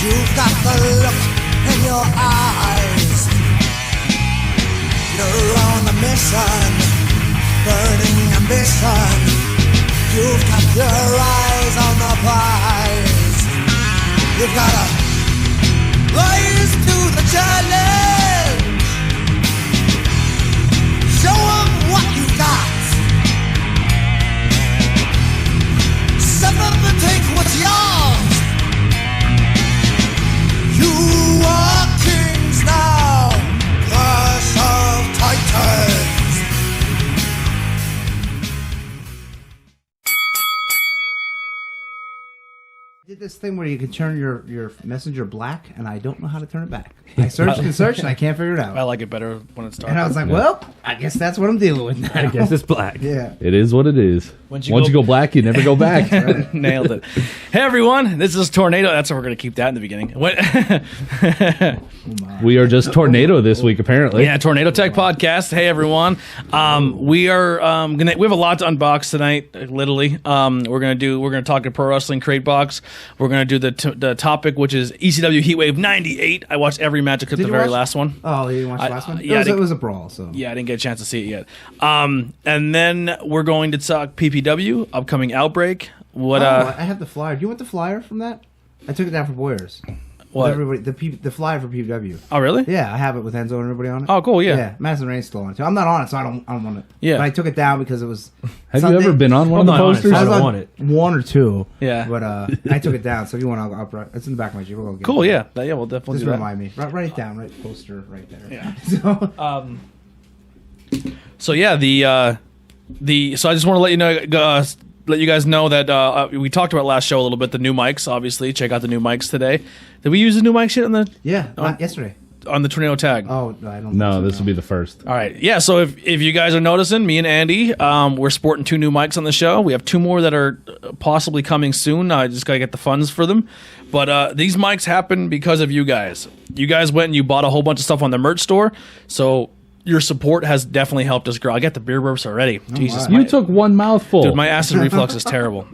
You've got the look in your eyes. You're on the mission, burning ambition. You've got your eyes on the prize. You've gotta rise to the challenge. Show 'em what you got. Step up and take what's yours. You are kings now, Clash of Titans. Did this thing where you can turn your messenger black, and I don't know how to turn it back. I searched and searched, and I can't figure it out. I like it better when it's dark. And I was like, well, I guess that's what I'm dealing with now. I guess it's black. Yeah. It is what it is. Once you go black, you never go back. Right. Nailed it. Hey, everyone. This is Tornado. That's how we're going to keep that in the beginning. What? We are just Tornado this week, apparently. Yeah, Tornado Tech Podcast. Hey, everyone. We are we have a lot to unbox tonight. Literally, we're gonna talk to Pro Wrestling Crate Box. We're gonna do the topic, which is ECW Heatwave '98. I watched every match except the very last one. Oh, you didn't watch the last one? Yeah, it was a brawl. So yeah, I didn't get a chance to see it yet. And then we're going to talk PPW, upcoming Outbreak. What? I have the flyer. Do you want the flyer from that? I took it down for Boyers. What? Everybody, the flyer for PPW. Oh, really? Yeah, I have it with Enzo and everybody on it. Oh, cool. Yeah. Yeah, Madison Rain's still on it too. I'm not on it, so I don't want it. Yeah. But I took it down because it was. Have you ever been on one of the posters? I I was don't on want it. one or two. Yeah. But I took it down. So if you want, I'll it's in the back of my Jeep. We'll go get Cool. it. Yeah. Yeah. We'll definitely Just do that. remind me. Write it down. Right poster right there. Yeah. So. So yeah, so I just want to let you know, let you guys know that we talked about last show a little bit. The new mics, obviously, check out the new mics today. Did we use the new mic shit on the Not yesterday. on the Tornado tag? Oh, no, I don't. No, think so, this will be the first. All right, yeah. So if you guys are noticing, me and Andy, we're sporting 2 new mics on the show. We have 2 more that are possibly coming soon. I just gotta get the funds for them. But these mics happen because of you guys. You guys went and you bought a whole bunch of stuff on the merch store. So your support has definitely helped us grow. I got the beer burps already. Jesus, You took one mouthful. dude, my acid reflux is terrible.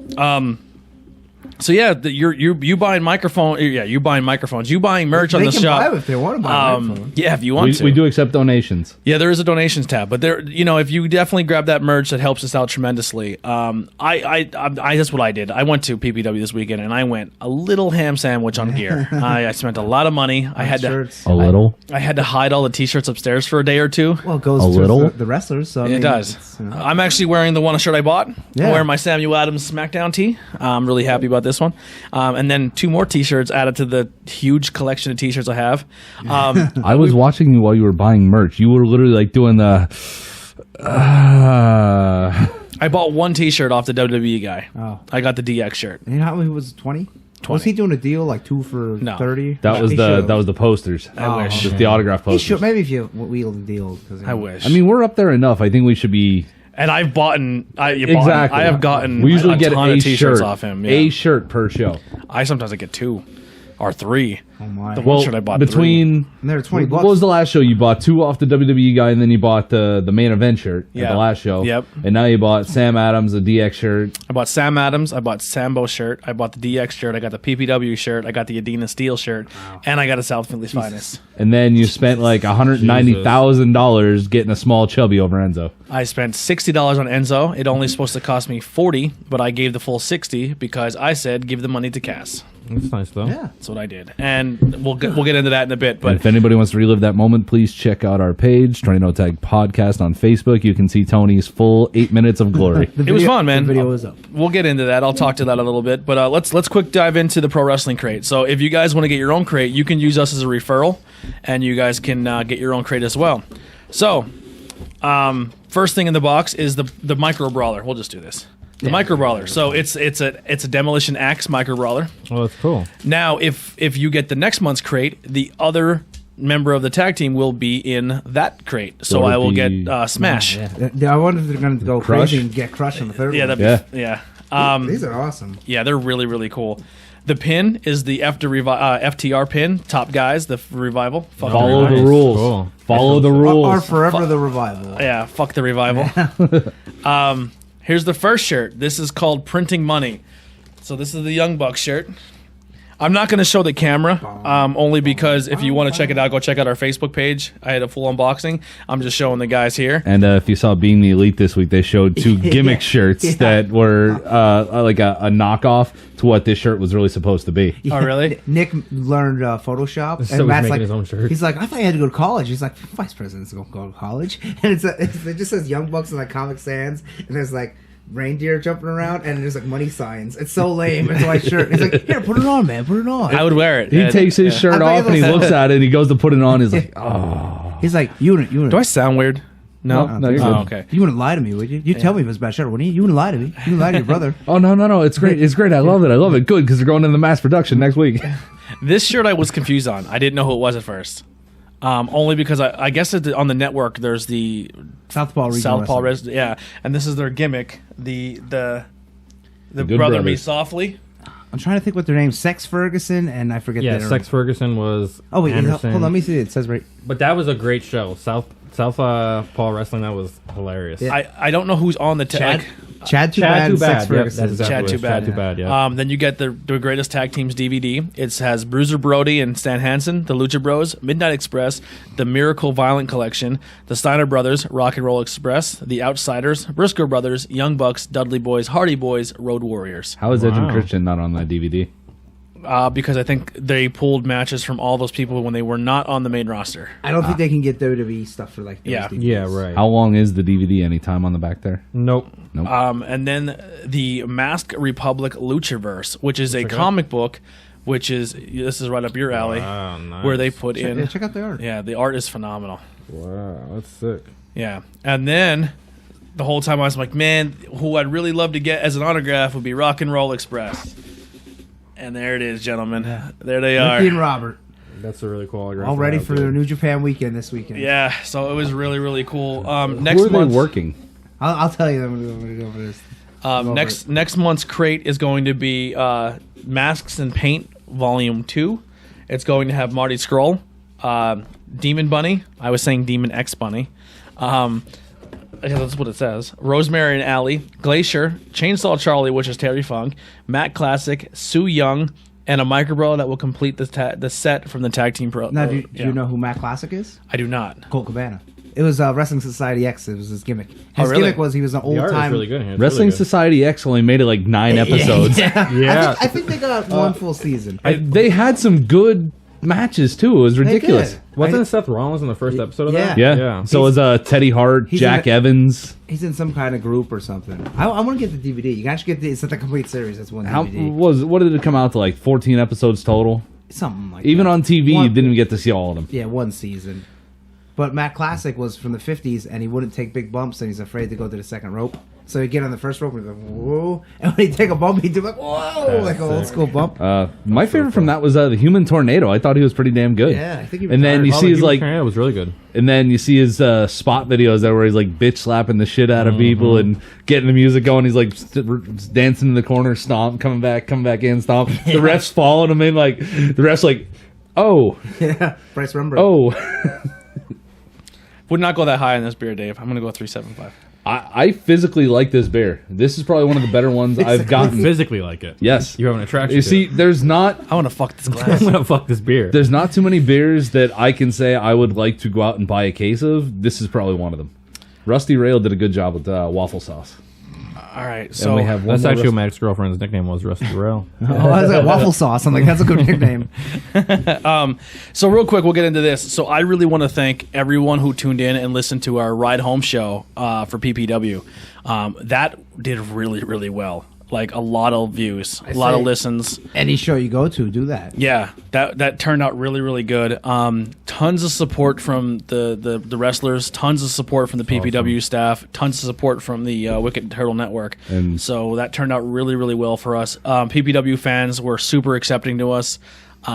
So yeah, you buying microphone. Yeah, you buying microphones. You buying merch on They the can shop. buy it if they want to buy it. Yeah, if you want to. We do accept donations. Yeah, there is a donations tab, but there, if you definitely grab that merch, that helps us out tremendously. I that's what I did. I went to PPW this weekend and I went a little ham sandwich on gear. I spent a lot of money. I had Shirts. A little. I had to hide all the t-shirts upstairs for a day or two. Well, it goes A to little? the wrestlers. So I It mean, does. it's, I'm actually wearing the one shirt I bought. Yeah. I'm wearing my Samuel Adams SmackDown tee. I'm really happy about this one. And then 2 more t-shirts added to the huge collection of t-shirts I have. I was watching you while you were buying merch. You were literally like doing the. I bought 1 t-shirt off the WWE guy. Oh. I got the DX shirt. You know how he was 20? Was he doing a deal like 2 for No. 30? That was He the should. posters. I wish. Just the autograph He posters. should. Maybe if you wheeled a deal. Cause, I wish. I mean, we're up there enough. I think we should be. And I've bought. Exactly. I have gotten. We usually a get ton a of t-shirts shirt off him. Yeah. A shirt per show. I sometimes get 2 or 3. Oh my. The one shirt I bought. 3. between. And they're 20 bucks. What was the last show you bought? 2 off the WWE guy, and then you bought the main event shirt at Yeah. the last show. Yep. And now you bought Sam Adams, a DX shirt. I bought Sam Adams. I bought Sambo's shirt. I bought the DX shirt. I got the PPW shirt. I got the Adina Steel shirt, and I got a South Philly's Finest. And then you spent like $190,000 getting a small chubby over Enzo. I spent $60 on Enzo. It only supposed to cost me $40, but I gave the full $60 because I said give the money to Cass. That's nice though. Yeah. That's what I did, and we'll get into that in a bit. And But if anybody wants to relive that moment, please check out our page, Tornado Tag Podcast on Facebook. You can see Tony's full 8 minutes of glory. it was fun, man. The video was up. We'll get into that. I'll talk to that a little bit, but let's quick dive into the Pro Wrestling Crate. So if you guys want to get your own crate, you can use us as a referral, and you guys can get your own crate as well. So first thing in the box is the micro brawler. We'll just do this. The micro brawler. So it's a Demolition Axe micro brawler. Oh, that's cool. Now, if you get the next month's crate, the other member of the tag team will be in that crate. So Or I will the- get Smash. I wonder if they're going to go Crush? crazy and get crushed on the third Yeah, one. that'd be, yeah. These are awesome. Yeah, they're really, really cool. The pin is the FTR pin. Top guys, the revival. Fuck Follow the Nice. rules. Cool. Follow the Or rules. forever the revival. Yeah, fuck the revival. Here's the first shirt. This is called Printing Money. So this is the Young Bucks shirt. I'm not going to show the camera, only because if you want to check it out, go check out our Facebook page. I had a full unboxing. I'm just showing the guys here. And if you saw Being the Elite this week, they showed two gimmick shirts that were like a knockoff to what this shirt was really supposed to be. Oh, really? Nick learned Photoshop, So and he's Matt's making like, his own shirt. he's like, I thought you had to go to college. He's like, vice presidents don't go to college, and it just says Young Bucks and like Comic Sans, and there's like reindeer jumping around, and there's like money signs. It's so lame. It's a white shirt. He's like, here, put it on, man, put it on. I would wear it. He takes his shirt I bet off and he it'll- looks at it and he goes to put it on. He's like, oh. He's like, you wouldn't. Do I sound weird? No? No, you're good. Oh, okay. You wouldn't lie to me, would you? You tell me if it's a bad shirt, wouldn't you? You wouldn't lie to me. You wouldn't lie to your brother. Oh, no. It's great. It's great. I love it. Good, because they're going into mass production next week. This shirt I was confused on. I didn't know who it was at first. Only because I guess on the network there's the Southpaw Regional Southpaw Wrestling. yeah, and this is their gimmick. The Good Brother Me Brothers. Softly. I'm trying to think what their names. Sex Ferguson, and I forget Yeah, their Sex Ferguson was. Oh wait, Anderson. hold on. Let me see. It says right. But that was a great show. Southpaw Wrestling. That was hilarious. Yeah. I don't know who's on the Chad. like, Chad Too Chad Bad. Too and Bad. Sex Yep, Ferguson. that's exactly Chad what Too it is. Bad. Chad Too Bad. Yeah. Then you get the Greatest Tag Teams DVD. It has Bruiser Brody and Stan Hansen, the Lucha Bros, Midnight Express, the Miracle Violent Collection, the Steiner Brothers, Rock and Roll Express, the Outsiders, Briscoe Brothers, Young Bucks, Dudley Boys, Hardy Boys, Road Warriors. How is Edge and Wow. Christian not on that DVD? Because I think they pulled matches from all those people when they were not on the main roster. I don't think they can get WWE stuff for like those Yeah. DVDs. Yeah, right. How long is the DVD? Any time on the back there? Nope. And then the Masked Republic Luchaverse, which is a comic book, which is this is right up your alley, Wow, nice. where they put in. Check out the art. Yeah, the art is phenomenal. Wow, that's sick. Yeah, and then the whole time I was like, man, who I'd really love to get as an autograph would be Rock and Roll Express. And there it is, gentlemen. There they are. Ricky and Robert, That's a really cool autograph. all ready to have, for dude. their New Japan weekend this weekend. Yeah, so it was really, really cool. Who Next are they month, working? I'll tell you. I'm gonna go for this. over next month's crate is going to be Masks and Paint Volume 2. It's going to have Marty Scurll, Demon Bunny. I was saying Demon X Bunny. Yeah, that's what it says. Rosemary and Alley, Glacier, Chainsaw Charlie, which is Terry Funk, Matt Classic, Sue Young, and a microbro that will complete the set from the tag team pro. Now, do Yeah. you know who Matt Classic is? I do not. Colt Cabana. It was Wrestling Society X. It was his gimmick. Oh, His really? gimmick was he was an The old art is time. really good here. It's Wrestling really good. Society X only made it like 9 episodes. Yeah. I think they got one full season. They had some good matches too. It was ridiculous. did. Wasn't Seth Rollins in the first episode of that? Yeah. Yeah. So was Teddy Hart, he's Jack in a- Evans. He's in some kind of group or something. I want to get the DVD. You can actually get it's not the complete series. That's one How DVD. what did it come out to, like 14 episodes total? Something like Even that. on TV, One- you didn't get to see all of them. Yeah, one season. But Matt Classic was from the 50s, and he wouldn't take big bumps, and he's afraid to go to the second rope. So he'd get on the first rope, and he'd be like, whoa. And when he'd take a bump, he'd do like, whoa, like an old school bump. My favorite from that was the Human Tornado. I thought he was pretty damn good. Yeah, I think he And then retired. you Oh, see the his Human like, Tornado was really good. and then you see his spot videos there where he's like bitch slapping the shit out of people and getting the music going. He's like dancing in the corner, stomp, coming back in, stomp. The ref's following him in, like the ref's like, oh, Yeah, Bryce Rumble. oh. Would not go that high on this beer, Dave. I'm going to go 375. I physically like this beer. This is probably one of the better ones I've I gotten. physically like it. Yes. You have an attraction. You to see, it. there's not I want to fuck this I'm glass. gonna fuck this beer. There's not too many beers that I can say I would like to go out and buy a case of. This is probably one of them. Rusty Rail did a good job with waffle sauce. All right, And so we have one That's more actually what Rust- Matt's girlfriend's nickname was, Rusty Rail. Oh, I was like, waffle sauce. I'm like, that's a good nickname. So real quick, we'll get into this. So I really want to thank everyone who tuned in and listened to our ride home show for PPW. That did really, really well. Like a lot of views, a lot of say- listens. Any show you go to, do that. Yeah, that turned out really, really good. Tons of support from the wrestlers, tons of support from the PPW staff, tons of support from the Wicked Turtle Network. And- so that turned out really, really well for us. PPW fans were super accepting to us. A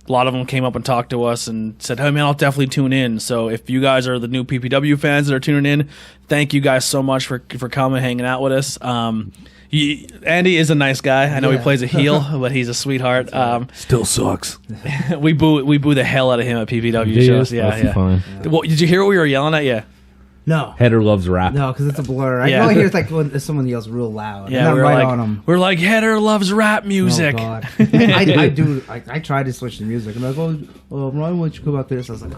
lot of them came up and talked to us and said, hey, man, I'll definitely tune in. So if you guys are the new PPW fans that are tuning in, thank you guys so much for coming and hanging out with us. Andy is a nice guy. I know he Yeah. plays a heel, but he's a sweetheart. Still sucks. we boo the hell out of him at PPW Do you? shows. Yeah, That's yeah. fine. Well, did you hear what we were yelling at? Yeah. No. Header loves rap. No, because it's a blur. I Yeah. can only hear it's like when someone yells real loud. Yeah, and I'm we're right like, on them. we're like, Header loves rap music. Oh, God. I tried to switch the music. I'm like, Ryan, why don't you come out this? I was like,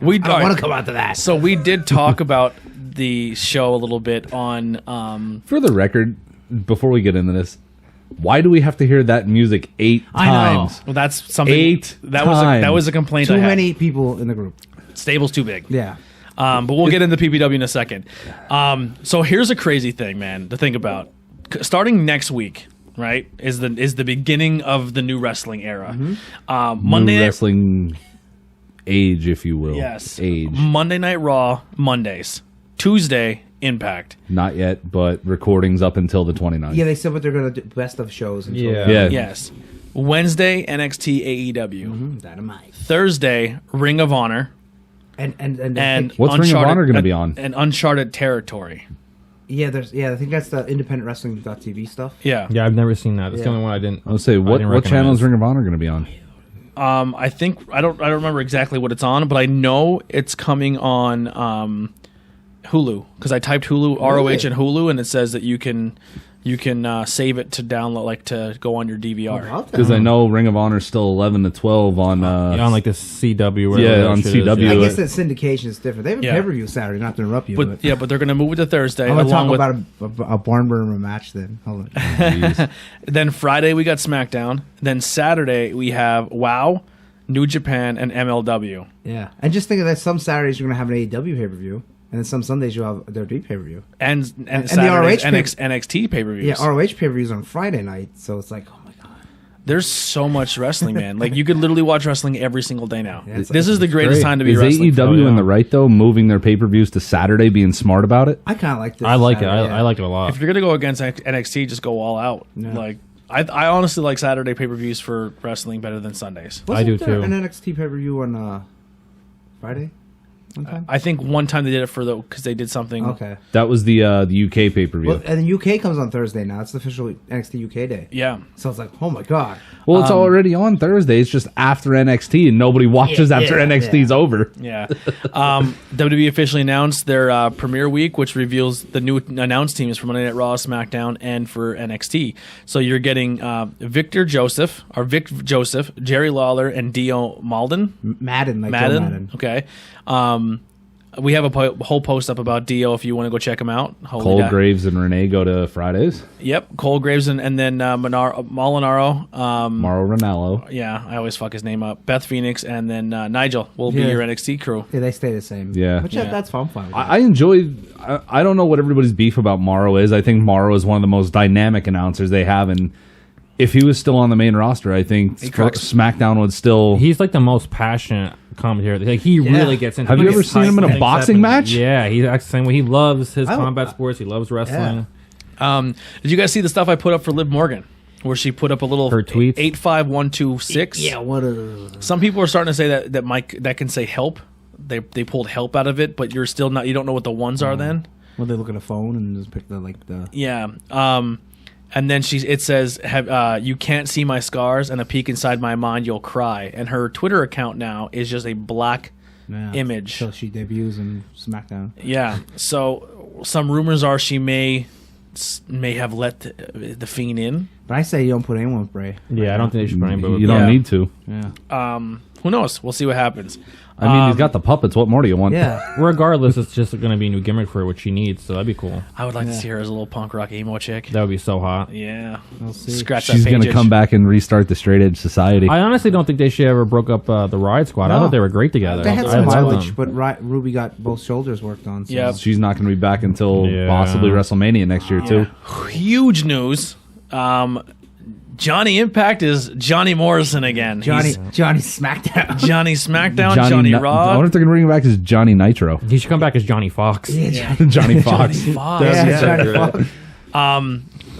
We I want to come out to that. So we did talk about the show a little bit on. For the record, before we get into this, why do we have to hear that music 8 I know. times? Well, that's something 8 that times. was a complaint. Too I had. many people in the group. Stable's too big. Yeah. But we'll get into PPW in a second. So here's a crazy thing, man, to think about. Starting next week, right, is the beginning of the new wrestling era. Monday New night, wrestling age, if you will. yes, Age. Monday Night Raw Mondays, Tuesday Impact. Not yet, but recordings up until the 29th. Yeah, they said what they're going to do. Best of shows. Until Yeah. Yeah. Yes, Wednesday NXT AEW, Dynamite. Thursday Ring of Honor, And and What's Ring of Honor gonna be on? And Uncharted Territory. I think that's the independent wrestling.tv stuff. Yeah. Yeah, I've never seen that. That's the Yeah. only one I didn't. I would say, I what didn't channel is recognize. Ring of Honor going to be on? I think I don't remember exactly what it's on, but I know it's coming on Hulu because I typed Hulu ROH and Hulu, and it says that you can save it to download, like to go on your DVR. Because I know Ring of Honor is still 11 to 12 on. Yeah, on like the CW. whatever Yeah, that on shit is, CW. yeah. I guess that syndication is different. They have a Yeah. pay-per-view Saturday, not to interrupt you. But yeah, but they're gonna move it to Thursday I want to along talk with. about a barn burner match then. Hold on. Jeez. Then Friday we got SmackDown. Then Saturday we have WoW, New Japan, and MLW. Yeah. And just think of that some Saturdays you're going to have an AEW pay-per-view, and then some Sundays you'll have their pay-per-view. And the Saturday's ROH NXT pay per views. Yeah, ROH pay-per-views on Friday night, so it's like, oh my God. There's so much wrestling, man. Like you could literally watch wrestling every single day now. Yeah, it's This is the greatest great. time to be Is wrestling. AEW Oh, yeah. in the right, though, moving their pay-per-views to Saturday, being smart about it? I kind of like this. I like it. Saturday, I like it a lot. If you're gonna go against NXT, just go all out. Yeah. Like I honestly like Saturday pay-per-views for wrestling better than Sundays. Wasn't I do there too. an NXT pay-per-view on Friday? One time? I think one time they did it because they did something. Okay. That was the UK pay-per-view. Well, and the UK comes on Thursday now. It's the official NXT UK day. Yeah. So it's like, oh my God. Well, it's already on Thursday. It's just after NXT, and nobody watches Yeah, after yeah, NXT's yeah. over. Yeah. WWE officially announced their premiere week, which reveals the new announced teams for Monday Night Raw, SmackDown, and for NXT. So you're getting Vic Joseph, Jerry Lawler, and Dio Malden. Madden, like Joe Madden. Madden. Okay. We have a whole post up about Dio if you want to go check him out. Holy Cole da- Graves and Renee go to Fridays. Yep. Cole Graves and then Molinaro. Mauro Ranallo. Yeah, I always fuck his name up. Beth Phoenix and then Nigel will be Yeah. your NXT crew. Yeah, they stay the same. Yeah. Which Yeah. that's fun. Fun. I enjoy. I don't know what everybody's beef about Morrow is. I think Morrow is one of the most dynamic announcers they have, and if he was still on the main roster, I think cracks. SmackDown would still. He's like the most passionate commentator. Like he really gets into. Have you he ever gets seen him in a hyped boxing up match? Yeah, he acts the same way. He loves his I don't- combat sports. He loves wrestling. Did you guys see the stuff I put up for Liv Morgan? Where she put up a little Her tweets? 85126. yeah, what a. Some people are starting to say that Mike that can say help. They pulled help out of it, but you're still not. You don't know what the ones are then. When they look at a phone and just pick the Yeah. And then it says, you can't see my scars and a peek inside my mind, you'll cry. And her Twitter account now is just a black image. So she debuts in SmackDown. Yeah. So some rumors are she may have let the Fiend in. But I say you don't put anyone with Bray. Yeah, I don't think they should put anybody. You don't Yeah. need to. Yeah. Who knows? We'll see what happens. I mean, he's got the puppets. What more do you want? Yeah. Regardless, it's just going to be a new gimmick for her, which she needs. So that'd be cool. I would like to see her as a little punk rock emo chick. That would be so hot. Yeah. We'll see. Scratch She's that going page to come itch. back and restart the straight edge society. I honestly don't think they should ever broke up the Riot Squad. I No. thought they were great together. They had I some love mileage, them. but Ruby got both shoulders worked on. So Yep. She's not going to be back until Yeah. possibly WrestleMania next year, too. Huge news. Johnny Impact is Johnny Morrison again. Johnny He's SmackDown. Johnny SmackDown, Johnny I Raw. wonder if they're going to bring him back as Johnny Nitro. He should come back as Johnny Fox. Johnny Fox. Fox. Yeah, Johnny Fox.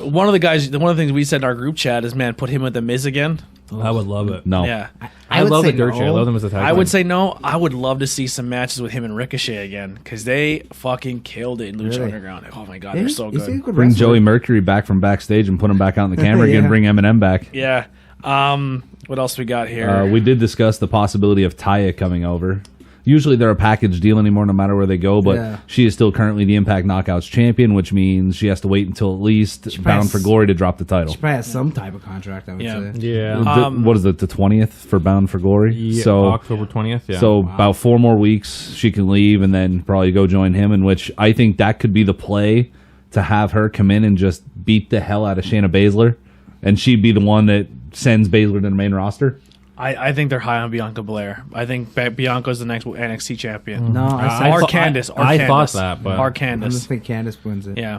One of the things we said in our group chat is, man, put him with the Miz again. I would love it. No. Yeah. I would love say the Dirt no. Sheet. I love them as a tag I team. would say no. I would love to see some matches with him and Ricochet again because they fucking killed it in Lucha Really? Underground. Oh my god, Yeah, they're so he's a good. good Bring wrestler. Joey Mercury back from backstage and put him back out on the camera again. Yeah. Bring Eminem back. Yeah. What else we got here? We did discuss the possibility of Taya coming over. usually they're a package deal anymore, no matter where they go. But Yeah. she is still currently the Impact Knockouts champion, which means she has to wait until at least Bound for Glory to drop the title. She probably has some type of contract, I would Yeah. say. Yeah. What is it? The 20th for Bound for Glory. Yeah, So October 20th. Yeah. So about 4 more weeks, she can leave and then probably go join him. In which I think that could be the play to have her come in and just beat the hell out of Shayna Baszler, and she'd be the one that sends Baszler to the main roster. I think they're high on Bianca Belair. I think Bianca's the next NXT champion. No, Or Candice. I thought that, but or I Candice. just think Candice wins it. Yeah.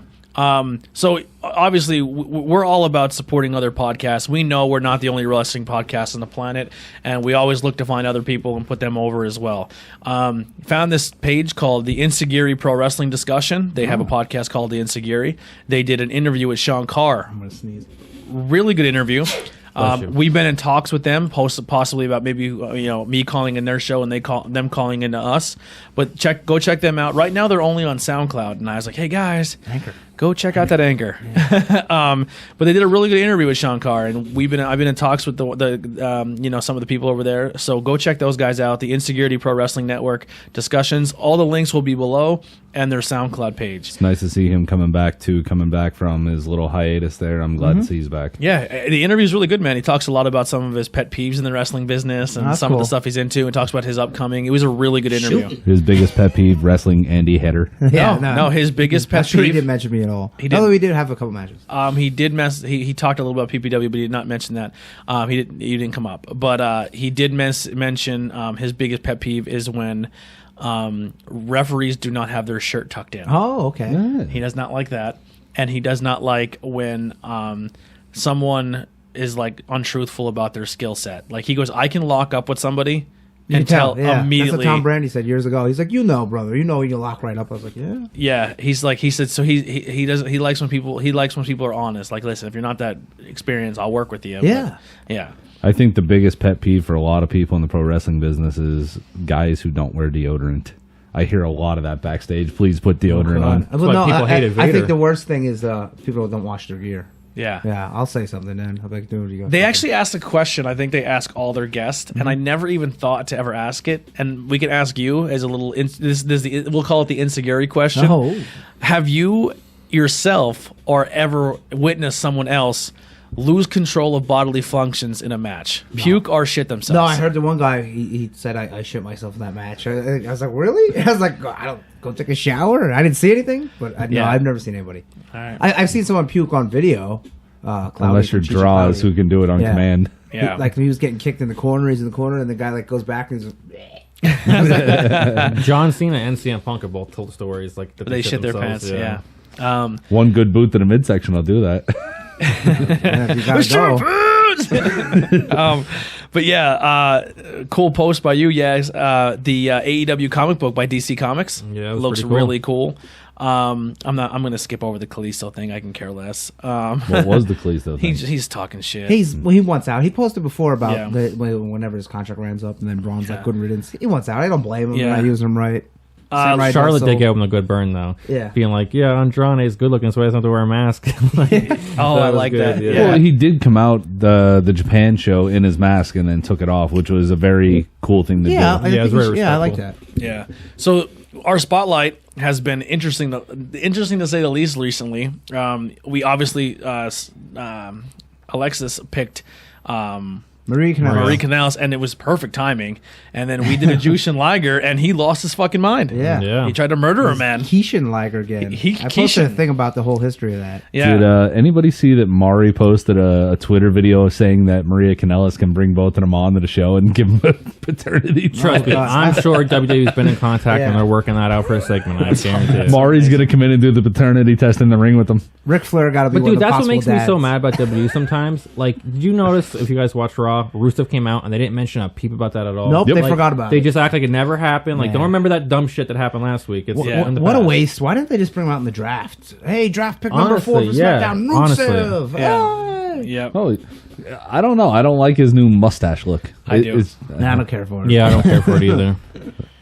So obviously we're all about supporting other podcasts. We know we're not the only wrestling podcast on the planet, and we always look to find other people and put them over as well. Found this page called the Insegiri Pro Wrestling Discussion. They have a podcast called the Insegiri. They did an interview with Sean Carr. I'm gonna sneeze. Really good interview. you. We've been in talks with them, possibly about maybe me calling in their show and them calling into us. But go check them out. Right now they're only on SoundCloud, and I was like, hey guys, Anchor. go check out that Anchor. But they did a really good interview with Sean Carr, and I've been in talks with the some of the people over there. So go check those guys out. The Insecurity Pro Wrestling Network discussions. All the links will be below, and their SoundCloud page. It's nice to see him coming back from his little hiatus there. I'm glad to see he's back. Yeah, the interview is really good, man. He talks a lot about some of his pet peeves in the wrestling business and That's some of the cool. stuff he's into, and talks about his upcoming. It was a really good interview. His biggest pet peeve, wrestling Andy Header. Yeah, No, his biggest pet That's true. He peeve. didn't mention me at all. He did. Although we did have a couple matches. He did he talked a little about PPW, but he did not mention that. He didn't come up, but he did mention his biggest pet peeve is when referees do not have their shirt tucked in. Oh, okay. He does not like that, and he does not like when someone is like untruthful about their skill set. Like he goes, I can lock up with somebody You and can tell yeah. immediately. That's what Tom Brandy said years ago. He's like, brother, you lock right up. I was like, yeah. Yeah, he said so. He does. He likes when people are honest. Like, listen, if you're not that experienced, I'll work with you. Yeah. But, yeah. I think the biggest pet peeve for a lot of people in the pro wrestling business is guys who don't wear deodorant. I hear a lot of that backstage. Please put deodorant on. Well, why people hated I Vader. think the worst thing is people don't wash their gear. Yeah. Yeah, I'll say something then. I'll be like, dude, you go. They actually asked a question. I think they ask all their guests, and I never even thought to ever ask it. And we can ask you as a little. We'll call it the insecurity question. Oh. Have you yourself or ever witnessed someone else lose control of bodily functions in a match, puke or shit themselves? No, I heard the one guy. He said I shit myself in that match. I was like, really? I was like, I don't go take a shower. I didn't see anything, but no, Yeah. I've never seen anybody. All right. I've seen someone puke on video. Cloudy Unless you're from Chichi draws Cloudy. who can do it on Yeah. command. Yeah. Like he was getting kicked in the corner. He's in the corner, and the guy like goes back and he's just, John Cena and CM Punk have both told stories like that They shit their themselves, pants. Yeah. One good boot to the midsection will do that. yeah, you gotta go. But yeah, cool post by you, yes. The AEW comic book by DC Comics. Yeah, it was looks pretty cool. really cool. I'm gonna skip over the Kalisto thing. I can care less. What was the Kalisto thing? He's talking shit. He wants out. He posted before about Yeah. whenever his contract ramps up, and then Braun's like good riddance. He wants out. I don't blame him. Yeah. Yeah. I use him right. Samurai Charlotte does did so- give him a good burn though. Yeah. Being like, yeah, Andrade's good looking, so he doesn't have to wear a mask. Like, Oh, I was like good, that. yeah. Yeah. Well, he did come out the Japan show in his mask and then took it off, which was a very cool thing to Yeah, do. I Yeah, think it's very I like that. respectful. Yeah. So our spotlight has been interesting to say the least recently. We obviously Alexis picked Marie Canales, and it was perfect timing. And then we did a Jushin Liger, and he lost his fucking mind. Yeah. Yeah. He tried to murder a man. Keishan Liger again. He- I posted a Keishan. thing about the whole history of that. Yeah. Did anybody see that Mari posted a Twitter video saying that Maria Kanellis can bring both of them on to the show and give them a paternity Trust me, God. I'm sure WWE's been in contact Yeah. and they're working that out for a segment. I guarantee it. Mari's going to come in and do the paternity test in the ring with them. Ric Flair got to be But one dude, of the that's what possible makes me so dads. mad about WWE sometimes. Like, did you notice if you guys watched Raw, Rusev came out and they didn't mention a peep about that at all? Nope, Yep. they Like, forgot about They it. just act like it never happened. Like, Yeah. don't remember that dumb shit that happened last week. It's Yeah. in the What a past. waste. Why didn't they just bring him out in the draft? Hey, draft pick number 4 for Honestly, yeah. SmackDown. Honestly. Rusev. Yeah. Hey. Yeah. Oh, I don't know. I don't like his new mustache look. I do. Nah, I don't care for it. Yeah, I don't care for it either.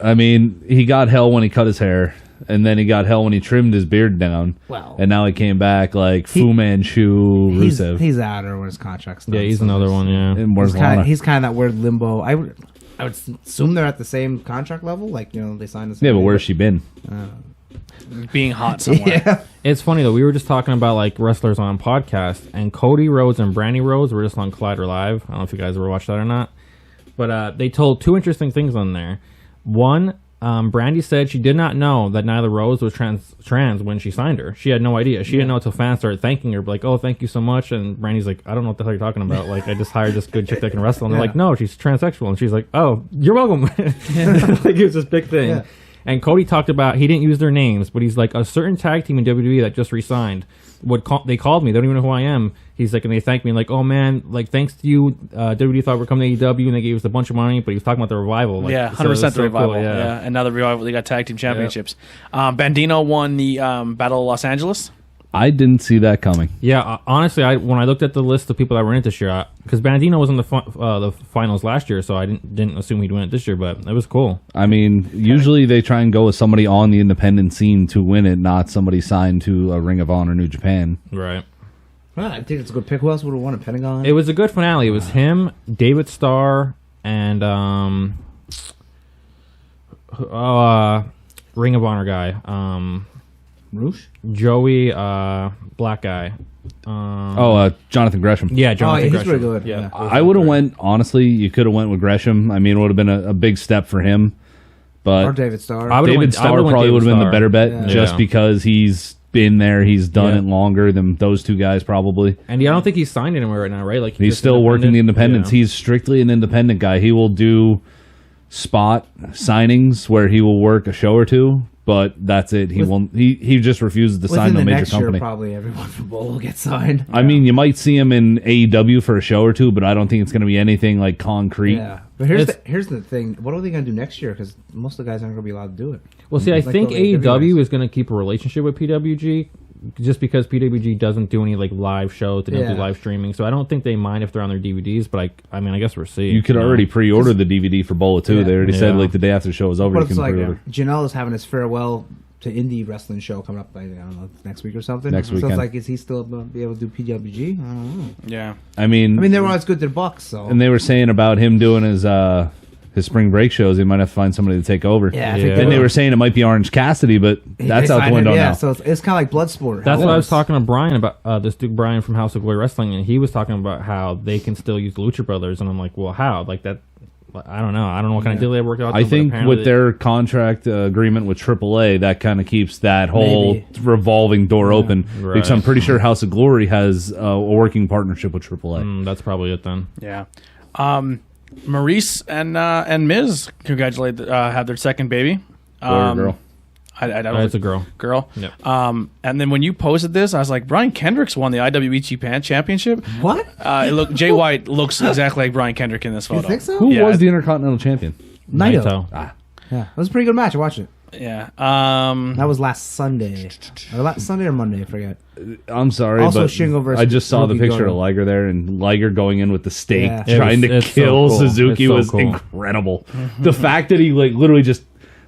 I mean, he got hell when he cut his hair, and then he got hell when he trimmed his beard down. Well. And now he came back like Fu Manchu Rusev. He's out or when his contract's done. Yeah, he's so another there's- one, yeah. And where's He's kind Lana? of that weird limbo. I would assume they're at the same contract level. Like, they signed the same. Yeah, but where's she been? Being hot somewhere. Yeah. It's funny though. We were just talking about like wrestlers on podcast, and Cody Rhodes and Brandy Rhodes were just on Collider Live. I don't know if you guys ever watched that or not, but they told two interesting things on there. One, Brandy said she did not know that Nyla Rose was trans when she signed her. She had no idea. She didn't know until fans started thanking her, like, "Oh, thank you so much." And Brandy's like, "I don't know what the hell you're talking about. Like, I just hired this good chick that can wrestle." And they're like, "No, she's transsexual." And she's like, "Oh, you're welcome." Like, it was this big thing. Yeah. And Cody talked about, he didn't use their names, but he's like, a certain tag team in WWE that just re-signed, they called me, they don't even know who I am. He's like, and they thanked me, like, "Oh man, like, thanks to you, WWE thought we're coming to AEW, and they gave us a bunch of money," but he was talking about the revival. Like, Yeah, 100% the revival. Cool, yeah. And now the revival, they got tag team championships. Bandino won the Battle of Los Angeles. I didn't see that coming. Yeah, honestly, when I looked at the list of people that were in it this year, because Bandino was in the finals last year, so I didn't assume he'd win it this year, but it was cool. I mean, usually they try and go with somebody on the independent scene to win it, not somebody signed to a Ring of Honor New Japan. Right. Well, I think it's a good pick. Who else would have won a Pentagon? It was a good finale. It was him, David Starr, and Ring of Honor guy. Roosh? Joey, black guy. Jonathan Gresham. Yeah, Jonathan he's Gresham. pretty good. Yeah. I would have went, honestly, you could have went with Gresham. I mean, it would have been a big step for him. But Or David Starr. David Starr probably would have been the better bet Yeah. just because he's been there. He's done it longer than those two guys probably. And I don't think he's signed anywhere right now, right? Like He's still working the independents. Yeah. He's strictly an independent guy. He will do spot signings where he will work a show or two, but that's it. He just refuses to sign no major next company. Year, probably everyone from Bowl will get signed. I mean, you might see him in AEW for a show or two, but I don't think it's going to be anything like concrete. Yeah, but here's the thing. What are they going to do next year? Because most of the guys aren't going to be allowed to do it. Well, see, I Like think the AEW AEW guys. is going to keep a relationship with PWG, just because PWG doesn't do any like live shows, they don't do live streaming, so I don't think they mind if they're on their DVDs. But I mean, I guess we'll see. You could already pre-order the DVD for Bola too. Yeah. They already said like the day after the show is over, But you it's can like pre-order. Janelle is having his farewell to indie wrestling show coming up. Like, I don't know, next week or something. Next So weekend. it's like, is he still going to be able to do PWG? I don't know. Yeah. I mean, they were always good to the Bucks. So and they were saying about him doing his spring break shows, he might have to find somebody to take over. Yeah, I Yeah. think Then they will. were saying it might be Orange Cassidy, but that's They out the signed window him, now. So it's kind of like Bloodsport. That's how what it I was talking to Brian about, this dude Brian from House of Glory Wrestling, and he was talking about how they can still use the Lucha Brothers, and I'm like, well, how? Like that, I don't know. I don't know what kind of deal they worked out. I but think apparently with their contract agreement with AAA, that kind of keeps that whole Maybe. revolving door open. Right. Because I'm pretty sure House of Glory has a working partnership with AAA. that's probably it then. Yeah. Maurice and Miz had their second baby. Boy or girl? I don't know. It's a girl. Girl. Yep. And then when you posted this, I was like, Brian Kendrick's won the IWE Japan Championship. What? Jay White looks exactly like Brian Kendrick in this photo. You think so? Who Yeah. was the Intercontinental Champion? Naito. Ah, Yeah, it was a pretty good match. I watched it. Yeah. That was last Sunday. Sunday or Monday, I forget. I'm sorry, Also but Shingo versus I just saw the Suzuki picture of Goto. Liger there, and Liger going in with the stake, Yeah. trying to It's so kill cool. Suzuki It's so was cool. incredible. The fact that he like literally just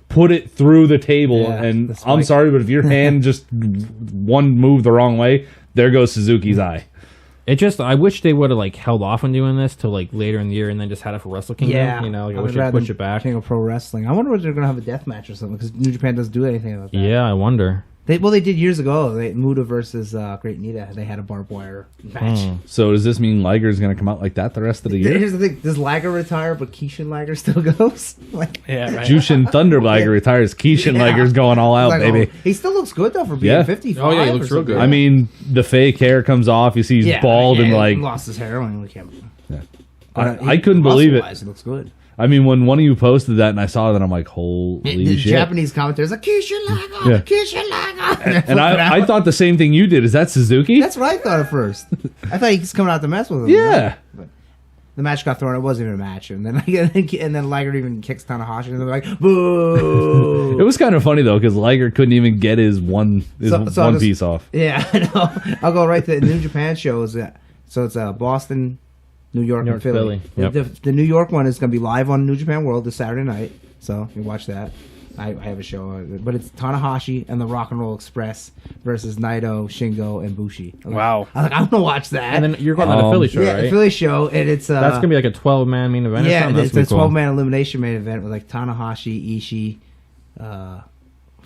put it through the table, Yeah, and the I'm spike. sorry, but if your hand just one move the wrong way, there goes Suzuki's eye. I wish they would have like held off on doing this till like later in the year and then just had it for Wrestle Kingdom. Yeah, You know, like, I would wish they'd rather push it back. King of Pro Wrestling. I wonder if they're gonna have a death match or something because New Japan doesn't do anything like that. Yeah, I wonder. They did years ago. Muda versus Great Nita. They had a barbed wire match. So does this mean Liger's going to come out like that the rest of the year? Here's the thing: does Liger retire, but Keishan Liger still goes? Like, Yeah, right. Jushin Thunder Liger retires. Keishan Yeah. Liger's going all out, like, baby. he still looks good though for being Yeah. 55. Oh, yeah, he looks or real something. good. I mean, the fake hair comes off. You see he's bald and he like lost his hair when he came. I couldn't believe it. He looks good. I mean, when one of you posted that and I saw that, I'm like, holy The shit. Japanese commentators like Keishan Liger, Yeah. Keishan Liger, And I thought the same thing you did. Is that Suzuki? That's what I thought at first. I thought he was coming out to mess with him. Yeah. But the match got thrown. It wasn't even a match, and then Liger even kicks Tanahashi, and they're like, "Boo!" It was kind of funny though because Liger couldn't even get his one So I'll just- piece off. Yeah, I know. I'll go right to the New Japan shows. So it's Boston, New York, and Philly. Philly. Yep. The New York one is going to be live on New Japan World this Saturday night, so you can watch that. I have a show on it, but it's Tanahashi and the Rock and Roll Express versus Naito, Shingo, and Bushi. Wow. I'm gonna watch that. And then you're going to the Philly show, yeah, right? the Philly show, and it's That's gonna be like a 12-man main event. yeah, or something? it's That's a gonna be 12-man elimination main event with like Tanahashi, Ishii,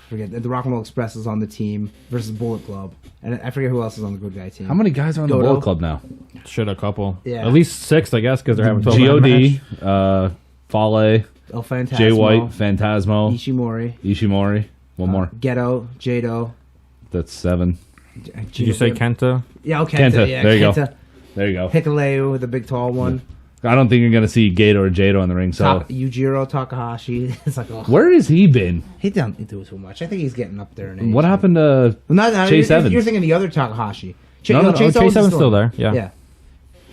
forget the Rock and Roll Express is on the team versus Bullet Club, and I forget who else is on the good guy team. How many guys are on the Goto. Bullet Club now? cool. Should a couple. Yeah. At least 6, I guess, because they're having 12. God, Fale, El Phantasmo, Jay White, Phantasmo, Ishimori, one more. Ghetto, Jado. That's 7. Did you say Kenta? Yeah, Kenta. Kenta. Yeah, There you go. Kenta. There you go. Hikuleo with the big tall one. I don't think you're gonna see Gato or Jado in the ring. So Yujiro Takahashi. It's like, oh, where has he been? he doesn't do too much. I think he's getting up there in age. What happened to Chase you're, Evans? You're thinking the other Takahashi. No, Chase Evans is still there. Yeah. Yeah.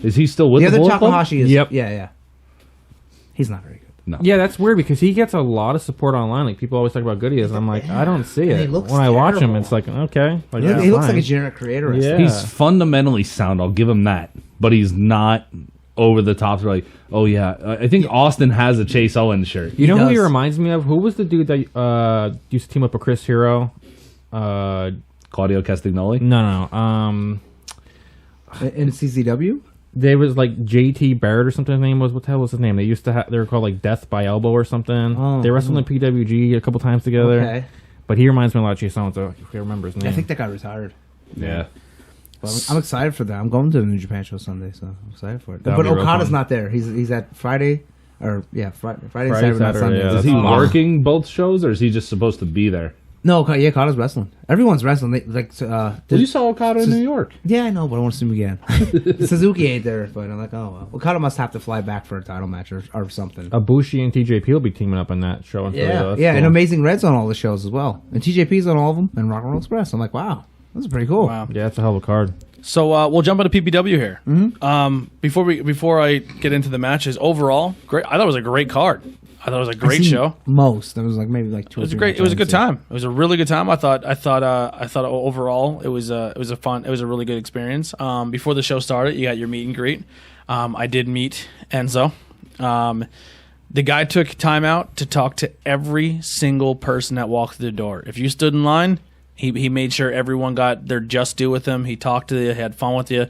Is he still with The the other Bullet Club? Takahashi is. Yep. Yeah. He's not very good. No. Yeah, that's weird because he gets a lot of support online. Like people always talk about good he is. And I'm like, I don't see And it. he looks When I watch him, terrible. it's like okay. Like, He yeah, looks like fine. a generic creator. wrestler. Yeah. He's fundamentally sound. I'll give him that, but he's not over the top. Like, oh yeah, I think Austin has a Chase Owens shirt. You know who he does. reminds me of? Who was the dude that used to team up with Chris Hero? Claudio Castagnoli. No. In CZW? There was like JT Barrett or something. His name was what the hell was his name? They used to have. They were called like Death by Elbow or something. Oh, they wrestled in PWG a couple times together. Okay. But he reminds me a lot of Chase Owens. So if I remember his name. I think that guy retired. Yeah. But I'm excited for that. I'm going to the New Japan show Sunday, so I'm excited for it. That'll But be real Okada's fun. not there. He's at Friday, or yeah, Friday and Friday, Saturday, not Saturday, Sunday. yeah, Is that's he awesome. working both shows, or is he just supposed to be there? No, yeah, Okada's wrestling. Everyone's wrestling. Well, you saw Okada in New York. yeah, I know, but I want to see him again. Suzuki ain't there, but I'm like, oh well. Okada must have to fly back for a title match or something. Ibushi and TJP will be teaming up on that show. In Philly, though. That's And cool. Amazing Red's on all the shows as well, and TJP's on all of them, and Rock and Roll Express. I'm like, wow, this is pretty cool. Wow. Yeah, it's a hell of a card. So we'll jump into PPW here. Before I get into the matches, overall, great. I thought it was a great card. I thought it was a great show. Most. There was like maybe like two. It was great. It was a good time. It was a really good time. I thought overall it was a really good experience. Before the show started, you got your meet and greet. I did meet Enzo. The guy took time out to talk to every single person that walked through the door. If you stood in line, he made sure everyone got their just due with him. He talked to you, had fun with you.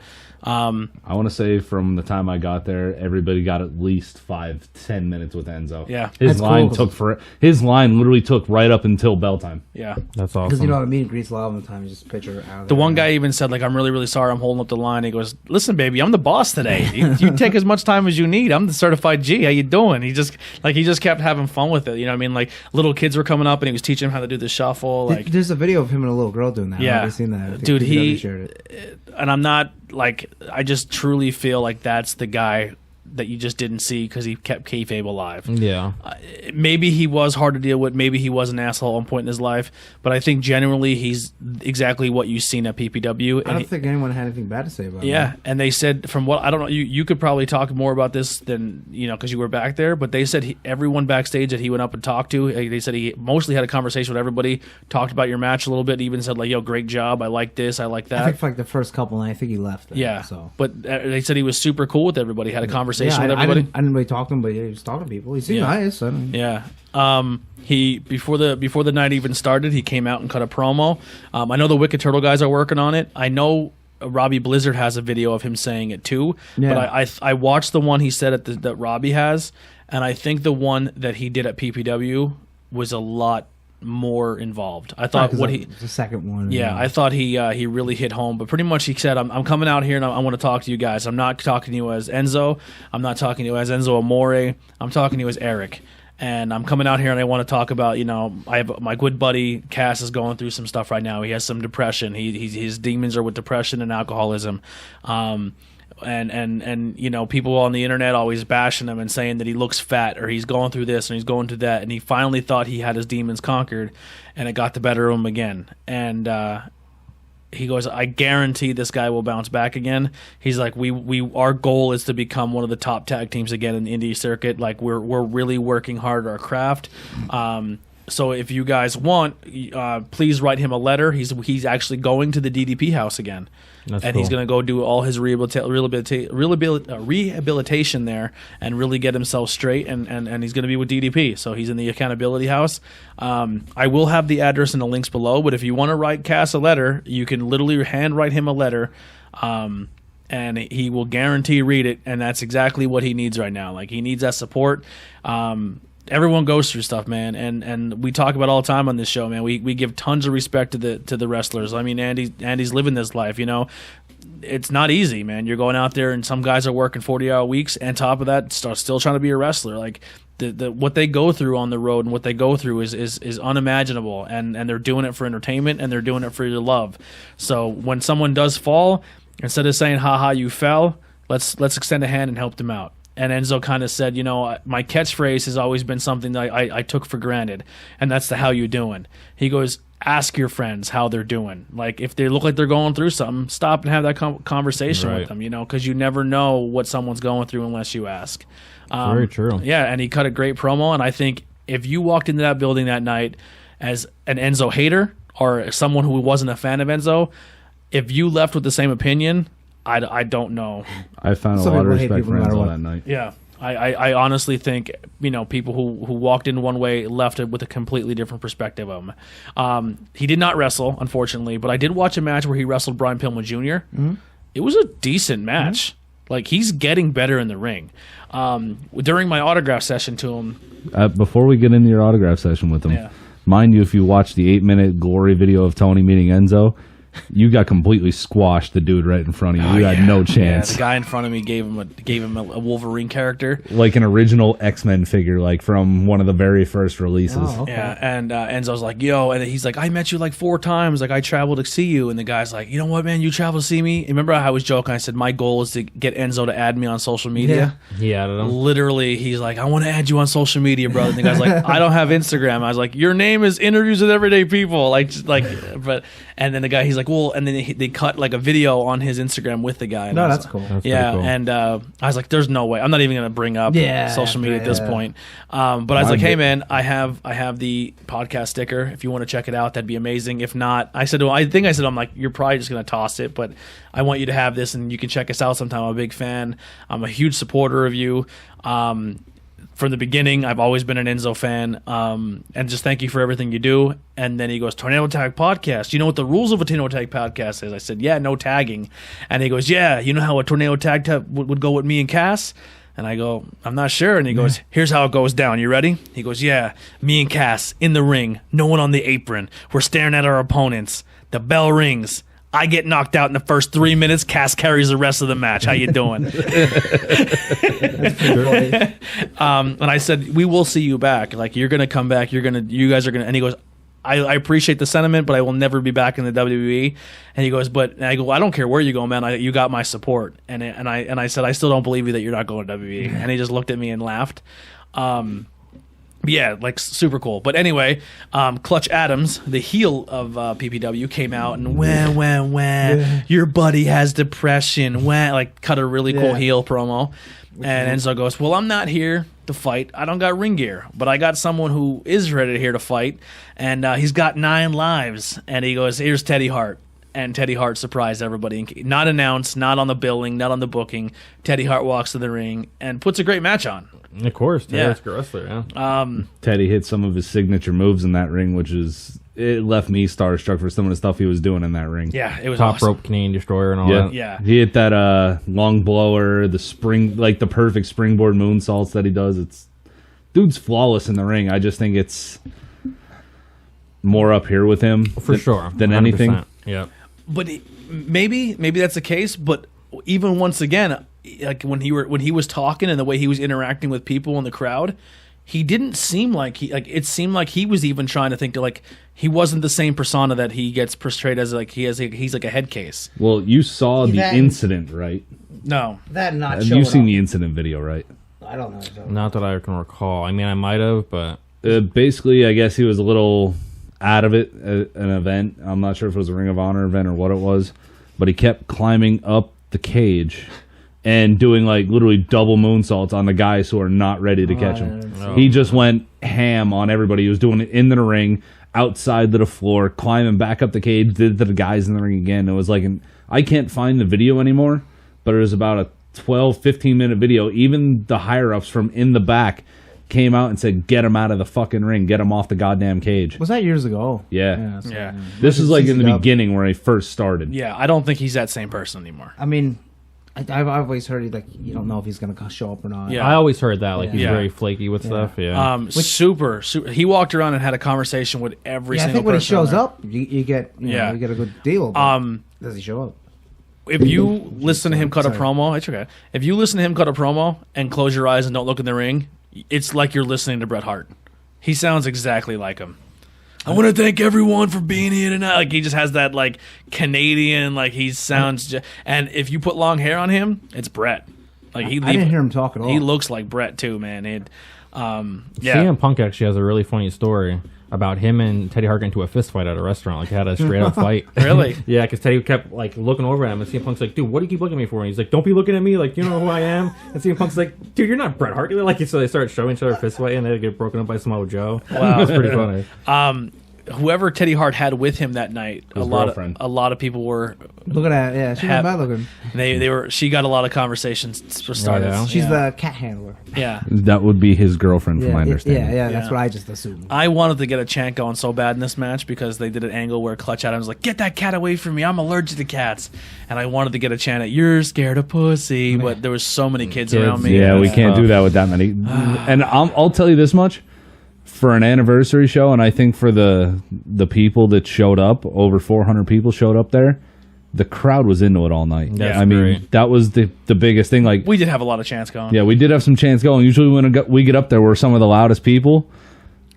I want to say from the time I got there, everybody got at least 5-10 minutes with Enzo. Yeah. his That's line cool. his line literally took right up until bell time. Yeah. That's awesome. Because you know the meet and greets a lot of the time. You just picture out of The there. one guy even said, like, I'm really, really sorry I'm holding up the line. He goes, listen, baby, I'm the boss today. You take as much time as you need. I'm the certified G. How you doing? He just kept having fun with it. You know what I mean? Like, little kids were coming up and he was teaching them how to do the shuffle. Like, There's a video of him and a little girl doing that. Yeah. I've seen that. I think Dude, PW shared it. and I'm not, like, I just truly feel like that's the guy that you just didn't see because he kept kayfabe alive. Yeah. Maybe he was hard to deal with. Maybe he was an asshole at one point in his life. But I think generally he's exactly what you've seen at PPW. I And don't he- think anyone had anything bad to say about him. yeah, and they said from what I don't know, you could probably talk more about this than because you were back there. But they said everyone backstage that he went up and talked to, they said he mostly had a conversation with everybody, talked about your match a little bit, even said like, "Yo, great job, I like this, I like I that." think for like the first couple, and I think he left. Then, Yeah, So but they said he was super cool with everybody, had a conversation yeah, with I everybody. didn't really talk to him, but yeah, he was talking to people. He seemed Yeah. nice. I mean, Yeah. He before the night even started, he came out and cut a promo. I know the Wicked Turtle guys are working on it. I know Robbie Blizzard has a video of him saying it too. Yeah. But I watched the one he said that Robbie has, and I think the one that he did at PPW was a lot more involved. I thought what he. the second one. Yeah, I thought he really hit home. But pretty much he said, I'm coming out here and I want to talk to you guys. I'm not talking to you as Enzo. I'm not talking to you as Enzo Amore. I'm talking to you as Eric. And I'm coming out here and I want to talk about, I have my good buddy Cass is going through some stuff right now. He has some depression. His demons are with depression and alcoholism. And people on the internet always bashing him and saying that he looks fat or he's going through this and he's going through that, and he finally thought he had his demons conquered, and it got the better of him again. And he goes, I guarantee this guy will bounce back again. He's like, our goal is to become one of the top tag teams again in the indie circuit. Like we're really working hard at our craft. So if you guys want, please write him a letter. He's actually going to the DDP house again. That's and cool. he's going to go do all his rehabilitation there and really get himself straight. And he's going to be with DDP. So he's in the accountability house. I will have the address in the links below. But if you want to write Cass a letter, you can literally handwrite him a letter. And he will guarantee read it. And that's exactly what he needs right now. Like, he needs that support. Everyone goes through stuff, man, and we talk about it all the time on this show, man. We give tons of respect to the wrestlers. I mean, Andy's living this life, you know. It's not easy, man. You're going out there, and some guys are working 40-hour weeks, and top of that, still trying to be a wrestler. Like, the what they go through on the road and what they go through is unimaginable, and they're doing it for entertainment, and they're doing it for your love. So when someone does fall, instead of saying, "Ha, you fell," let's extend a hand and help them out. And Enzo kind of said, you know, my catchphrase has always been something that I took for granted, and that's the "how you doing." He goes, ask your friends how they're doing. Like, if they look like they're going through something, stop and have that conversation with them, you know, because you never know what someone's going through unless you ask. Very true. Yeah, and he cut a great promo, and I think if you walked into that building that night as an Enzo hater or someone who wasn't a fan of Enzo, if you left with the same opinion, I don't know. I found Some a lot of people hate respect people for no matter Enzo what. that night. Yeah. I honestly think, you know, people who walked in one way left it with a completely different perspective of him. He did not wrestle, unfortunately, but I did watch a match where he wrestled Brian Pillman Jr. Mm-hmm. It was a decent match. Mm-hmm. Like, he's getting better in the ring. During my autograph session to him... Before we get into your autograph session with him, mind you, if you watch the 8-minute glory video of Tony meeting Enzo, you got completely squashed the dude right in front of you. You had no chance. Yeah, the guy in front of me gave him a Wolverine character, like an original X-Men figure, like from one of the very first releases. Oh, okay. Yeah, and Enzo's like, yo, and he's like, I met you like 4 times. Like, I traveled to see you. And the guy's like, you know what, man, you travel to see me? And remember how I was joking? I said, my goal is to get Enzo to add me on social media. Yeah. He added him. Literally, he's like, I want to add you on social media, brother. And the guy's like, I don't have Instagram. I was like, your name is Interviews with Everyday People. And then the guy, he's like, well, and then they cut like a video on his Instagram with the guy. And No, that's cool. That's yeah, pretty cool. and I was like, "There's no way. I'm not even going to bring up social media at this point." But I was like, "Hey, man, I have the podcast sticker. If you want to check it out, that'd be amazing. If not, I said, I'm like, you're probably just going to toss it, but I want you to have this, and you can check us out sometime. I'm a big fan. I'm a huge supporter of you." From the beginning, I've always been an Enzo fan, and just thank you for everything you do. And then he goes, Tornado Tag Podcast. You know what the rules of a Tornado Tag Podcast is? I said, yeah, no tagging. And he goes, yeah, you know how a Tornado Tag would go with me and Cass? And I go, I'm not sure. And he goes, here's how it goes down. You ready? He goes, yeah, me and Cass in the ring, no one on the apron. We're staring at our opponents. The bell rings. I get knocked out in the first 3 minutes. Cass carries the rest of the match. How you doing? And I said, we will see you back. Like, you're gonna come back. You guys are gonna. And he goes, I appreciate the sentiment, but I will never be back in the WWE. And he goes, and I go, I don't care where you go, man. You got my support. And I said, I still don't believe you that you're not going to WWE. And he just looked at me and laughed. Yeah, like, super cool. But anyway, Clutch Adams, the heel of PPW, came out and your buddy has depression. Like, cut a really cool heel promo. And Enzo goes, well, I'm not here to fight. I don't got ring gear, but I got someone who is ready here to fight, and he's got 9 lives. And he goes, here's Teddy Hart. And Teddy Hart surprised everybody. Not announced, not on the billing, not on the booking. Teddy Hart walks to the ring and puts a great match on. Of course, Teddy's a good wrestler, yeah. Teddy hit some of his signature moves in that ring, it left me starstruck for some of the stuff he was doing in that ring. Yeah, it was Top awesome. rope Canadian Destroyer and all that. Yeah. He hit that long blower, the perfect springboard moonsaults that he does. Dude's flawless in the ring. I just think it's more up here with him For sure. than 100%. anything. Yeah. But maybe that's the case. But even once again, like when he was talking and the way he was interacting with people in the crowd, he didn't seem like it seemed like he was even trying to think to, like, he wasn't the same persona that he gets portrayed as. Like, he's like a head case. Well, you saw the That- incident, right? No, That not Have showing you seen up. the incident video, right? I don't know. Not that I can recall. I mean, I might have, but Basically, I guess he was a little out of it at an event. I'm not sure if it was a Ring of Honor event or what it was, but he kept climbing up the cage and doing like literally double moonsaults on the guys who are not ready to catch him. He just went ham on everybody. He was doing it in the ring, outside to the floor, climbing back up the cage, did it to the guys in the ring again. It was like I can't find the video anymore, but it was about a 12, 15-minute video. Even the higher-ups from in the back came out and said, get him out of the fucking ring. Get him off the goddamn cage. Was that years ago? Yeah. Yeah. This is like in the CCW. beginning where he first started. Yeah, I don't think he's that same person anymore. I mean, I've always heard like you don't know if he's gonna show up or not. Yeah. I always heard that. Like, he's Yeah. very flaky with stuff. Yeah. Super. He walked around and had a conversation with every Yeah, I single think when he person shows there. up, you get you get a good deal. But does he show up? If you listen to him cut a Sorry. promo, it's okay. If you listen to him cut a promo and close your eyes and don't look in the ring, it's like you're listening to Bret Hart. He sounds exactly like him. I want to thank everyone for being here tonight. Like, he just has that like Canadian, like he sounds. And if you put long hair on him, it's Bret. Like I didn't hear him talk at all. He looks like Bret too, man. Yeah. CM Punk actually has a really funny story about him and Teddy Hart getting into a fist fight at a restaurant. Like, they had a straight up fight. Really? Yeah, because Teddy kept like looking over at him, and CM Punk's like, "Dude, what do you keep looking at me for?" And he's like, "Don't be looking at me. Like, you know who I am." And CM Punk's like, "Dude, you're not Bret Hart." Like, so they start showing each other a fist fight, and they get broken up by Samoa Joe. Wow, it's pretty funny. Whoever Teddy Hart had with him that night, a girlfriend. lot of people were. Look at that. Yeah, she's not bad looking. They were. She got a lot of conversations for starters. yeah? She's yeah. the cat handler. Yeah. That would be his girlfriend, from my understanding. Yeah, that's Yeah. what I just assumed. I wanted to get a chant going so bad in this match because they did an angle where Clutch Adams was like, "Get that cat away from me! I'm allergic to cats." And I wanted to get a chant at "You're scared of pussy," but there was so many kids around me. Yeah, we can't tough. do that with that many. And I'll tell you this much. For an anniversary show, and I think for the people that showed up, over 400 people showed up there, the crowd was into it all night. That's I mean, great. that was the biggest thing. Like, We did have a lot of chants going. yeah, we did have some chants going. Usually when we get up there, we're some of the loudest people.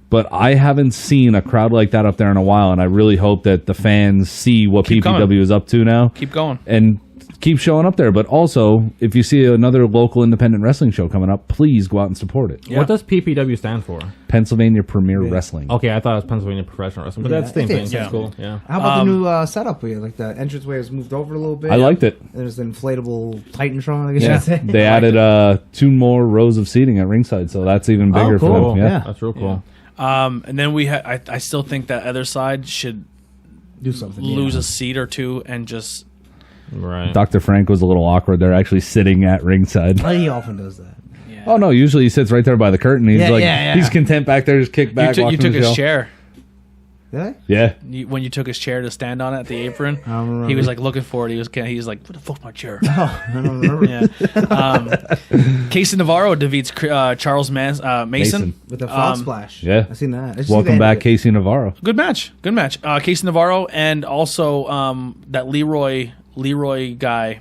But I haven't seen a crowd like that up there in a while, and I really hope that the fans see what Keep PPW coming. is up to now. Keep going. And keep showing up there. But also, if you see another local independent wrestling show coming up, please go out and support it. Yeah. What does PPW stand for? Pennsylvania Premier Wrestling. Okay, I thought it was Pennsylvania Professional Wrestling, but that's the same it thing. is. That's Yeah. cool. Yeah. How about the new setup here? Like the entranceway was moved over a little bit. I liked it. There's an inflatable Titantron, I guess Yeah, you should say. they added 2 more rows of seating at ringside, so that's even bigger cool. for them. Yeah. Yeah. That's real cool. And then I still think that other side should Do something. lose a seat or two and just. Right. Dr. Frank was a little awkward. They're actually sitting at ringside. He often does that. Oh no, usually he sits right there by the curtain. He's Yeah, like, yeah. he's content back there, just kick back. You watching took the his show. chair. Did I? Yeah, When you took his chair to stand on it at the apron, I don't remember. he was like looking for it. He was like, "What the fuck's my chair?" I don't remember. Yeah. Casey Navarro defeats Charles Mason. Mason. With the frog splash. yeah. I seen that. I just see Welcome the back, end of it. Casey Navarro. Good match. Casey Navarro and also that Leroy guy,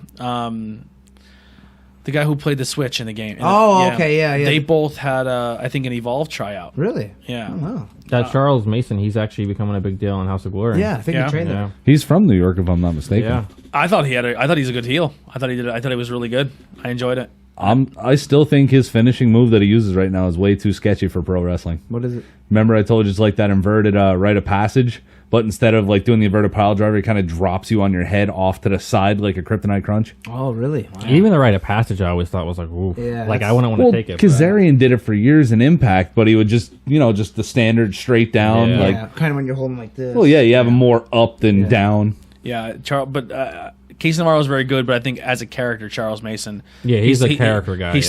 the guy who played the Switch in the game. Oh, okay, yeah. They both had, I think, an Evolve tryout. Really? Yeah. Oh, wow. That Charles Mason, he's actually becoming a big deal in House of Glory. Yeah, I think Yeah. he trained Yeah. there. He's from New York, if I'm not mistaken. Yeah. I thought he's a good heel. I thought he was really good. I enjoyed it. I still think his finishing move that he uses right now is way too sketchy for pro wrestling. What is it? Remember, I told you it's like that inverted rite of passage, but instead of like doing the inverted pile driver, it kind of drops you on your head off to the side like a kryptonite crunch. Oh, really? Wow. Even the rite of passage, I always thought was like, ooh. Yeah, Like, I that's- wouldn't want to Well, take it. Kazarian did it for years in Impact, but he would just, just the standard straight down. Yeah. Like, Yeah, kind of when you're holding like this. well, yeah, you have him more up than down. Yeah, but Casey Navarro is very good. But I think as a character, Charles Mason. Yeah, he's a character guy, He yeah.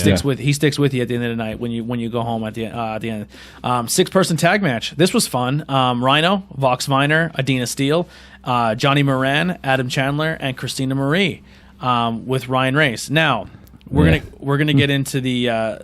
sticks with you at the end of the night when you go home at the end. 6-person tag match. This was fun. Rhino, Vox Viner, Adina Steele, Johnny Moran, Adam Chandler, and Christina Marie with Ryan Race. Now we're gonna get into the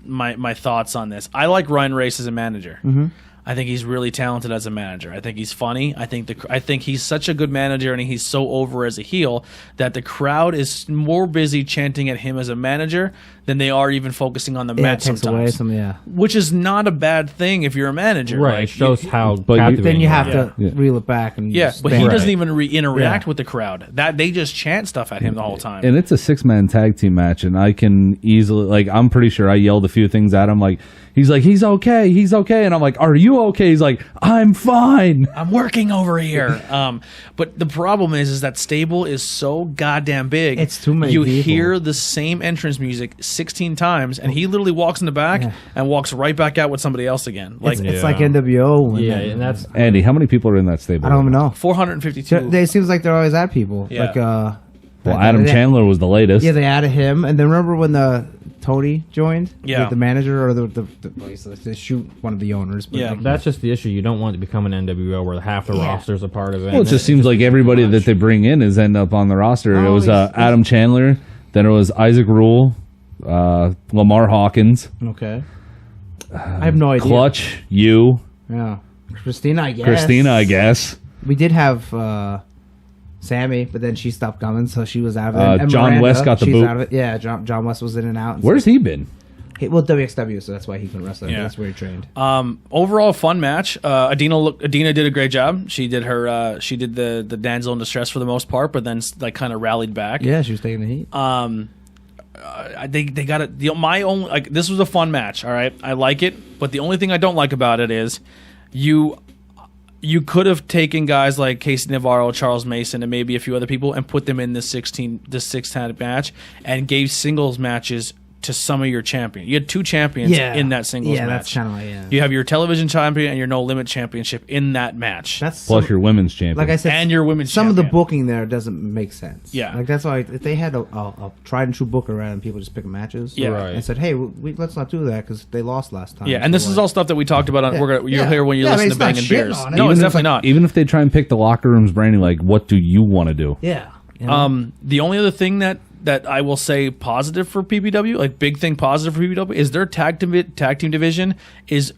my thoughts on this. I like Ryan Race as a manager. Mm-hmm. I think he's really talented as a manager. I think he's funny. I think he's such a good manager, and he's so over as a heel that the crowd is more busy chanting at him as a manager than they are even focusing on the Yeah, it match takes away sometimes. some, yeah. Which is not a bad thing if you're a manager. Right. Like, It shows how But you- captivating Then you have he is. to Yeah. reel it back and Yeah, just but he bang. doesn't even interact Yeah. with the crowd. That they just chant stuff at him the whole time. And it's a 6-man tag team match, and I can easily, like, I'm pretty sure I yelled a few things at him. Like, He's like, he's okay. And I'm like, are you okay? He's like, I'm fine. I'm working over here. But the problem is that stable is so goddamn big. It's too many You people. hear the same entrance music 16 times, and he literally walks in the back and walks right back out with somebody else again. Like It's like NWO. Yeah, and that's Andy, how many people are in that stable? I don't even know. 452. It seems like they're always at people. Yeah. Like Well, Adam Chandler was the latest. Yeah, they added him, and then remember when the Tony joined? Yeah. the manager or the shoot one of the owners. But Yeah. like, that's just the issue. You don't want to become an NWO where half the roster's a part of it. Well, it just seems like everybody that they bring in is end up on the roster. It was Adam Chandler, then it was Isaac Rule, Lamar Hawkins, okay. I have no idea. Clutch, you, Yeah, Christina, I guess. We did have Sammy, but then she stopped coming, so she was out of it. And John Miranda, West got the she's boot. Out of it. Yeah, John West was in and out. And Where's he been? well, WXW, so that's why he couldn't wrestle. Yeah. That's where he trained. Overall, fun match. Adina did a great job. She did her. She did the damsel in distress for the most part, but then like kind of rallied back. Yeah, she was taking the heat. They got it. My only this was a fun match. All right, I like it, but the only thing I don't like about it is you could have taken guys like Casey Navarro, Charles Mason, and maybe a few other people and put them in this 6-10 match and gave singles matches to some of your champions. You had two champions in that singles match. Yeah, that's kind of like, You have your television champion and your No Limit championship in that match. That's Plus your women's champion. like I said, and your women's some of the champion. booking there doesn't make sense. Yeah. like that's why if they had a tried and true booker around and people just picking matches. Yeah. Right. and said, hey, let's not do that because they lost last time. Yeah, and this is all stuff that we talked about. You'll hear when you Yeah, I listen mean, to it's not Banging shitting Beers. on it. No, Even it's if definitely not. Even if they try and pick the locker room's branding, like, what do you want to do? Yeah. You know? The only other thing that I will say positive for PPW, like big thing positive for PPW, is their tag team division is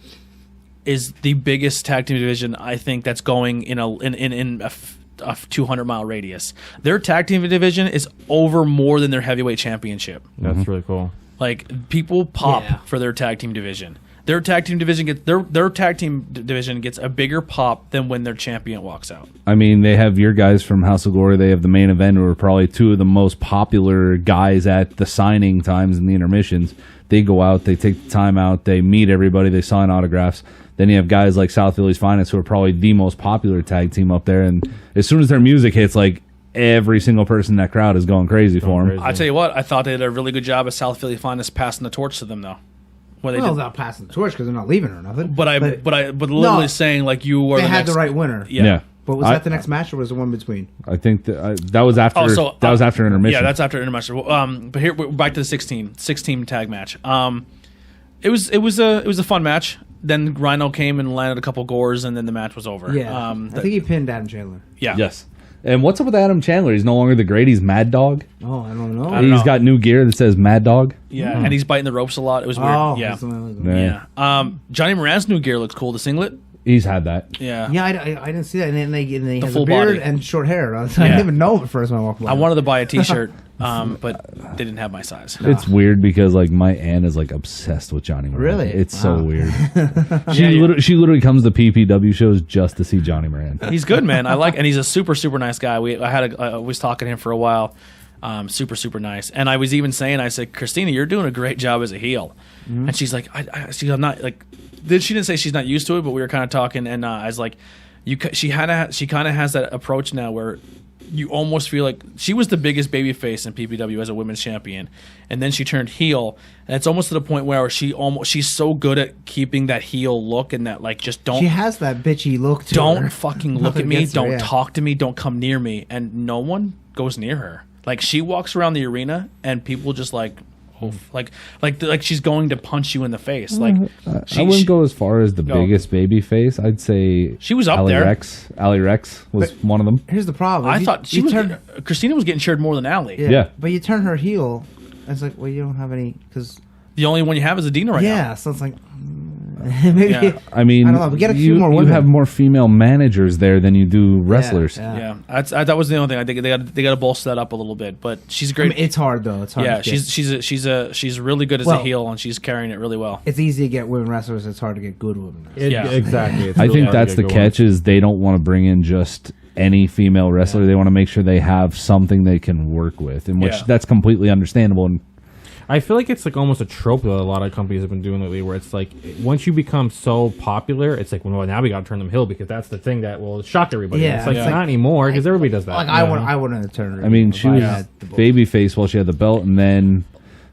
the biggest tag team division I think that's going in a 200-mile radius. Their tag team division is over more than their heavyweight championship. that's really cool. Like people pop Yeah. for their tag team division. Their tag team division gets a bigger pop than when their champion walks out. I mean, they have your guys from House of Glory. They have the main event, who are probably two of the most popular guys at the signing times and the intermissions. They go out, they take the time out, they meet everybody, they sign autographs. Then you have guys like South Philly's Finest, who are probably the most popular tag team up there. And as soon as their music hits, like, every single person in that crowd is going crazy for them. I tell you what, I thought they did a really good job at South Philly Finest passing the torch to them, though. Well, they're not passing the torch because they're not leaving or nothing. But literally saying like you were they the had next, the right winner. Yeah. But was that the next match or was the one between? I think that was after that was after intermission. Yeah, that's after intermission. But here we're back to the 16 tag match. It was a fun match. Then Rhino came and landed a couple gores, and then the match was over. Yeah, I think he pinned Adam Chandler. Yeah. Yes. And what's up with Adam Chandler? He's no longer the Great. He's Mad Dog. Oh, I don't know. don't He's know. got new gear that says Mad Dog. Yeah, and he's biting the ropes a lot. It was weird. Oh, Yeah. that's the one I was- Yeah. Johnny Moran's new gear looks cool. The singlet. He's had that. Yeah. Yeah, I didn't see that. And then they has full a beard body. and short hair. I didn't even know it at first when I walked by. I wanted to buy a T-shirt, but they didn't have my size. It's weird because like my aunt is like obsessed with Johnny Moran. Really? It's so Wow. weird. Yeah, she literally comes to PPW shows just to see Johnny Moran. He's good, man. And he's a super, super nice guy. I was talking to him for a while. Super, super nice. And I was even saying, I said, Christina, you're doing a great job as a heel. Mm-hmm. And she's like, I'm not like. She didn't say she's not used to it, but we were kind of talking, and I was like, she kind of has that approach now where you almost feel like she was the biggest babyface in PPW as a women's champion, and then she turned heel, and it's almost to the point where she's so good at keeping that heel look and that like just don't. She has that bitchy look to Don't her. fucking look Nothing at me. against her, Don't yeah. talk to me. Don't come near me. And no one goes near her. Like she walks around the arena and people just like she's going to punch you in the face. Like I wouldn't go as far as the Go. biggest baby face. I'd say She was up Ali there. Rex. Ali Rex was one of them. Here's the problem. I You- thought you turn. Christina was getting cheered more than Allie. Yeah. But you turn her heel. And it's like, well, you don't have any because The only one you have is Adina right now. yeah. So it's like maybe. Yeah. I mean, I don't know. We get a few you, more you women. have more female managers there than you do wrestlers. Yeah. Yeah, that was the only thing. I think they got to bolster that up a little bit. But she's I great. mean, it's hard though. It's hard. Yeah, to get. she's really good as a Well- heel, and she's carrying it really well. It's easy to get women wrestlers. It's hard to get good women. wrestlers. Yeah. Exactly. It's I really think hard to that's get the good catch is they don't want to bring in just any female wrestler. They want to make sure they have something they can work with, in which Yeah. that's completely understandable. And I feel like it's like almost a trope that a lot of companies have been doing lately, where it's like once you become so popular, it's like, well, now we got to turn them heel because that's the thing that will shock everybody. Yeah, it's like yeah. not anymore because everybody does that. Like you know? I wouldn't have turned her. I mean, she was babyface while she had the belt, and then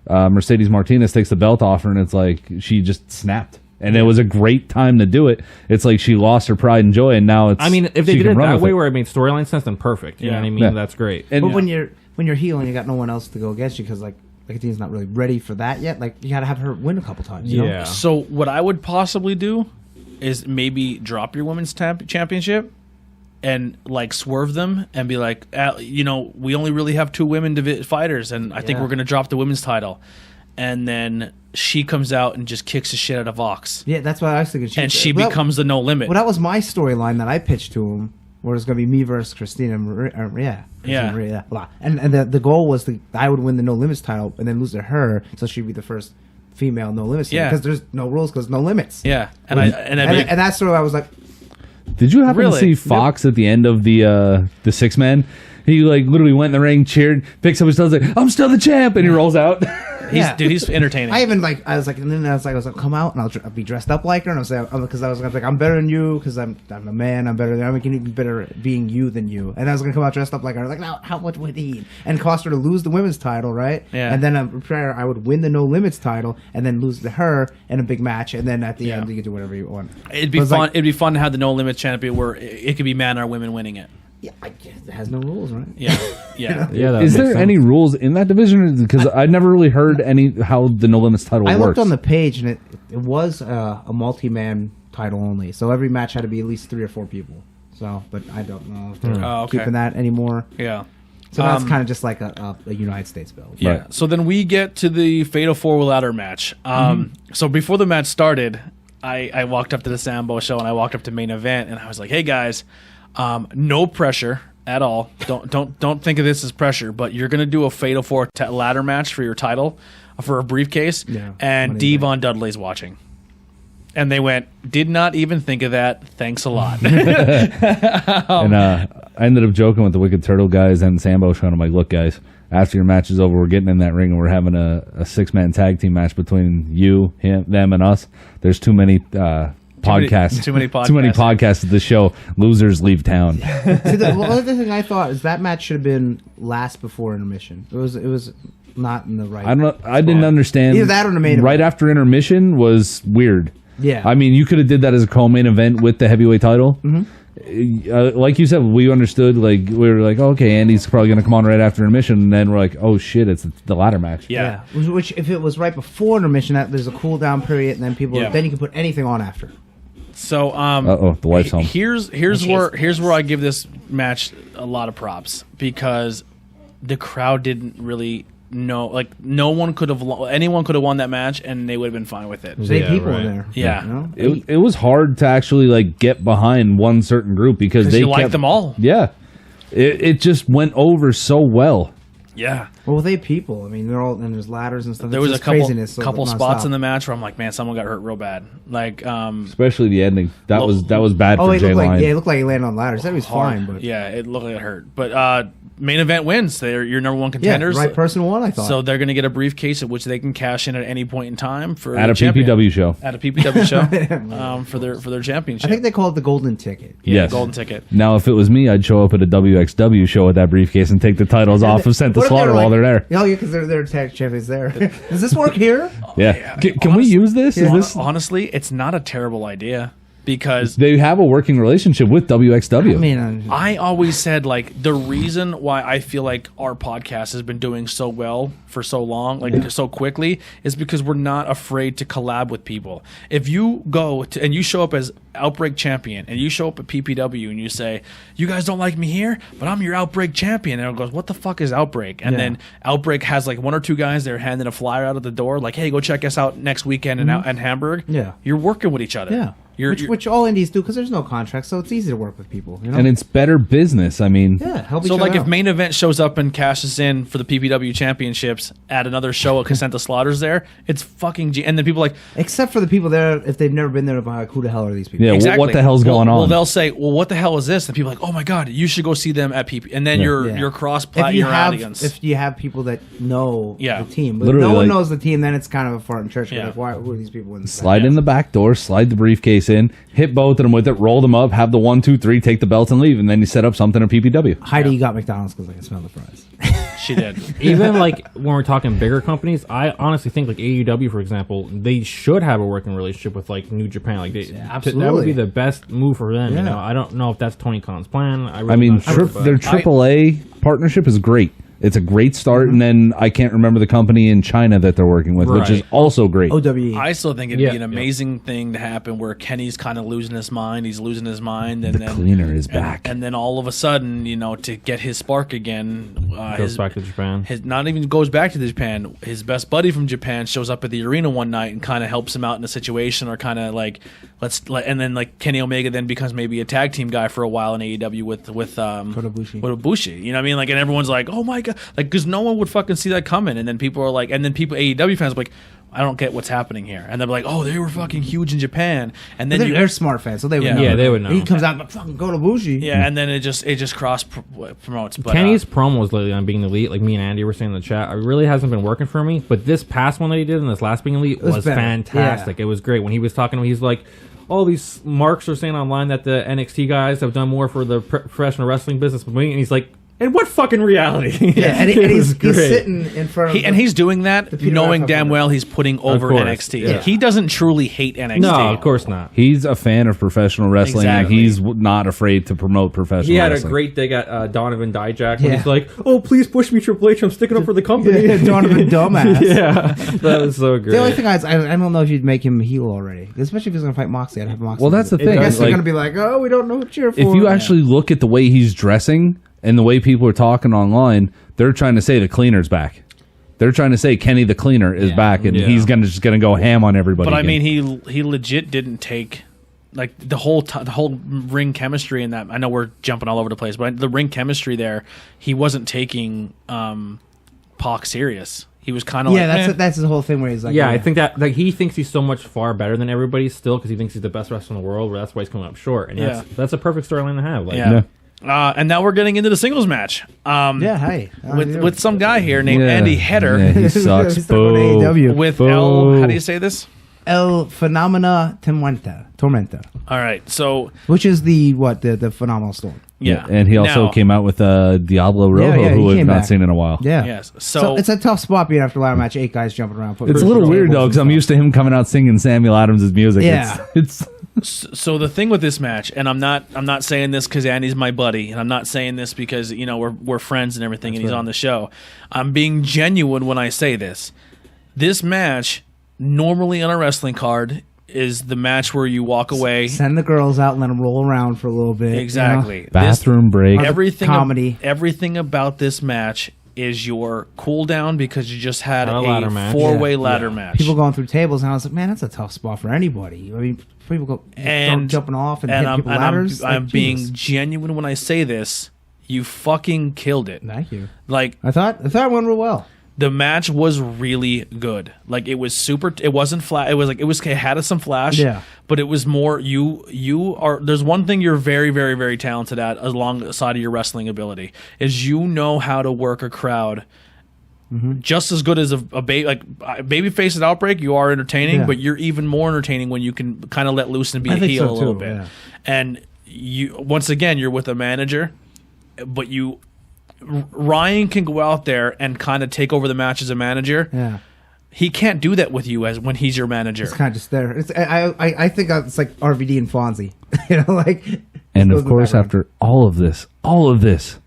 Mercedes Martinez takes the belt off her, and it's like she just snapped. And it was a great time to do it. It's like she lost her pride and joy, and now it's. I mean, if they she did can it run that with way, it. where it made storyline sense, then perfect. You know what I mean? Yeah. That's great. And But when you're heel and you got no one else to go against you because like Team's not really ready for that yet. Like you got to have her win a couple times. You know? Yeah. So what I would possibly do is maybe drop your women's championship and like swerve them and be like, you know, we only really have 2 women fighters, and I think Yeah. we're gonna drop the women's title, and then she comes out and just kicks the shit out of Vox, Yeah, that's what I was thinking. and she becomes the No Limit. Well, that was my storyline that I pitched to him, where it's going to be me versus Christina Maria. Christina Maria, blah. And the goal was I would win the No Limits title and then lose to her, so she'd be the first female No Limits. Yeah. because there's no rules, because no limits. Yeah, and And that's sort of I was like, Did you happen Really? to see Fox at the end of the 6-man? He like literally went in the ring, cheered, picks up his title, like, "I'm still the champ," and he rolls out. he's entertaining. I even like I was like, come out and I'll be dressed up like her, and I was like, because I was like, I'm better than you because I'm a man, I'm better than I'm even better at being you than you, and I was gonna come out dressed up like her, like, now how much would he, and cost her to lose the women's title, right? Yeah. And then I would win the No Limits title and then lose to her in a big match, and then at the end you can do whatever you want. It'd be But it's fun. like- It'd be fun to have the No Limit champion where it could be man or women winning it. Yeah, I guess it has no rules, right? Yeah, yeah. Yeah, that Is makes there sense. any rules in that division? Because I never really heard any how the No Limits title I works. looked on the page and it was a multi-man title only, so every match had to be at least 3 or 4 people. So, but I don't know if they're Oh, okay. keeping that anymore. Yeah. So that's kind of just like a United States belt. Yeah. Right. So then we get to the Fatal 4 ladder match. So before the match started, I walked up to the Sambo show and I walked up to main event and I was like, "Hey guys, no pressure at all. Don't think of this as pressure, but you're gonna do a Fatal 4 ladder match for your title, for a briefcase, Yeah. and What do you Devon Dudley's watching." And they went, "Did not even think of that. Thanks a lot." And I ended up joking with the Wicked Turtle guys and Sambo showing them, like, "Look, guys, after your match is over, we're getting in that ring and we're having a 6-man tag team match between you, him, them, and us. There's too many podcasts. too many Too many podcasts. podcasts at the show. Losers leave town." See, the other thing I thought is that match should have been last before intermission. It was not in the right. I didn't understand. Either that or the main event. Right after intermission was weird. Yeah. I mean, you could have did that as a co-main event with the heavyweight title. Like you said, we understood. Like we were like, okay, Andy's probably going to come on right after intermission, and then we're like, oh shit, it's the ladder match. Yeah. Which if it was right before intermission, that there's a cool down period, and then then you can put anything on after. So The wife's home. Here's where I give this match a lot of props, because the crowd didn't really know, like anyone could have won that match and they would have been fine with it. There's 8 people right. in there. Yeah. You know? It was hard to actually like get behind one certain group because they you like kept them all. Yeah, it just went over so well. Yeah. Well, with 8 people, I mean, they're all and there's ladders and stuff. There It's was a just couple craziness, so couple nonstop. spots in the match where I'm like, man, someone got hurt real bad. Like Especially the ending. That Well, was bad Oh, for it Jay looked like Lyon. it looked like he landed on ladders. That was fine, but yeah, it looked like it hurt. But main event wins. They're your number 1 yeah, contenders. right person won. I thought. So they're going to get a briefcase at which they can cash in at any point in time for At the a champion. PPW show. At a PPW show for their championship. I think they call it the golden ticket. Yeah, Yes. golden ticket. Now, if it was me, I'd show up at a WXW show with that briefcase and take the titles off of Sent to What if Slaughter while they're there. Oh yeah, because they're tag champions there. Does this work here? Yeah. Can we use this? Is this? Honestly, it's not a terrible idea, because They have a working relationship with WXW. I mean, I always said, like, the reason why I feel like our podcast has been doing so well for so long, like so quickly, is because we're not afraid to collab with people. If you go to, and you show up as Outbreak champion, and you show up at PPW and you say, "You guys don't like me here, but I'm your Outbreak champion," and it goes, "What the fuck is Outbreak?" And Yeah. then Outbreak has like 1 or 2 guys they're handing a flyer out of the door, like, "Hey, go check us out next weekend in Hamburg." Yeah. You're working with each other. Yeah. Which all indies do because there's no contract, so it's easy to work with people. You know? And it's better business. I mean, yeah, help So each like other if out. main event shows up and cashes in for the PPW championships at another show at Consent to Slaughter's there, it's fucking and then people are like Except for the people there, if they've never been there, they're like, who the hell are these people? yeah, exactly. what the hell's going on? Well, they'll say, well, what the hell is this? And people are like, oh my god, you should go see them at PP. And then Yeah. you're cross If plat you your have audience. if you have people that know Yeah. the team, but if Literally, no one like- knows the team, then it's kind of a fart in church. Yeah. Like, who are these people in the Slide in the back door, slide the briefcase in, hit both of them with it, roll them up, have the 1, 2, 3, take the belts and leave, and then you set up something at PPW. Heidi got McDonald's because I can smell the fries. She did. Even like when we're talking bigger companies, I honestly think like AEW, for example, they should have a working relationship with like New Japan. Like that would be absolutely. the best move for them. You Yeah. know, I don't know if that's Tony Khan's plan. I mean, not sure, but- their AAA partnership is great. It's a great start, and then I can't remember the company in China that they're working with, which is Right. also great. OWE. I still think it'd Yeah. be an amazing thing to happen where Kenny's kind of losing his mind. He's losing his mind, and The then cleaner is back. And then all of a sudden, to get his spark again, goes back to Japan. His not even goes back to Japan. His best buddy from Japan shows up at the arena one night and kind of helps him out in a situation, or kind of like and then like Kenny Omega then becomes maybe a tag team guy for a while in AEW with Ibushi. with Ibushi. You know what I mean? Like, and everyone's like, oh my god, like because no one would fucking see that coming. And then people are like, and then people AEW fans are like, I don't get what's happening here. And they're like, oh, they were fucking huge in Japan. And then They're smart fans, so they would Yeah. know. Yeah, they would know. He comes out and fucking go to Bushi. yeah, and then it just cross promotes. But Kenny's promos lately on Being Elite, like me and Andy were saying in the chat, it really hasn't been working for me. But this past one that he did in this last Being Elite was better. fantastic. Yeah. It was great. When he was talking, he's like, all these marks are saying online that the NXT guys have done more for the professional wrestling business than me. And he's like, in what fucking reality? Yeah, and, It was he's great. sitting in front of and he's doing that Peter knowing Raff damn up well he's putting over course, NXT. yeah. He doesn't truly hate NXT. No, of course not. He's a fan of professional wrestling, Exactly. and he's not afraid to promote professional He had a wrestling. great dig at Donovan Dijak when Yeah. he's like, "Oh, please push me, Triple H. I'm sticking up for the company." Yeah, Donovan dumbass. yeah, that was so great. The only thing I don't know if you'd make him heel already, especially if he's gonna fight Moxley. I'd have Moxley. Well, that's the I thing. guess they're Like, gonna be like, oh, we don't know who to cheer for. if you actually look at the way he's dressing and the way people are talking online, they're trying to say the cleaner's back. They're trying to say Kenny the cleaner is back, and Yeah. he's just gonna go ham on everybody. But I again. mean, he legit didn't take like the whole ring chemistry in that. I know we're jumping all over the place, but the ring chemistry there, he wasn't taking Pac serious. He was kind of that's his whole thing where he's like, yeah, I think that like he thinks he's so much far better than everybody still because he thinks he's the best wrestler in the world. Where that's why he's coming up short, and Yeah. that's a perfect storyline to have. Like, yeah. And now we're getting into the singles match. yeah, hey, With some guy here named Yeah. Andy Header Yeah, he sucks. He's talking about Boo. AEW. with Boo. El. How do you say this? El Phenomena Tormenta, All right, so which is the Phenomenal Storm. yeah, And he also Now- came out with Diablo Rojo, yeah, who he we've came not back. seen in a while. Yeah. Yes. So, So it's a tough spot being after ladder match. 8 guys jumping around. It's a little weird though, because I'm used to him coming out singing Samuel Adams' music. Yeah. It's So the thing with this match, and I'm not saying this because Andy's my buddy, and I'm not saying this because we're friends and everything, and he's on the show. I'm being genuine when I say this. This match, normally on a wrestling card, is the match where you walk away. Send the girls out and let them roll around for a little bit. Exactly. bathroom break. Everything comedy. Everything about this match is your cool down because you just had A ladder match. 4-way Yeah. ladder match. People going through tables, and I was like, man, that's a tough spot for anybody. I mean, people go and jumping off and hit people ladders. I'm Like, being Jesus. genuine when I say this. You fucking killed it. Thank you. Like I thought it went real well. the match was really good. Like it was super. It wasn't flat. It had some flash. Yeah. But it was more. You are. There's one thing you're very, very, very talented at alongside of your wrestling ability is you know how to work a crowd. Just as good as a babyface at Outbreak, you are entertaining, Yeah. but you're even more entertaining when you can kind of let loose and be I a think heel so, a little too, bit. yeah. And you once again, you're with a manager, but Ryan can go out there and kind of take over the match as a manager. Yeah. He can't do that with you as when he's your manager. It's kind of just there. I think it's like RVD and Fonzie. like. And goes of in the course, background. after all of this,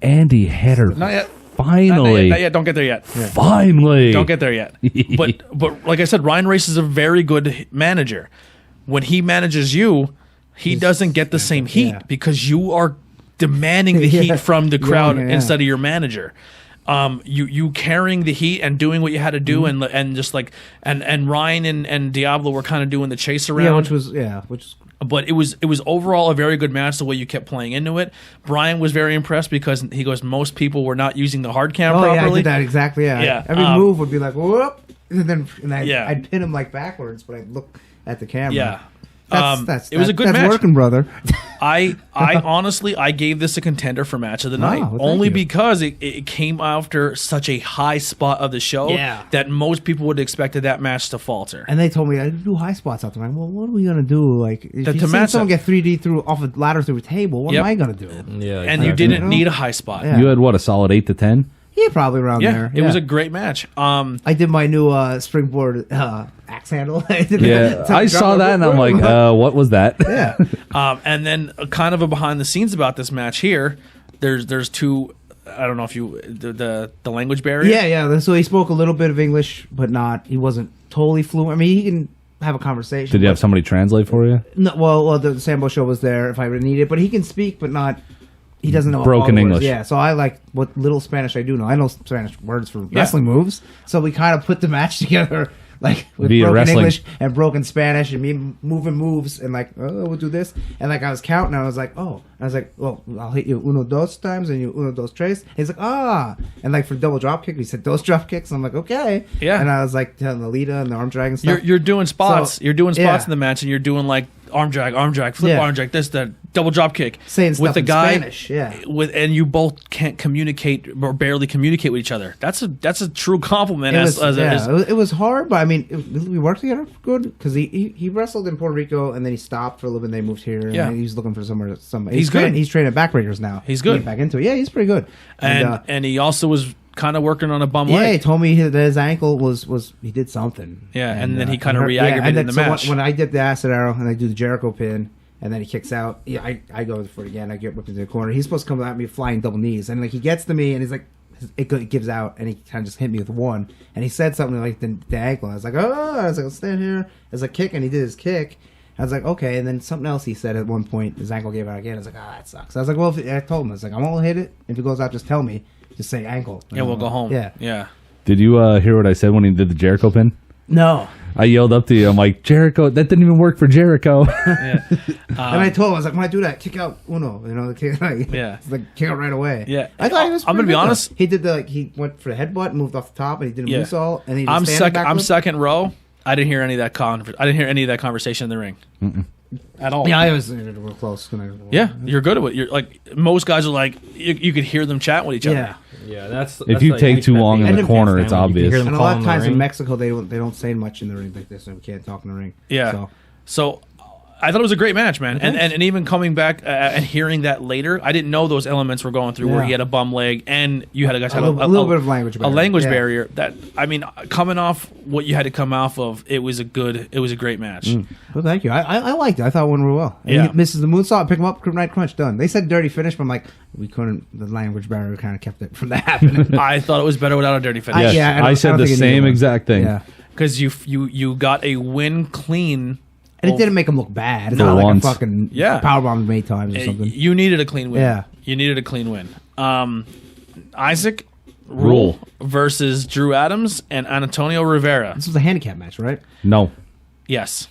Andy Header Not yet. finally, Not yet. Don't get there yet. finally, Don't get there yet. But like I said, Ryan Race is a very good manager. When he manages you, he doesn't get the same heat yeah. because you are demanding the Yeah. heat from the crowd Yeah. instead of your manager. you carrying the heat and doing what you had to do, and just like and Ryan and Diablo were kind of doing the chase around. Which was But it was overall a very good match. The way you kept playing into it, Brian was very impressed because he goes, most people were not using the hard cam properly. Yeah, I did that exactly. Yeah, Yeah, every move would be like whoop, and I'd pin him like backwards, but I'd look at the camera. Yeah. It was a good match. That's working, brother. I honestly I gave this a contender for match of the night, well, thank only you. because it came after such a high spot of the show that most people would have expected that match to falter. And they told me I do high spots out there. I'm like, well, what are we gonna do? Like, if To you see match someone up. get 3D through off a ladder through a table, what Yep. am I gonna do? Yeah, And you exactly. didn't need a high spot. Yeah. You had what, a solid 8 to 10? Yeah, probably around Yeah, there. it was a great match. I did my new springboard axe handle. I did Yeah, I saw that and I'm like, what was that? yeah. And then kind of a behind the scenes about this match here. There's two. I don't know if you the language barrier. Yeah. So he spoke a little bit of English, but not. He wasn't totally fluent. I mean, he can have a conversation. Did you have but- somebody translate for you? No, well, the Sambo show was there if I would need it, but he can speak, but not. He doesn't know Broken all the words. English. Yeah, so I like what little Spanish I do know. I know Spanish words for wrestling moves, so we kind of put the match together like with Via broken wrestling. English and broken Spanish and me moving moves and like, oh, we'll do this. And like I was counting, I was like, oh, I was like, well, I'll hit you uno dos times and you uno dos tres. And he's like, ah, and like for double drop kick, he said dos drop kicks. And I'm like, okay, Yeah. And I was like telling the Lita and the arm drag and stuff. You're doing spots. So, you're doing spots yeah. in the match, and you're doing like arm drag, flip Yeah. arm drag, this, that, double drop kick. Saying stuff with the in guy Spanish, yeah. and you both can't communicate or barely communicate with each other. That's a true compliment. It was hard, but I mean, we worked together good because he wrestled in Puerto Rico and then he stopped for a little bit. And they moved here, Yeah. and he's looking for somewhere. He's good. He's training at backbreakers now. He's good. Getting back into it. Yeah, he's pretty good. and he also was kind of working on a bum yeah, he leg. told me that his ankle was he did something. Yeah, and then he kinda and re-aggravated then the so match. When I did the acid arrow and I do the Jericho pin. And then he kicks out. Yeah, I go for it again. I get whipped into the corner. He's supposed to come at me flying double knees, and like he gets to me, and he's like, it gives out, and he kind of just hit me with one. And he said something like the ankle. I was like, oh, I was like, I'll stand here as a kick, and he did his kick. I was like, okay. And then something else he said at one point, his ankle gave out again. I was like, that sucks. I was like, well, I told him, I was like, I won't hit it. If it goes out, just tell me. Just say ankle. Yeah, we'll go home. Yeah. Did you hear what I said when he did the Jericho pin? No. I yelled up to you. I'm like, Jericho, that didn't even work for Jericho. And I told him, I was like, when I do that, kick out uno. You know, kick, Yeah. it's like kick out right away. Yeah. I thought he was. I'm gonna pretty be good, though. honest. He did he went for the headbutt, moved off the top, and he did a Yeah. moonsault, and he. Just I'm standing second. back I'm with- second row. I didn't hear any of that I didn't hear any of that conversation in the ring at all. Yeah, I was real close. Yeah, you're good at it. You're like most guys are like you could hear them chatting with each other. Yeah. Yeah, that's If you like take too that long being in the a corner, fan it's when you can obvious. hear them And a lot calling of the times in ring. Mexico, they don't say much in the ring like this, and we can't talk in the ring. Yeah. So I thought it was a great match, man. And even coming back and hearing that later, I didn't know those elements were going through where Yeah. he had a bum leg and you had a guy have A little bit of language barrier. A language Yeah. barrier. That I mean, coming off what you had to come off of, it was a great match. Well, thank you. I liked it. I thought it went real well. And Yeah. he misses the moonsault, pick him up, night crunch, done. They said dirty finish, but I'm like, we couldn't. The language barrier kind of kept it from that happening. I thought it was better without a dirty finish. Yes, yeah, I I said don't the think it needed same one. exact thing. Yeah. Because you got a win clean. And it didn't make him look bad. It's For not like once. a fucking Yeah. powerbomb him 8 times or something. You needed a clean win. Yeah. You needed a clean win. Isaac Rule. versus Drew Adams and Antonio Rivera. This was a handicap match, right? No. Yes.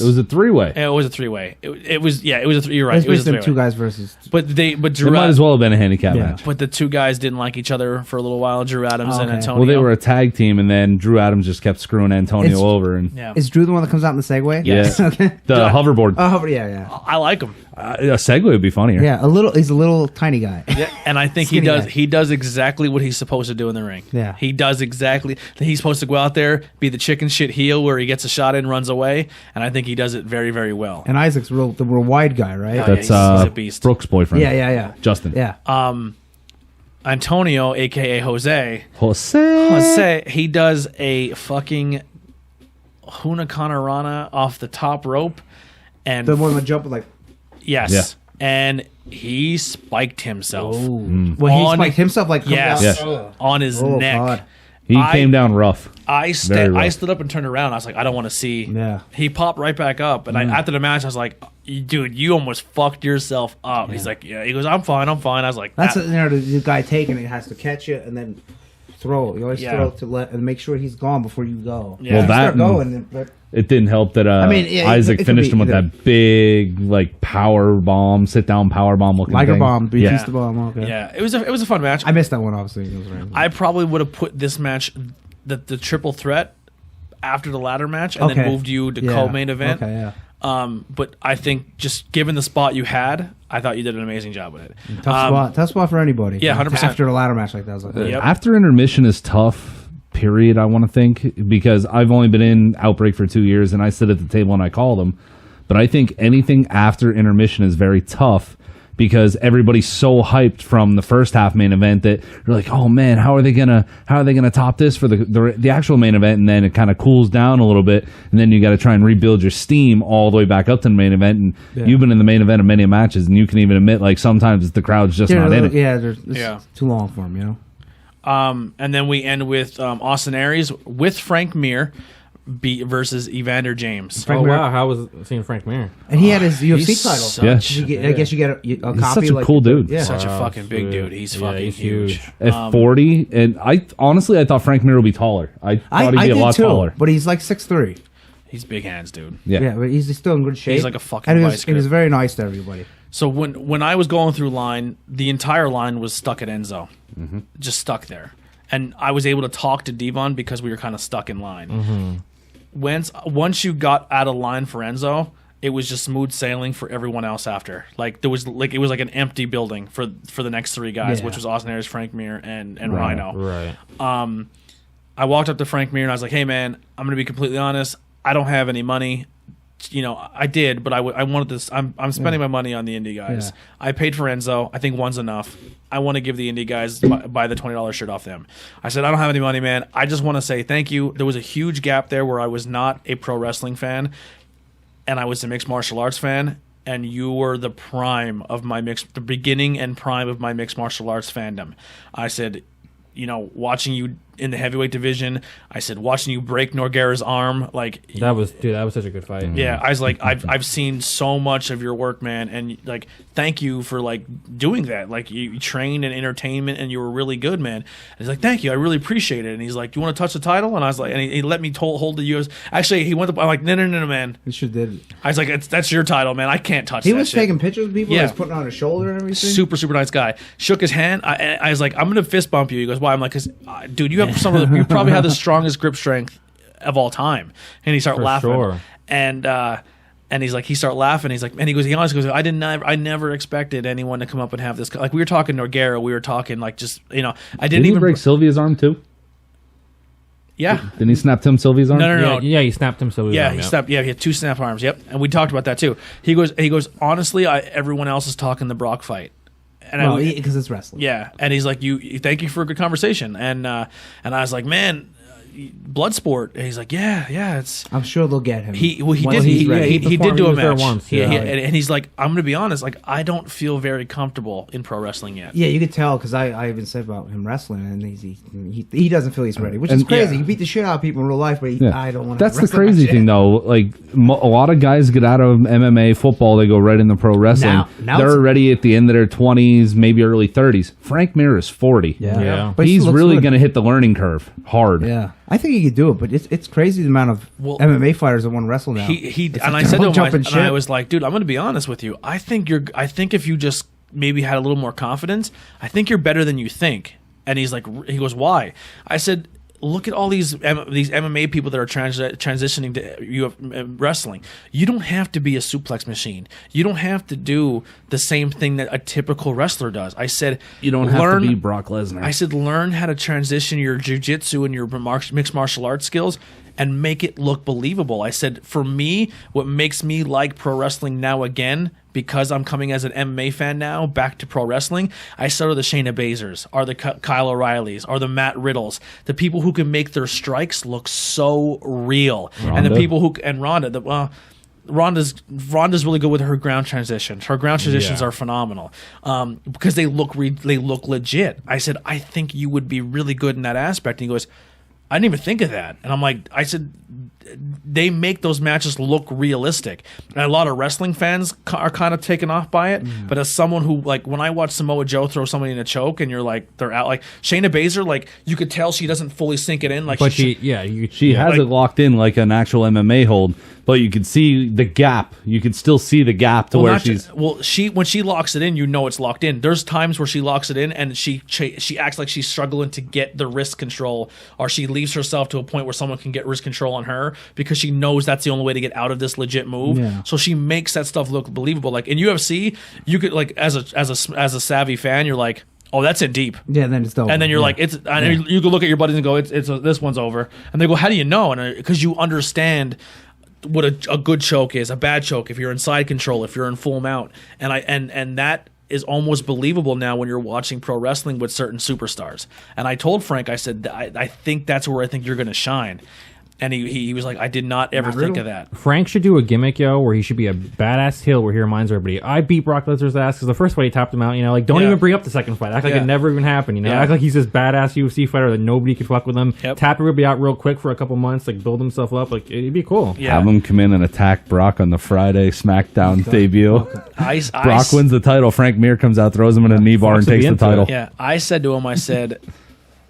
It was a 3-way. It was a 3-way. It was a you're right. It's It was a basically 3-way. two guys versus. But It Drew might as well have been a handicap Yeah. match. But the two guys didn't like each other for a little while, Drew Adams and Okay. Antonio. Well, they were a tag team, and then Drew Adams just kept screwing Antonio It's- over. And Yeah. Is Drew the one that comes out in the Segway? Yes. Okay. the hoverboard. Oh, yeah. I like him. A Segway would be funnier. Yeah, he's a little tiny guy. Yeah, and I think Skinny guy. he does exactly what he's supposed to do in the ring. Yeah. He does exactly. He's supposed to go out there, be the chicken shit heel where he gets a shot in, runs away, and I think he does it very, very well. And Isaac's the real wide guy, right? Oh, That's he's a beast. Brooks' boyfriend. Yeah. Justin. Yeah. Antonio, aka Jose. Jose, he does a fucking Hurricane Rana off the top rope, and The one that jumped like. yes, Yeah. and he spiked himself. Well, he On- spiked himself like. Yes, Yes. Oh. on his Oh, neck. God. He came down rough. I Very rough. stood up and turned around. I was like, I don't want to see. Yeah. He popped right back up, and after the match, I was like, dude, you almost fucked yourself up. He's like, yeah. He goes, I'm fine. I was like, That's the guy taking it has to catch it and then throw it. You always Yeah. throw it to let and make sure he's gone before you go. Yeah. Well, You that start going. But it didn't help that Isaac it could finished be him with either. that big like power bomb, sit down power bomb looking Liger thing. bomb, Yeah. Batista bomb. Okay. yeah, it was a fun match. I missed that one. Obviously, it was random. I probably would have put this match, the triple threat, after the ladder match, and then Okay. moved you to Yeah. co-main event. Okay, yeah. But I think just given the spot you had, I thought you did an amazing job with it. Tough spot for anybody. Yeah, 100%. After a ladder match like that, I was like, Yep. After intermission is tough. Period. I want to think because I've only been in Outbreak for 2 years, and I sit at the table and I call them. But I think anything after intermission is very tough because everybody's so hyped from the first half main event that you're like, oh man, how are they gonna top this for the actual main event? And then it kind of cools down a little bit, and then you got to try and rebuild your steam all the way back up to the main event. And you've been in the main event of many matches, and you can even admit like sometimes the crowd's just not in it. Yeah, it's too long for him, you know. And then we end with Austin Aries with Frank Mir versus Evander James. Frank Oh Mir. wow, how was seeing Frank Mir? And he had his UFC He's title. such- Yeah. I guess you get a He's copy. such a like, cool dude. Yeah. Such a Wow, fucking big sweet. dude. He's Yeah, fucking he's huge. huge. At 40, and I thought Frank Mir would be taller. I thought he'd I be a did lot too, taller. but he's like 6'3". He's big hands, dude. Yeah, but he's still in good shape. He's like a fucking and he vice was grip. very nice to everybody. So when I was going through line, the entire line was stuck at Enzo, just stuck there, and I was able to talk to Devon because we were kind of stuck in line. Once you got out of line for Enzo, it was just smooth sailing for everyone else after. Like there was like it was like an empty building for the next three guys, Yeah. which was Austin Aries, Frank Mir, and Rhino. Right. I walked up to Frank Mir and I was like, "Hey man, I'm gonna be completely honest. I don't have any money. You know, I did, but I wanted this. I'm spending my money on the indie guys. Yeah. I paid for Enzo. I think one's enough. I want to give the indie guys buy the $20 shirt off them. I said I don't have any money, man. I just want to say thank you. There was a huge gap there where I was not a pro wrestling fan, and I was a mixed martial arts fan. And you were the the beginning and prime of my mixed martial arts fandom. I said, you know, watching you in the heavyweight division, I said watching you break Nogueira's arm, like That was such a good fight. yeah, I was like, I've seen so much of your work, man, and like, thank you for like doing that. Like, you trained in entertainment, and you were really good, man. And he's like, thank you, I really appreciate it. And he's like, do you want to touch the title? And I was like, and he let me hold the US. Actually, he went up. I'm like, no, man. He sure did. I was like, that's your title, man. I can't touch. He that was shit. taking pictures of people. Yeah. He was putting it on his shoulder and everything. Super nice guy. Shook his hand. I was like, I'm gonna fist bump you. He goes, why? I'm like, cause dude, you have some of the, you probably have the strongest grip strength of all time. And he started For laughing. sure. And he's like, he started laughing. He's like, and he goes, he honestly goes, I never expected anyone to come up and have this. Like, we were talking Nogueira, we were talking like just, you know, I didn't Didn't he even break Sylvia's arm too? Yeah. Didn't he snap Tim Sylvia's arm? No. Yeah, he snapped him. So he was Yeah, on, he yep. snapped. Yeah, he had two snap arms. Yep, and we talked about that too. He goes. Honestly, everyone else is talking the Brock fight, and Well, because it's wrestling. yeah, and he's like, thank you for a good conversation, and I was like, man, Bloodsport. And he's like, yeah, it's. I'm sure they'll get him. He once did. he's He ready. did do a was there match. once, Yeah, yeah. and he's like, I'm gonna be honest. Like, I don't feel very comfortable in pro wrestling yet. Yeah, you could tell because I even said about him wrestling, and he doesn't feel he's ready, which is And- crazy. Yeah. He beat the shit out of people in real life, but Yeah. I don't want to. That's the crazy thing, though. Like a lot of guys get out of MMA football, they go right into pro wrestling. Now They're it's- already at the end of their 20s, maybe early 30s. Frank Mir is 40. Yeah. But he He's still looks really good. going to hit the learning curve hard. Yeah, I think he could do it, but it's crazy the amount of MMA fighters that want to wrestle now. He It's and like I said to him, jumping and shit. I was like, dude, I'm gonna be honest with you. I think if you just maybe had a little more confidence, I think you're better than you think. And he goes, why? I said, look at all these MMA people that are transitioning to wrestling. You don't have to be a suplex machine. You don't have to do the same thing that a typical wrestler does. I said, You don't have to be Brock Lesnar. I said, learn how to transition your jiu-jitsu and your mixed martial arts skills and make it look believable. I said, for me, what makes me like pro wrestling now again, because I'm coming as an MMA fan now back to pro wrestling, I started the Shayna Baszlers, are the Kyle O'Reillys, are the Matt Riddles, the people who can make their strikes look so real. And the people who, and Ronda, Ronda's really good with her ground transitions. Her ground transitions are phenomenal because they look legit. I said, I think you would be really good in that aspect. And he goes, I didn't even think of that. And I'm like, I said, they make those matches look realistic. And a lot of wrestling fans are kind of taken off by it. But as someone who, like, when I watch Samoa Joe throw somebody in a choke and you're like, they're out, like Shayna Baszler, like, you could tell she doesn't fully sink it in. Like, But she has like, it locked in like an actual MMA hold, but you could see the gap. You could still see the gap to where she's. When she locks it in, you know it's locked in. There's times where she locks it in and she acts like she's struggling to get the wrist control, or she leaves herself to a point where someone can get wrist control on her because she knows that's the only way to get out of this legit move. Yeah. So she makes that stuff look believable. Like in UFC, you could, like, as a savvy fan, you're like, oh, that's in deep. Yeah, then it's over. And then you're like, it's. And you could look at your buddies and go, it's this one's over. And they go, how do you know? And because you understand what a good choke is, a bad choke, if you're in side control, if you're in full mount, and that is almost believable now when you're watching pro wrestling with certain superstars. And I told Frank, I said, I think that's where I think you're going to shine. And he was like, I did not ever think of that. Frank should do a gimmick, where he should be a badass heel where he reminds everybody, I beat Brock Lesnar's ass because the first fight he tapped him out, like, don't even bring up the second fight. Act like it never even happened, Act like he's this badass UFC fighter that nobody could fuck with him. Yep. Tap everybody out real quick for a couple months, like, build himself up. Like, it'd be cool. Yeah. Have him come in and attack Brock on the Friday SmackDown debut. Brock wins the title. Frank Mir comes out, throws him in a knee bar, and takes the title. Yeah, I said to him, I said,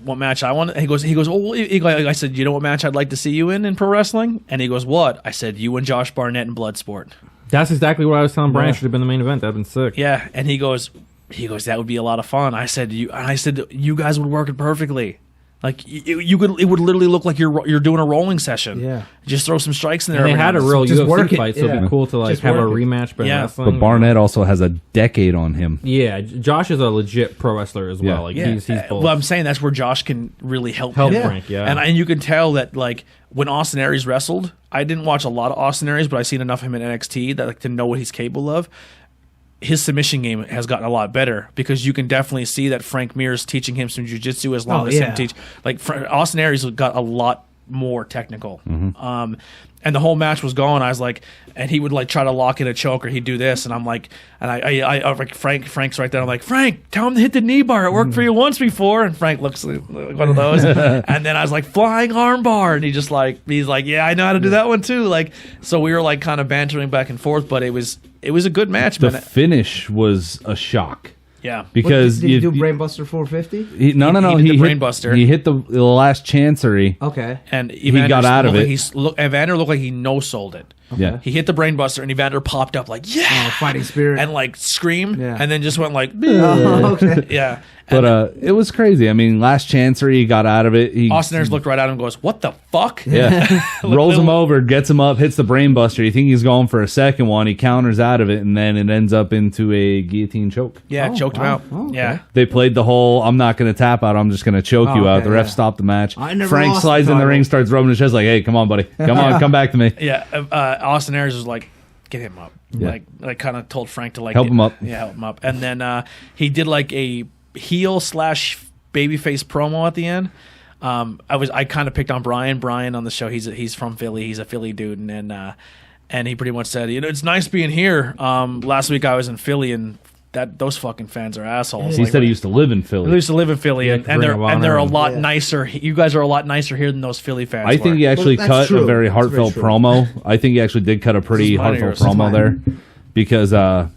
what match I want? He goes, oh, I said, you know what match I'd like to see you in pro wrestling? And he goes, what? I said, you and Josh Barnett in Bloodsport. That's exactly what I was telling Brian. Should have been the main event. That'd been sick. Yeah, and he goes, that would be a lot of fun. I said, you guys would work it perfectly. Like it would literally look like you're doing a rolling session. Yeah, just throw some strikes in there. And they had a real UFC fight, so it'd be cool to like just have a rematch. But wrestling. But Barnett also has a decade on him. Yeah, Josh is a legit pro wrestler as well. Like he's both. Well, I'm saying that's where Josh can really help Frank. Yeah, and you can tell that like when Austin Aries wrestled, I didn't watch a lot of Austin Aries, but I seen enough of him in NXT that like to know what he's capable of. His submission game has gotten a lot better because you can definitely see that Frank Mir is teaching him some jiu-jitsu as long as him teach. Like Austin Aries got a lot more technical. And the whole match was going. I was like, and he would like try to lock in a choke or he'd do this, and I'm like, and I like Frank's right there. I'm like, Frank, tell him to hit the knee bar. It worked for you once before. And Frank looks like one of those. And then I was like, flying arm bar, and he's like, yeah, I know how to do that one too. Like, so we were like kind of bantering back and forth, but it was a good match. The finish was a shock. Yeah, because did he do Brainbuster 450? No. He hit the Brainbuster. He hit the last chancery. Okay, and he got out of it. Evander looked like he no-sold it. Okay. Yeah, he hit the Brainbuster, and Evander popped up like fighting spirit, and like screamed, and then just went like, okay, yeah. But it was crazy. I mean, last chancery, he got out of it. Austin Aries looked right at him and goes, what the fuck? Yeah. Rolls him over, gets him up, hits the brainbuster. You think he's going for a second one. He counters out of it, and then it ends up into a guillotine choke. Yeah, choked him out. Oh, okay. Yeah. They played the whole, I'm not going to tap out, I'm just going to choke you out. The ref stopped the match. Frank slides in the ring, starts rubbing his chest like, hey, come on, buddy. Come on, come back to me. Yeah. Austin Aries was like, get him up. Yeah. Like kind of told Frank to like help him up. Yeah, help him up. And then he did like a heel / babyface promo at the end. I kind of picked on Brian on the show. He's from Philly. He's a Philly dude, and he pretty much said, it's nice being here. Last week I was in Philly, and those fucking fans are assholes. He said he used to live in Philly. He used to live in Philly, and they're a lot nicer. You guys are a lot nicer here than those Philly fans. I think he actually cut a very heartfelt promo. I think he actually did cut a pretty heartfelt promo there, because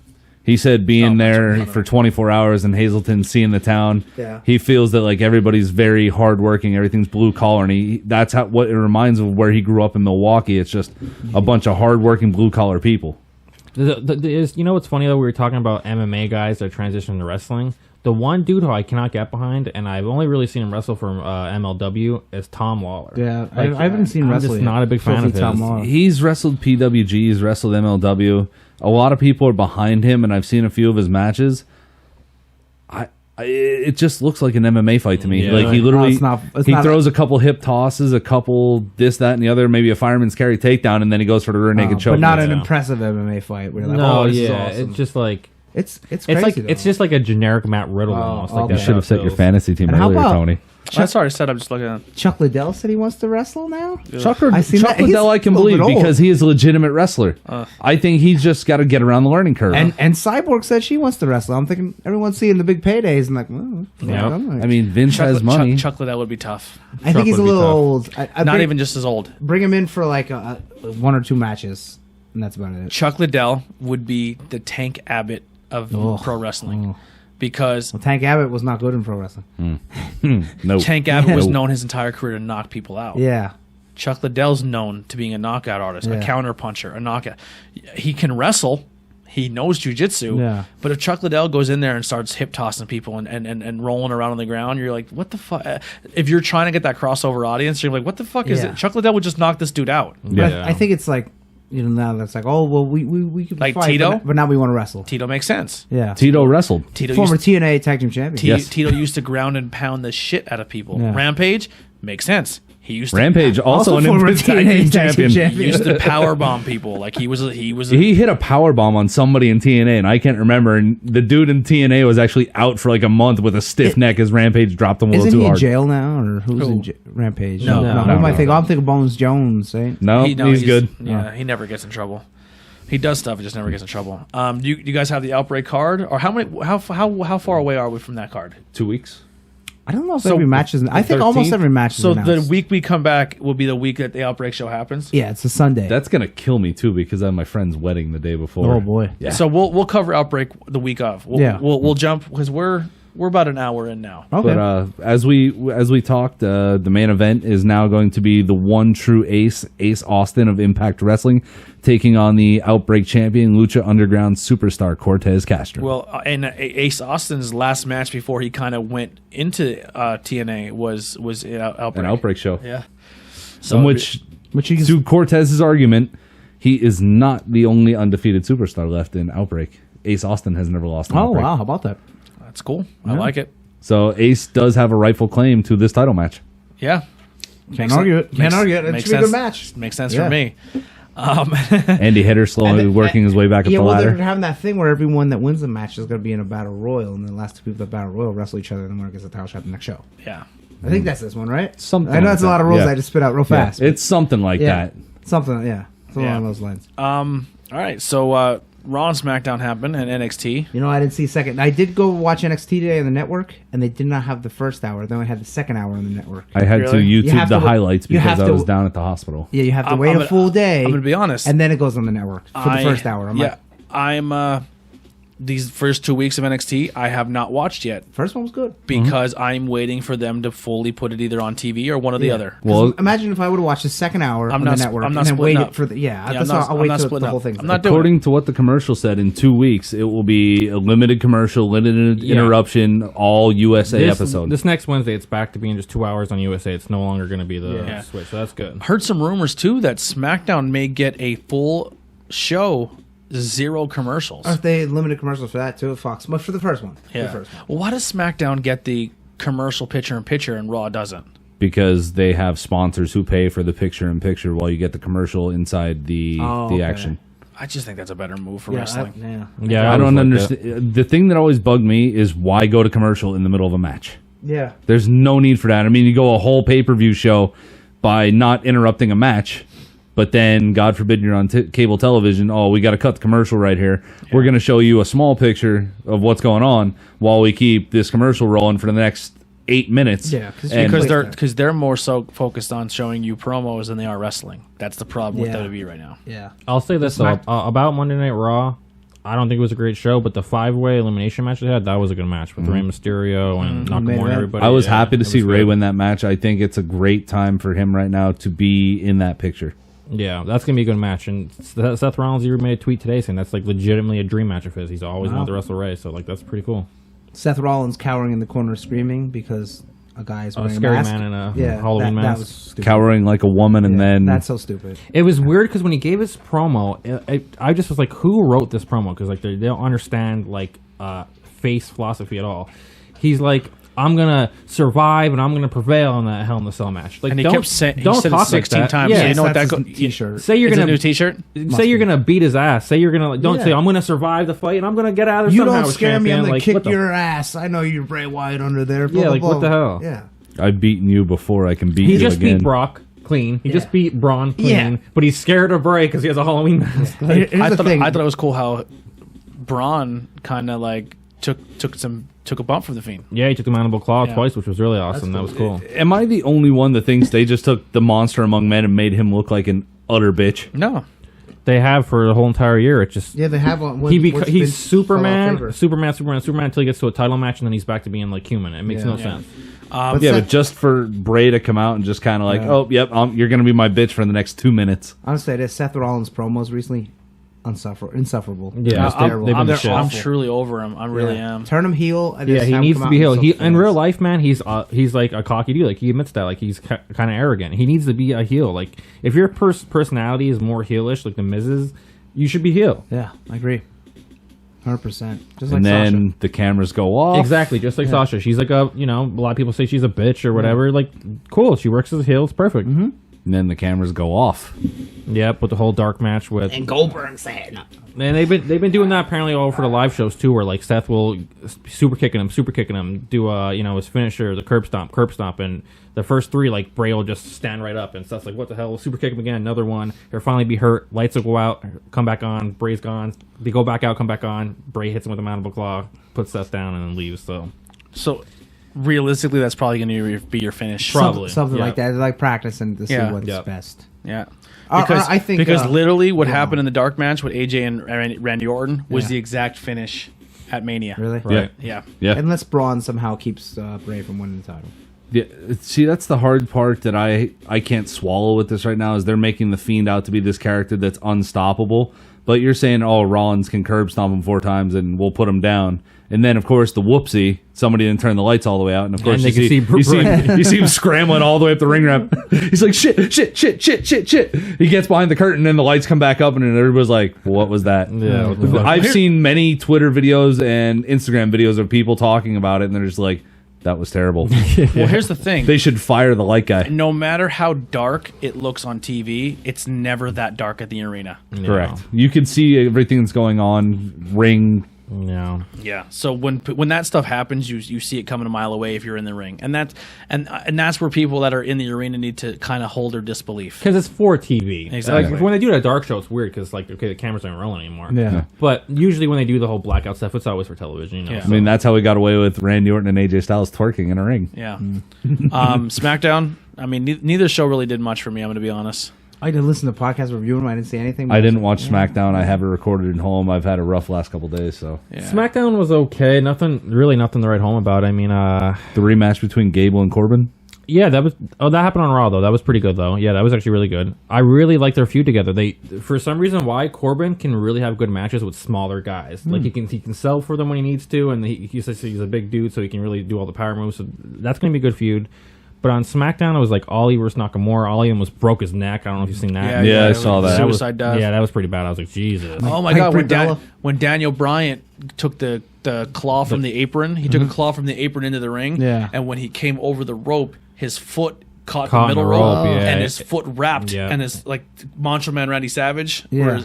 he said being there for 24 hours in Hazleton, seeing the town, he feels that like everybody's very hardworking, everything's blue collar, and that's what it reminds of where he grew up in Milwaukee. It's just a bunch of hardworking blue collar people. You know what's funny though? We were talking about MMA guys that transition to wrestling. The one dude who I cannot get behind, and I've only really seen him wrestle from MLW, is Tom Lawler. Yeah, I haven't seen wrestling. I'm just not a big fan of his. He's wrestled PWG, he's wrestled MLW. A lot of people are behind him, and I've seen a few of his matches. It just looks like an MMA fight to me. Like he literally, he throws a couple hip tosses, a couple this, that, and the other, maybe a fireman's carry takedown, and then he goes for the rear naked choke. But not an impressive MMA fight. Where you're like, no, this is awesome. It's just like it's crazy. It's just like a generic Matt Riddle almost. Like you should have set your fantasy team earlier, Tony. That's already said. I'm just looking at. Chuck Liddell said he wants to wrestle now. Chuck I seen that. He's Liddell, I can a little believe bit old. because he is a legitimate wrestler. I think he's just got to get around the learning curve. And Cyborg said she wants to wrestle. I'm thinking everyone's seeing the big paydays and like, well, Yeah. I mean, Vince has money. Chuck Liddell would be tough. I think he's a would be little tough. old. I Not bring, even just as old. bring him in for like 1 or 2 matches, and that's about it. Chuck Liddell would be the Tank Abbott of pro wrestling. Because Well, Tank Abbott was not good in pro wrestling. No. Tank Abbott was No. known his entire career to knock people out. Yeah, Chuck Liddell's known to being a knockout artist, a Yeah. counter puncher, a knockout. He can wrestle. He knows jujitsu. Yeah. But if Chuck Liddell goes in there and starts hip tossing people and rolling around on the ground, you're like, what the fuck? If you're trying to get that crossover audience, you're like, what the fuck is Yeah. it? Chuck Liddell would just knock this dude out. but Yeah. I think it's like now that's like, oh well, we could Like fight, Tito? but now we want to wrestle. Tito makes sense. Yeah, Tito wrestled. Tito former used, TNA tag team champion. Yes. Tito used to ground and pound the shit out of people. Yeah. Rampage makes sense. He used to Rampage, also an former Impact Tag TNA Team tag team champion. He used to power bomb people. Like he was a He hit a power bomb on somebody in TNA, and I can't remember. And the dude in TNA was actually out for like a month with a stiff neck as Rampage dropped him a little Isn't too he in hard. jail now, or who's Who? in Rampage? No. Who am I No. thinking? I'm thinking Bones Jones. Eh? No, he's good. Yeah, he never gets in trouble. He does stuff, he just never gets in trouble. Do you guys have the Outbreak card, or how far away are we from that card? 2 weeks. I don't know if So, every match is. I think almost 13th? every match is So the announced. week we come back will be the week that the Outbreak show happens. Yeah, it's a Sunday. That's gonna kill me too because I have my friend's wedding the day before. Oh, boy. Yeah. So we'll cover Outbreak the week of. Yeah. We'll jump because we're about an hour in now. okay. But as we talked, the main event is now going to be the one true Ace Austin of Impact Wrestling, taking on the Outbreak champion Lucha Underground superstar Cortez Castro. Well, and Ace Austin's last match before he kind of went into TNA was in Outbreak. an Outbreak show, Yeah. So in which you can to Cortez's argument, he is not the only undefeated superstar left in Outbreak. Ace Austin has never lost. In Oh Outbreak. wow, how about that? that's cool. I like it. So Ace does have a rightful claim to this title match. Yeah. Can't argue it. Can't argue it. It makes should be a good sense. match. Makes sense Yeah. for me. Andy Hitter slowly working his way back up Yeah, the well, ladder. they're having that thing where everyone that wins the match is going to be in a battle royal, and the last 2 people that battle royal wrestle each other, and the winner gets the title shot the next show. Yeah. I think that's this one, right? Something I know like that's a lot of that. rules Yeah. I just spit out real Yeah, fast. but it's something like yeah, that. something. Yeah, something Yeah. along those lines. All right. So Raw and SmackDown happened and NXT. You know, I didn't see second. I did go watch NXT today on the network, and they did not have the first hour. They only had the second hour on the network. I had Really? to You YouTube have the to- highlights you because have I to- was down at the hospital. Yeah, you have to I'm- wait I'm a gonna- full day. I'm gonna be honest. and then it goes on the network for the first hour. I'm like, I'm these first 2 weeks of NXT I have not watched yet first one was good. because I'm waiting for them to fully put it either on TV or one or the Yeah. other. Well, Imagine if I would have watched the second hour on not the sp- network I'm not and then splitting waited up. for the I'm that's not- why I'll I'm wait not till splitting the whole up. thing's I'm not done. doing according to what the commercial said, in 2 weeks it will be a limited commercial, limited interruption, all USA episode. This next Wednesday, it's back to being just 2 hours on USA. It's no longer going to be the Yeah. switch, so that's good. Heard some rumors too that SmackDown may get a full show, 0 commercials. Aren't they limited commercials for that too? Fox, but for the first one. Yeah. The first one. Well, why does SmackDown get the commercial picture-in-picture and Raw doesn't? because they have sponsors who pay for the picture-in-picture while you get the commercial inside the okay. action. I just think that's a better move for Yeah, wrestling. Yeah, I don't always liked it. understand. The thing that always bugged me is why go to commercial in the middle of a match? Yeah. There's no need for that. I mean, you go a whole pay-per-view show by not interrupting a match, but then, God forbid, you're on cable television. Oh, we got to cut the commercial right here. Yeah. We're going to show you a small picture of what's going on while we keep this commercial rolling for the next 8 minutes. Yeah, because they're more so focused on showing you promos than they are wrestling. That's the problem with Yeah. WWE right now. Yeah. I'll say this though, about Monday Night Raw. I don't think it was a great show, but the 5-way elimination match they had, that was a good match with Rey Mysterio and Nakamura and everybody. I was Yeah, happy to it see was Ray good. win that match. I think it's a great time for him right now to be in that picture. Yeah, that's going to be a good match. And Seth Rollins even made a tweet today saying that's like legitimately a dream match of his. He's always wanted to wrestle Ray, so like that's pretty cool. Seth Rollins cowering in the corner screaming because a guy's wearing a scary mask. man in a Halloween that mask. was stupid. Cowering like a woman and Yeah, then... that's so stupid. It was weird because when he gave his promo, I just was like, who wrote this promo? Because like they don't understand like face philosophy at all. He's like, I'm gonna survive and I'm gonna prevail in that Hell in the Cell match. Like, And he don't, kept saying, he don't said it talk 16 like that. times. Yeah, So you know what that That's goes. his t-shirt. say you're Is it gonna a new T-shirt. Say you're gonna beat his ass. Say you're gonna don't Yeah. say I'm gonna survive the fight and I'm gonna get out of there You somehow don't as scare me. champion. I'm gonna Like, kick what the- your ass. I know you're Bray Wyatt under there. Blah, Yeah, blah, like, blah. what the hell? Yeah. I've beaten you before. I can beat He you just again. beat Brock clean. He just beat Braun clean. Yeah. But he's scared of Bray because he has a Halloween mask. Here's the thing. I thought it was cool how Braun kind of like took a bump from the Fiend. Yeah, he took the mandible claw twice, which was really awesome. That was cool. Am I the only one that thinks they just took the monster among men and made him look like an utter bitch? No, They have for the whole entire year. It just Yeah, they have one. he's Superman until he gets to a title match, and then he's back to being like human. It makes no sense. Yeah, Seth- but just for Bray to come out and just kind of like, oh, yep, you're going to be my bitch for the next 2 minutes. Honestly, this Seth Rollins promos recently, insufferable. Yeah, Just they've terrible. been I'm, shit. I'm truly over him. I really am. Turn him heel. And Yeah, just he have him needs come to out be and heel. insult He fans. in real life, man, he's like a cocky dude. Like he admits that. Like he's kind of arrogant. He needs to be a heel. Like if your personality is more heelish, like the Miz's, you should be heel. Yeah, I agree. 100%. Just like And then Sasha. the cameras go off. Exactly, just like Sasha. She's like a a lot of people say she's a bitch or whatever. Like cool, she works as a heel. It's perfect. And then the cameras go off. Yep, with the whole dark match with And Goldberg said. And they've been doing that apparently all over the live shows too, where like Seth will super kicking him, do his finisher, the curb stomp, and the first three like Bray will just stand right up, and Seth's like, what the hell? We'll super kick him again, another one. He'll finally be hurt. Lights will go out, come back on. Bray's gone. They go back out, come back on. Bray hits him with a mandible claw, puts Seth down, and then leaves. So realistically, that's probably going to be your finish. Probably. Something Yeah. like that. They're like practicing to see Yeah. what's Yep. best. Yeah. I think because literally what happened in the dark match with AJ and Randy Orton was Yeah. the exact finish at Mania. Really? right. Yeah. Yeah. Unless Braun somehow keeps Bray from winning the title. Yeah, see, that's the hard part that I can't swallow with this right now is they're making the Fiend out to be this character that's unstoppable. But you're saying, oh, Rollins can curb stomp him 4 times and we'll put him down. And then, of course, the whoopsie, somebody didn't turn the lights all the way out. And, of course, And you see him scrambling all the way up the ring ramp. He's like, shit. He gets behind the curtain and the lights come back up and everybody's like, what was that? Yeah, what the fuck? I've seen many Twitter videos and Instagram videos of people talking about it and they're just like, that was terrible. Well, here's the thing. They should fire the light guy. No matter how dark it looks on TV, it's never that dark at the arena. Correct. You can see everything that's going on, ring. Yeah. Yeah. So when that stuff happens, you see it coming a mile away if you're in the ring, and that's where people that are in the arena need to kind of hold their disbelief. Because it's for TV. Exactly. Like, when they do it at a dark show, it's weird because like the cameras aren't rolling anymore. Yeah. But usually when they do the whole blackout stuff, it's always for television. Yeah. I mean, that's how we got away with Randy Orton and AJ Styles twerking in a ring. Yeah. SmackDown. I mean, neither show really did much for me. I'm going to be honest. I did listen to the podcast review them. I didn't see anything. I didn't watch SmackDown. I have it recorded at home. I've had a rough last couple days, so Yeah. SmackDown was okay. Nothing to write home about. I mean, the rematch between Gable and Corbin. yeah, that happened on Raw though. That was pretty good though. Yeah, that was actually really good. I really like their feud together. They, for some reason, why Corbin can really have good matches with smaller guys. Like he can sell for them when he needs to, and he says he's a big dude, so he can really do all the power moves. So that's going to be a good feud. But on SmackDown, it was like Ollie versus Nakamura. Ollie almost broke his neck. I don't know if you've seen that. Yeah, I saw that. Suicide dive. Yeah, that was pretty bad. I was like, Jesus. Oh my Like God! Bradella. When Daniel Bryant took the claw from the apron, he took a claw from the apron into the ring. Yeah. And when he came over the rope, his foot caught Caught the in middle the rope, rope, yeah. and his foot wrapped, Yeah. and his like Macho Man Randy Savage, Yeah.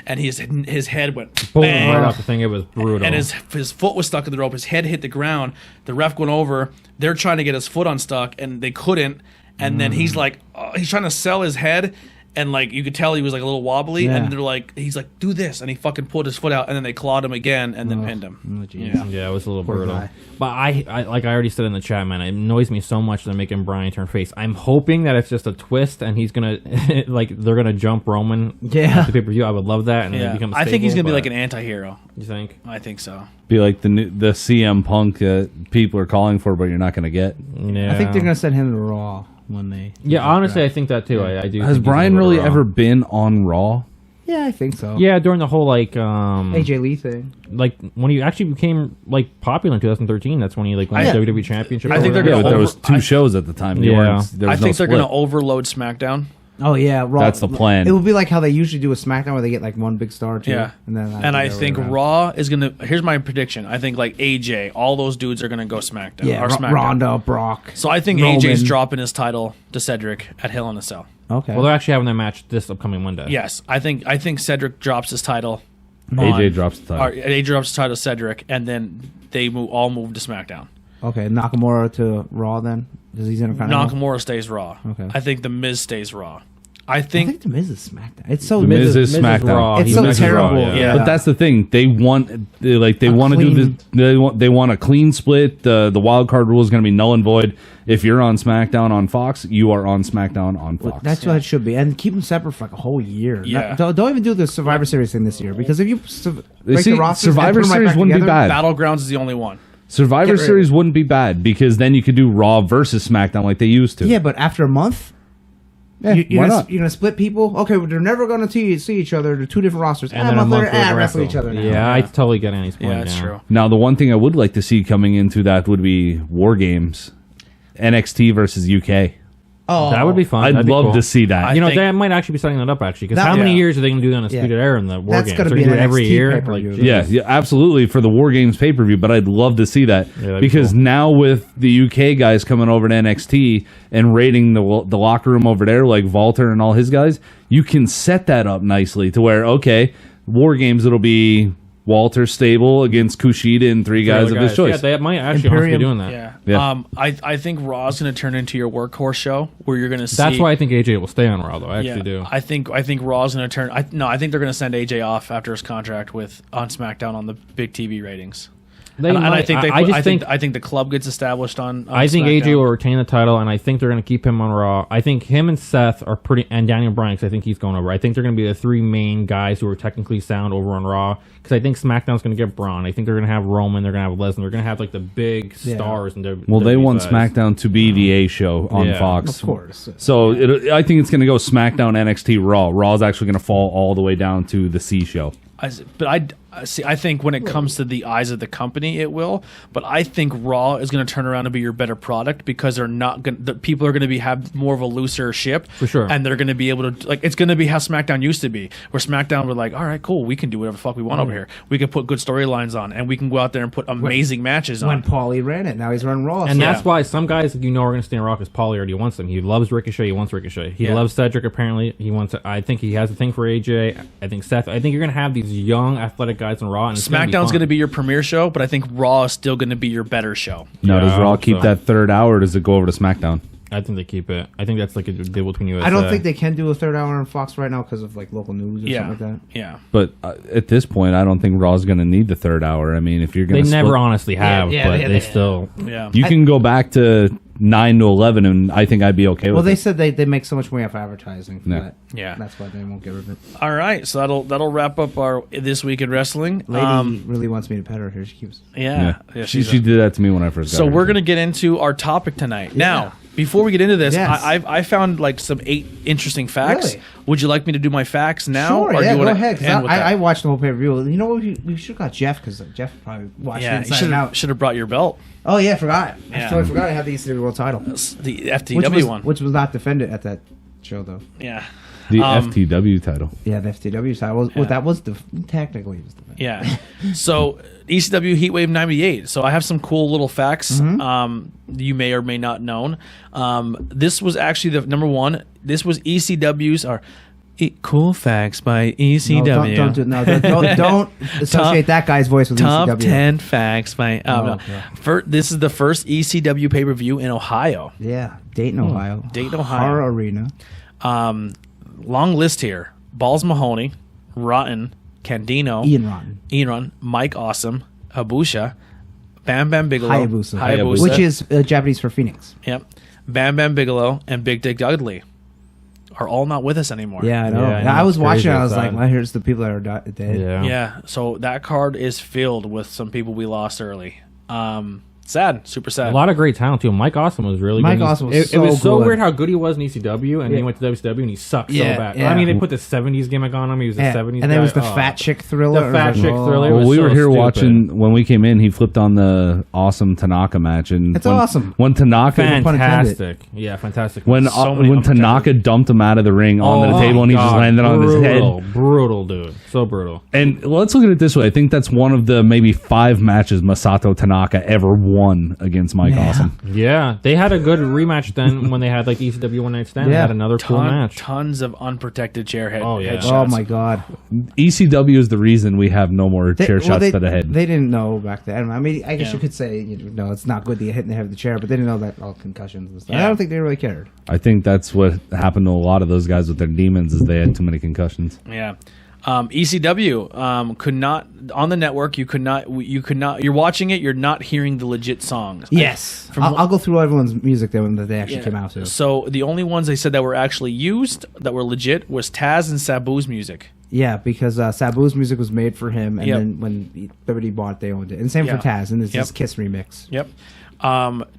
and his head went Boom, bang, right off the thing. It was brutal. and his foot was stuck in the rope. His head hit the ground. The ref went over. They're trying to get his foot unstuck, and they couldn't. And then he's like, he's trying to sell his head, and like you could tell he was like a little wobbly. Yeah. And they're like, he's like, do this, and he fucking pulled his foot out, and then they clawed him again, and then pinned him. Oh, geez. Yeah, it was a little Poor brutal. guy. But I like I already said in the chat, man, it annoys me so much they're making Bryan turn face. I'm hoping that it's just a twist and he's gonna like they're gonna jump Roman Yeah. at the pay per view. I would love that. And then Yeah, become I think he's stable, gonna be but- like an anti-hero. You think? I think so. Be like the CM Punk that people are calling for, but you're not going to get. Yeah. I think they're gonna send him to Raw when they. Yeah, honestly, I think that too. I do. Has think he's Brian gonna go really to Raw. ever been on Raw? Yeah, I think so. Yeah, during the whole like AJ Lee thing. like when he actually became like popular in 2013. That's when he like won the WWE Championship. I or think they're whatever. Yeah, but there was over- two shows at the time. They Yeah. weren't- there I was think no they're gonna split. overload SmackDown. Oh yeah, Raw. That's the plan. It would be like how they usually do a SmackDown where they get like one big star too. Yeah, and then and I the other think way around. Raw is gonna. Here's my prediction. I think like AJ, all those dudes are gonna go SmackDown. Yeah, or SmackDown. Ronda, Brock. So I think Roman. AJ's dropping his title to Cedric at Hell in a Cell. Okay. Well, they're actually having their match this upcoming Monday. Yes, I think Cedric drops his title. AJ drops the Or title. AJ drops his title to Cedric, and then they all move to SmackDown. okay. Nakamura to Raw then. Does he's Intercontinental? Nakamura stays Raw. Okay. I think The Miz stays Raw. I think The Miz is SmackDown. It's so The Miz is SmackDown. Raw. It's He's so Miz is terrible. Raw, Yeah. But that's the thing. They want to do they want a clean split. The wild card rule is going to be null and void. If you're on SmackDown on Fox, you are on SmackDown on Fox. That's what it should be, and keep them separate for like a whole year. Yeah. Don't even do the Survivor Series thing this year, because if you break See, the rosters, Survivor and put 'em Series back wouldn't be together, bad. Battlegrounds is the only one. Survivor Get rid- Series wouldn't be bad because then you could do Raw versus SmackDown like they used to. Yeah, but after a month, Yeah, you're why gonna, not? you're gonna split people. Okay, well, they're never gonna see each other. They're two different rosters, And then a month later, wrestle each other. Now. Yeah, I totally get Andy's point. Yeah, that's true. Now, the one thing I would like to see coming into that would be War Games, NXT versus UK. Oh, That would be fun. I'd That'd be love cool. to see that. You know, think- they might actually be setting that up, actually. Because That- how many yeah. years are they going to do that on a Yeah. Undisputed Era in the War That's Games? gotta They're be gonna do an it every NXT year. pay-per-view. Like, Yeah, yeah, absolutely for the War Games pay per view, but I'd love to see that Yeah, that'd be because cool. now with the UK guys coming over to NXT and raiding the locker room over there, like Walter and all his guys, you can set that up nicely to where War Games it'll be Walter stable against Kushida and three guys of his choice. Yeah, they might actually honestly be Imperium. doing that. Yeah. Yeah. I think Raw's going to turn into your workhorse show where you're going to see. That's why I think AJ will stay on Raw, though. I actually do. I think Raw's going to turn. I think they're going to send AJ off after his contract on SmackDown on the big TV ratings. They And I might- think I the club gets established on I think SmackDown. AJ will retain the title, and I think they're going to keep him on Raw. I think him and Seth are pretty, and Daniel Bryan, 'cause I think he's going over. I think they're going to be the three main guys who are technically sound over on Raw, because I think SmackDown's going to get Braun. I think they're going to have Roman. They're going to have Lesnar. They're going to have like the big stars. And Well, they want size. SmackDown to be the A show on Yeah. Fox. Of course. So I think it's going to go SmackDown, NXT, Raw. Raw's actually going to fall all the way down to the C show. I think when it comes to the eyes of the company, it will. But I think Raw is going to turn around and be your better product because they're not going. The people are going to have more of a looser ship For sure. and they're going to be able to it's going to be how SmackDown used to be, where SmackDown were like, all right, cool, we can do whatever the fuck we want over here. We can put good storylines on, and we can go out there and put amazing matches When on. Paulie ran it, now he's running Raw. And so- that's why some guys, are going to stay in Raw because Paulie already wants them. He loves Ricochet. He wants Ricochet. He Yeah. loves Cedric, apparently. He wants. I think he has a thing for AJ. I think Seth. I think you're going to have these young, athletic guys in Raw. And it's SmackDown's going going to be your premier show, but I think Raw is still going to be your better show. Now, Yeah, does I Raw hope keep so. that third hour or does it go over to SmackDown? I think they keep it. I think that's like a deal between USA. I don't think they can do a third hour on Fox right now because of like local news or Yeah, something like that. yeah. But at this point, I don't think Raw's going to need the third hour. I mean, if you're going They to never honestly have, yeah, but yeah, they yeah. still. Yeah. you can go back to 9 to 11, and I think I'd be okay with Well, they it. said they make so much money off advertising. For Yeah. that. Yeah. That's why they won't get rid of it. All right, so that'll wrap up our This Week in Wrestling. Lady really wants me to pet her here. She keeps. Yeah, She did that to me when I first got So her. we're gonna get into our topic tonight. Now, before we get into this, Yes. I found like some 8 interesting facts. Really? Would you like me to do my facts now? Sure, or do yeah, you go wanna ahead. 'Cause end with that? I watched the whole pay per view. You know what? We should have got Jeff because Jeff probably watched it yeah, inside and out. should have brought your belt, Oh yeah, I forgot. Yeah. I totally forgot I had the ECW World Title, the FTW one. which was not defended at that show though. Yeah, the um, FTW title. Yeah, the FTW title. Well, that was technically it was defended. yeah. So ECW Heatwave '98. So I have some cool little facts. You may or may not known. This was actually the number one. This was ECW's or. Cool facts by ECW. Don't associate that guy's voice with Top ECW. 10 facts by. No. This is the first ECW pay per view in Ohio. Yeah, Dayton, Ohio. Dayton, Ohio. Horror Arena. Long list here: Balls Mahoney, Rotten, Candino, Ian Rotten. Mike Awesome, Habusha, Bam Bam Bigelow, Hayabusa. Which is Japanese for Phoenix. Yep, Bam Bam Bigelow and Big Dick Dudley are all not with us anymore. Yeah, I know. Yeah, I know. I was It's watching. crazy. I was It's like, sad. well, here's the people that are dead. Yeah. Yeah, so that card is filled with some people we lost early. Sad, super sad. A lot of great talent too. Mike Awesome was really Mike good. Awesome was It was so so good. weird how good he was in ECW, and then he went to WCW and he sucked Yeah, so bad. yeah. I mean, they put the '70s gimmick on him. He was the Yeah. '70s, And then it was guy. the Oh. fat chick thriller. The fat chick thriller. It Well, was we were so here stupid. watching when we came in. He flipped on the awesome Tanaka match, and It's awesome. When Tanaka Fantastic. Yeah, fantastic. when So many when numbers. Tanaka dumped him out of the ring onto the table, and he just God, landed on his head. Brutal, dude. So brutal. And let's look at it this way: I think that's one of the maybe 5 matches Masato Tanaka ever won against Mike Awesome. Yeah, they had a good rematch then when they had like ECW One Night Stand. They Yeah. had another cool match. Tons of unprotected chair head. Oh, yeah. headshots. Oh my god. ECW is the reason we have no more chair shots they, to the head. They didn't know back then. I mean, I guess Yeah. you could say, it's not good to get hit in the head with the chair, but they didn't know that all concussions and stuff. Yeah. I don't think they really cared. I think that's what happened to a lot of those guys with their demons is they had too many concussions. Yeah. ECW could not on the network. You could not. You're watching it. You're not hearing the legit songs. Yes. I'll go through everyone's music that they actually Yeah. came out to. So the only ones they said that were actually used that were legit was Taz and Sabu's music. Yeah, because Sabu's music was made for him, and Yep. then when WWE bought it, they owned it. And same Yeah. for Taz, and this Yep. is Kiss remix. Yep.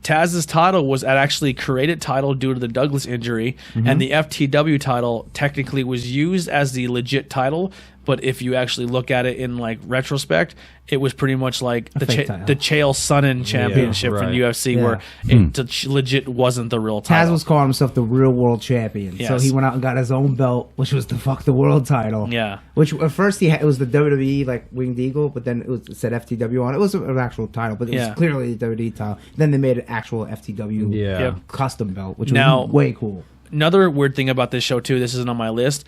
Taz's title was an actually created title due to the Douglas injury, and the FTW title technically was used as the legit title. But if you actually look at it in like retrospect, it was pretty much like the fake title. the Chael Sonnen Championship right. from UFC, Yeah. where it legit wasn't the real title. Taz was calling himself the real world champion, so Yes. he went out and got his own belt, which was the fuck the world title. Yeah. Which at first it was the WWE like Winged Eagle, but then it said FTW on it. It was an actual title, but it Yeah. was clearly the WWE title. Then they made an actual FTW Yeah. Yep. custom belt, which Now- was way cool. Another weird thing about this show too, this isn't on my list.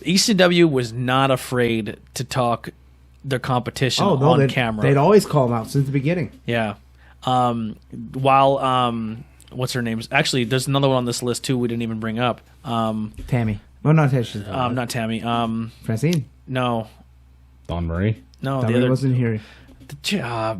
ECW was not afraid to talk their competition on they'd, camera. They'd always call them out since the beginning. Yeah. While what's her name? Actually, there's another one on this list too we didn't even bring up. Tammy. Well, not Tammy. she's- Not Tammy. Francine. No. Don Murray. No, Tammy the other wasn't here.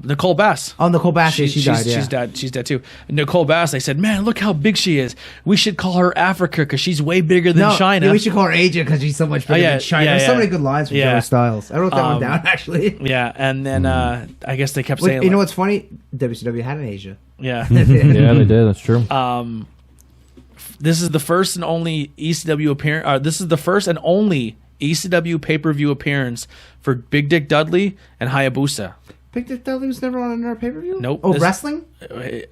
Nicole Bass. Oh, Nicole Bass, she died, yeah. She's dead. She's dead too. Nicole Bass. They said, "Man, look how big she is. We should call her Africa because she's way bigger than China." Yeah, we should call her Asia because she's so much bigger yeah, than China. yeah, There's so yeah. many good lines from Yeah. Joey Styles. I wrote that one down, actually. Yeah, and then I guess they kept saying, You know what's funny? WCW had an Asia. Yeah. Yeah, they did. That's true. This is the first and only ECW appearance. This is the first and only ECW pay-per-view appearance for Big Dick Dudley and Hayabusa. Big Dick Dudley was never on another pay-per-view? Nope. Oh, This- wrestling?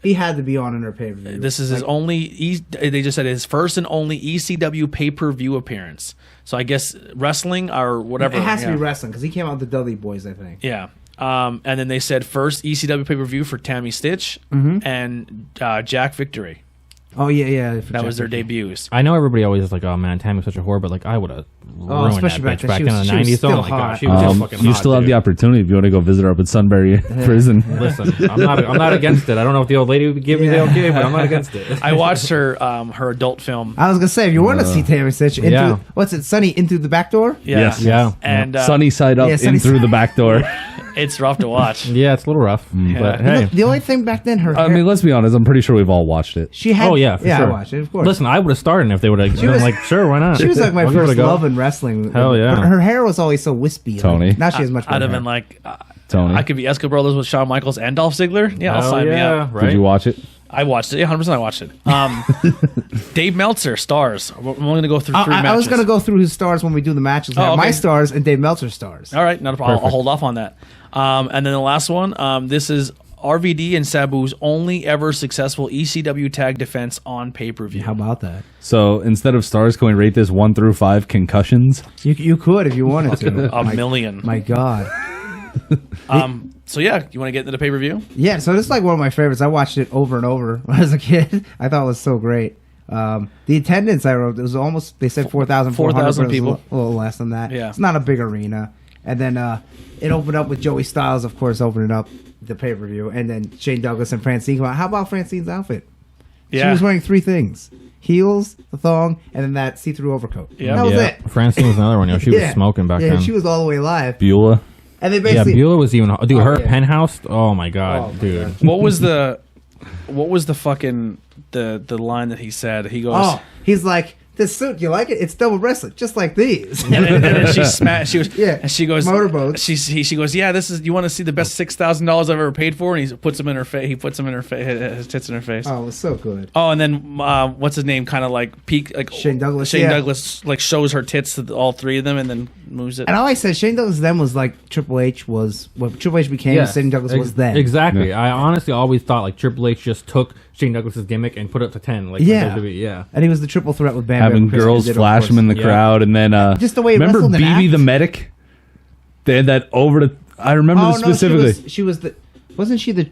He had to be on another pay-per-view. This is his only. They just said his first and only ECW pay-per-view appearance. So I guess wrestling or whatever. It has to yeah. be wrestling because he came out with the Dudley Boys, I think. Yeah. And then they said first ECW pay-per-view for Tammy Stitch and Jack Victory. Oh, yeah. That was their debuts. I know everybody always is like, "Oh man, Tammy's such a whore," but like I would have ruined that especially back bitch then. back She in was- the she was '90s. Oh still my hot. god, she was just fucking You hot, still have dude. the opportunity if you want to go visit her up at Sunbury prison. Listen, I'm not against it. I don't know if the old lady would give me the okay, but I'm not against it. I watched her adult film. I was going to say, if you want to see Tammy Stitch, Yeah. what's it, Sunny, in through the back door? Yeah. Yes. Yeah. And Sunny side up yeah, sunny in through side- the back door. it's rough to watch. Yeah, it's a little rough, but hey. The only thing back then, her I hair, mean, let's be honest. I'm pretty sure we've all watched it. she had... Oh yeah, for yeah, sure. I watched it, of course. Listen, I would have started if they would have been was- like, sure, why not? She was like my I'll give it a first go. love in wrestling. Hell yeah. Her hair was always so wispy. like, Tony. now she has much I'd better have hair. been like, Tony, I could be Esco Brothers with Shawn Michaels and Dolph Ziggler. Yeah, I'll Hell sign me yeah, up. right? did you watch it? I watched it. Yeah, 100% I watched it. Dave Meltzer, stars. I'm only going to go through three matches. I was going to go through his stars when we do the matches. Oh, My okay. stars and Dave Meltzer's stars. All right, not a problem. I'll hold off on that. And then the last one, this is RVD and Sabu's only ever successful ECW tag defense on pay-per-view. How about that? So instead of stars, can we rate this 1 through 5 concussions? You could if you wanted to. A million. My God. So yeah, you want to get into the pay-per-view? Yeah, so this is like one of my favorites. I watched it over and over when I was a kid. I thought it was so great. The attendance I wrote, it was almost, they said 4,000 4,000 people. A little less than that. Yeah. It's not a big arena. And then it opened up with Joey Styles, of course, opening up the pay-per-view. And then Shane Douglas and Francine come out. How about Francine's outfit? She was wearing 3 things. Heels, the thong, and then that see-through overcoat. Yeah. That was yeah. it. Francine was another one. She was smoking back yeah, then. she was all the way live. Beulah. And they Yeah, basically... Beulah was even. Dude, her yeah. penthouse. Oh my god, Oh, my dude. God. What was the fucking the line that he said? He goes, Oh, he's like, this suit, you like it? It's double-breasted, just like these. and then she smashed. She was, Yeah, and she goes, motorboats. She goes, yeah. This is. You want to see the best $6,000 I've ever paid for? And he puts them in her face. He puts them in her face. His tits in her face. Oh, it was so good. Oh, and then what's his name? Kind of like peek, like Shane Douglas, Shane yeah. Douglas like shows her tits to all 3 of them, and then moves it. And all I said, Shane Douglas then was like Triple H was what Triple H became. Yes, Shane Douglas was then. Exactly. I honestly always thought like Triple H just took Shane Douglas's gimmick and put it up to 10. Like Yeah. WWE, yeah. And he was the triple threat with Bam Having Bam Chris girls did, of flash course. him in the Yeah. crowd, and then Just the way he remember wrestled and BB the act? medic? They had that over the. I remember Oh this no, specifically. she was the. Wasn't she the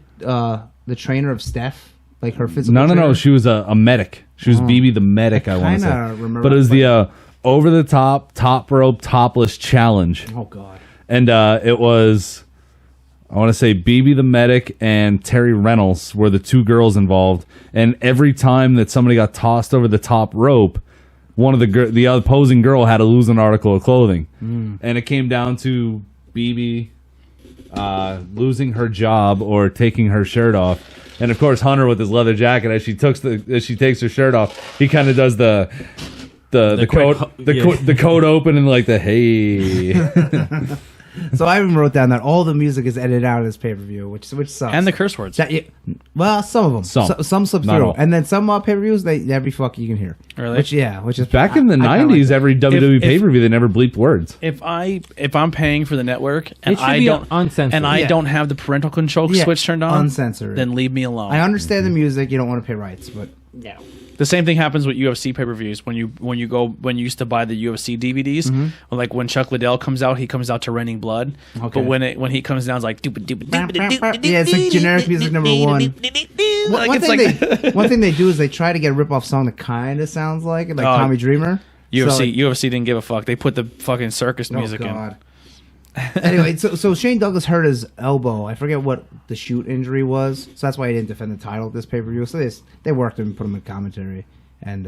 the trainer of Steph, like her physical. No. trainer? She was a medic. She was BB the medic. I want to kinda say, remember but it was that the over the top rope topless challenge, Oh God. and it was. I want to say BB the medic and Terry Reynolds were the two girls involved, and every time that somebody got tossed over the top rope, one of the opposing girl had to lose an article of clothing, and it came down to BB losing her job or taking her shirt off. And of course, Hunter with his leather jacket, as she takes her shirt off, he kind of does the code open and like the hey. So I even wrote down that all the music is edited out of this pay per view, which sucks. And the curse words. Well, some of them, some slip Not through, all. and then some pay per views they every fuck you can hear. Really? Which is Back in the I kinda '90s, like that. every WWE pay per view they never bleeped words. If I'm paying for the network and It should I be don't uncensored. and I Yeah. don't have the parental control Yeah, switch turned on, uncensored. then leave me alone. I understand the music; you don't want to pay rights, but The same thing happens with UFC pay-per-views. When you used to buy the UFC DVDs, like when Chuck Liddell comes out, he comes out to Raining Blood. Okay. But when he comes down, it's like yeah, it's like generic music number one. One thing they do is they try to get a rip-off song that kind of sounds like it, like Tommy Dreamer. UFC didn't give a fuck. They put the fucking circus music in. Anyway, so Shane Douglas hurt his elbow. I forget what the shoot injury was, so that's why he didn't defend the title at this pay per view. So they worked him and put him in commentary, and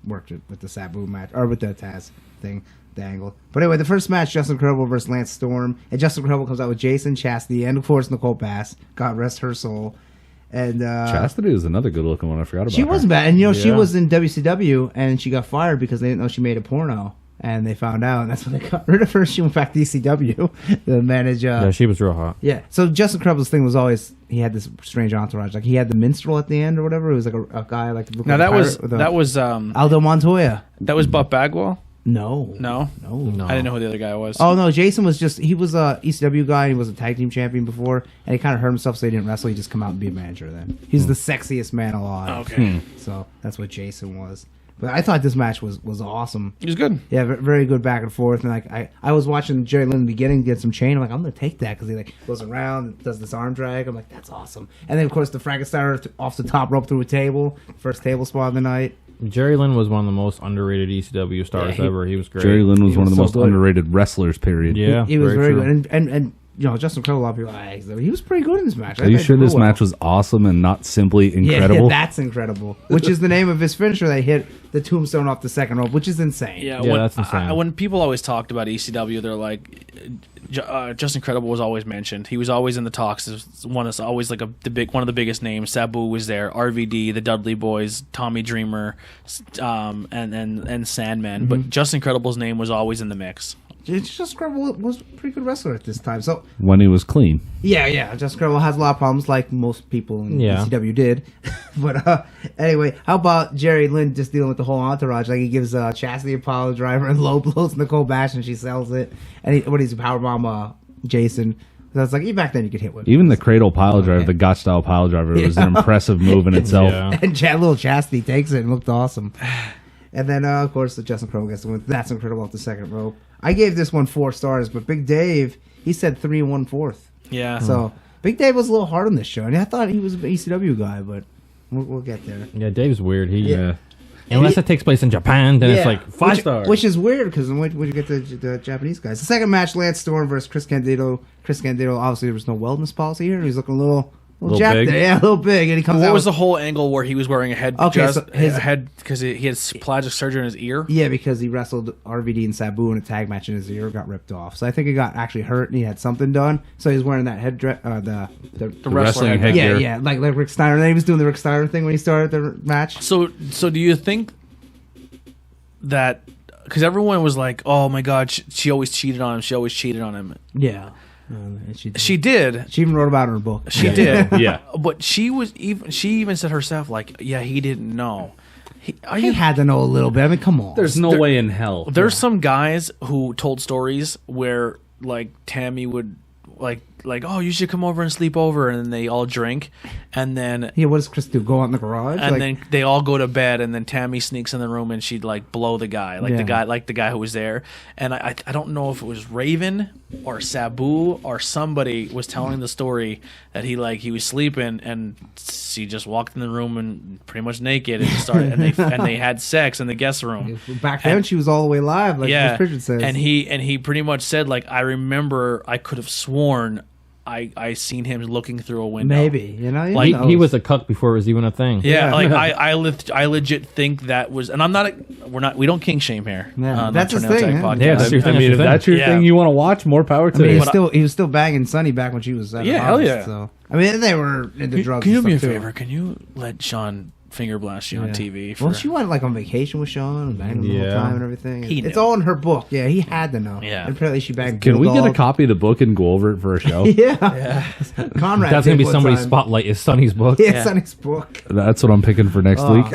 worked it with the Sabu match or with the Taz thing, the angle. But anyway, the first match, Justin Credible versus Lance Storm, and Justin Credible comes out with Jason Chastity and of course Nicole Bass. God rest her soul. And Chastity was another good looking one. I forgot about she her. wasn't bad, and she was in WCW, and she got fired because they didn't know she made a porno. And they found out, and that's when they got rid of her. She went back to ECW to manage. Yeah, she was real hot. Yeah. So Justin Credible's thing was always he had this strange entourage. Like he had the minstrel at the end or whatever. It was like a guy like Now that was Aldo Montoya. That was Buff Bagwell. No. No, I didn't know who the other guy was. Oh no, Jason was he was a ECW guy. And he was a tag team champion before, and he kind of hurt himself, so he didn't wrestle. He just come out and be a manager. Then he's the sexiest man alive. Okay. So that's what Jason was. But I thought this match was awesome. He was good. Yeah, very good back and forth. And like I was watching Jerry Lynn in the beginning get some chain. I'm like, I'm gonna take that because he like goes around and does this arm drag. I'm like, that's awesome. And then of course the Frankensteiner off the top rope through a table, first table spot of the night. Jerry Lynn was one of the most underrated ECW stars ever. He was great. Jerry Lynn was one of the so most good. underrated wrestlers. Period. Yeah, He was very true. good. And Justin Credible, a lot of people like, he was pretty good in this match. Are you sure this match was awesome and not simply incredible? Yeah, that's incredible. Which is the name of his finisher. They hit the tombstone off the second rope, which is insane. Yeah, that's insane. When people always talked about ECW, they're like, Justin Credible was always mentioned. He was always in the talks. Always like one of the biggest names. Sabu was there. RVD, the Dudley Boys, Tommy Dreamer, and Sandman. But Justin Credible's name was always in the mix. Justin Credible was a pretty good wrestler at this time. So When he was clean. yeah. Justin Credible has a lot of problems, like most people in ECW did. But anyway, how about Jerry Lynn just dealing with the whole entourage? Like he gives Chastity a pile driver and low blows Nicole Bash, and she sells it. And he's a powerbomb Jason. So it's like back then you could hit with Even the cradle pile driver, the Gotch style pile driver, was an impressive move in itself. Yeah. and little Chastity takes it and looked awesome. And then of course the Justin Credible gets the win. That's incredible off the second rope. I gave this one 4 stars, but Big Dave, he said 3 1/4. Yeah. So Big Dave was a little hard on this show, and I thought he was an ECW guy, but we'll get there. Yeah, Dave's weird. Yeah. Unless it takes place in Japan, then it's like 5 stars. Which is weird because when you get the Japanese guys. The second match, Lance Storm versus Chris Candido. Chris Candido, obviously there was no wellness policy here. He's looking a little jacked big. there. Yeah, a little big. And he comes out What was with- the whole angle where he was wearing a head? Okay, so his- head because he had plastic surgery in his ear. Yeah, because he wrestled RVD and Sabu in a tag match and his ear got ripped off. So I think he got actually hurt and he had something done. So he was wearing that head dress, the wrestling headgear. yeah, like Rick Steiner. And then he was doing the Rick Steiner thing when he started the match. So do you think that because everyone was like, "Oh my God, she always cheated on him. She always cheated on him." Yeah. She did. She even wrote about it in her book. She did. Yeah. But she even said herself, like, yeah, he didn't know. He had to know a little bit. I mean, come on. There's no way in hell. There's some guys who told stories where like Tammy would like like, oh, you should come over and sleep over, and then they all drink, and then Yeah, what does Chris do? Go out in the garage? and then they all go to bed, and then Tammy sneaks in the room and she'd like blow the guy, like the guy who was there. And I don't know if it was Raven or Sabu or somebody was telling the story that he was sleeping and she just walked in the room and pretty much naked and started and they had sex in the guest room. back then she was all the way live, like Chris Pritchard says. And he pretty much said, like, I remember I could have sworn I seen him looking through a window. Maybe, Like, he was a cuck before it was even a thing. Yeah, like I legit think that was, and I'm not. We don't kink shame here. Yeah, on that's the his Tornado thing, Tag man. podcast. Yeah, that's your I thing. mean, if that's your Yeah. thing you want to watch, more power to I mean, you. he was still banging Sonny back when she was at Yeah, hell Harvest, yeah. So I mean, they were into drugs. Can you and do me a stuff, too. favor? Can you let Sean finger blast you on TV? Well, she went like on vacation with Sean and banged him the whole Yeah. time and everything. He It's knew. all in her book. Yeah, he had to know. Yeah. And apparently she banged. Can we get a Bulldog. copy of the book and go over it for a show? Yeah. Conrad. That's gonna did be one somebody's time. spotlight. Is Sonny's book? Yeah, Sonny's book. That's what I'm picking for next week.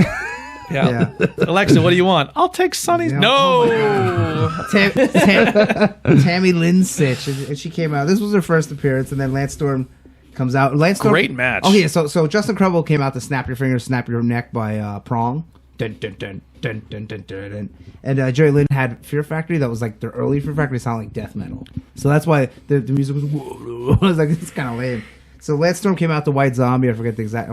Yeah. Yeah. Alexa, what do you want? I'll take Sonny's. Yeah. No. Tammy Lynn Sitch, and she came out. This was her first appearance, and then Lance Storm comes out. Lance Storm, Great match. Oh yeah, so Justin Credible came out to "Snap Your Fingers, Snap Your Neck" by Prong. Dun, dun, dun, dun, dun, dun, dun, dun. And Jerry Lynn had Fear Factory. That was like their early Fear Factory sounded like death metal. So that's why the music was. Whoa, I was like, it's kind of lame. So Lance Storm came out to White Zombie. I forget the exact.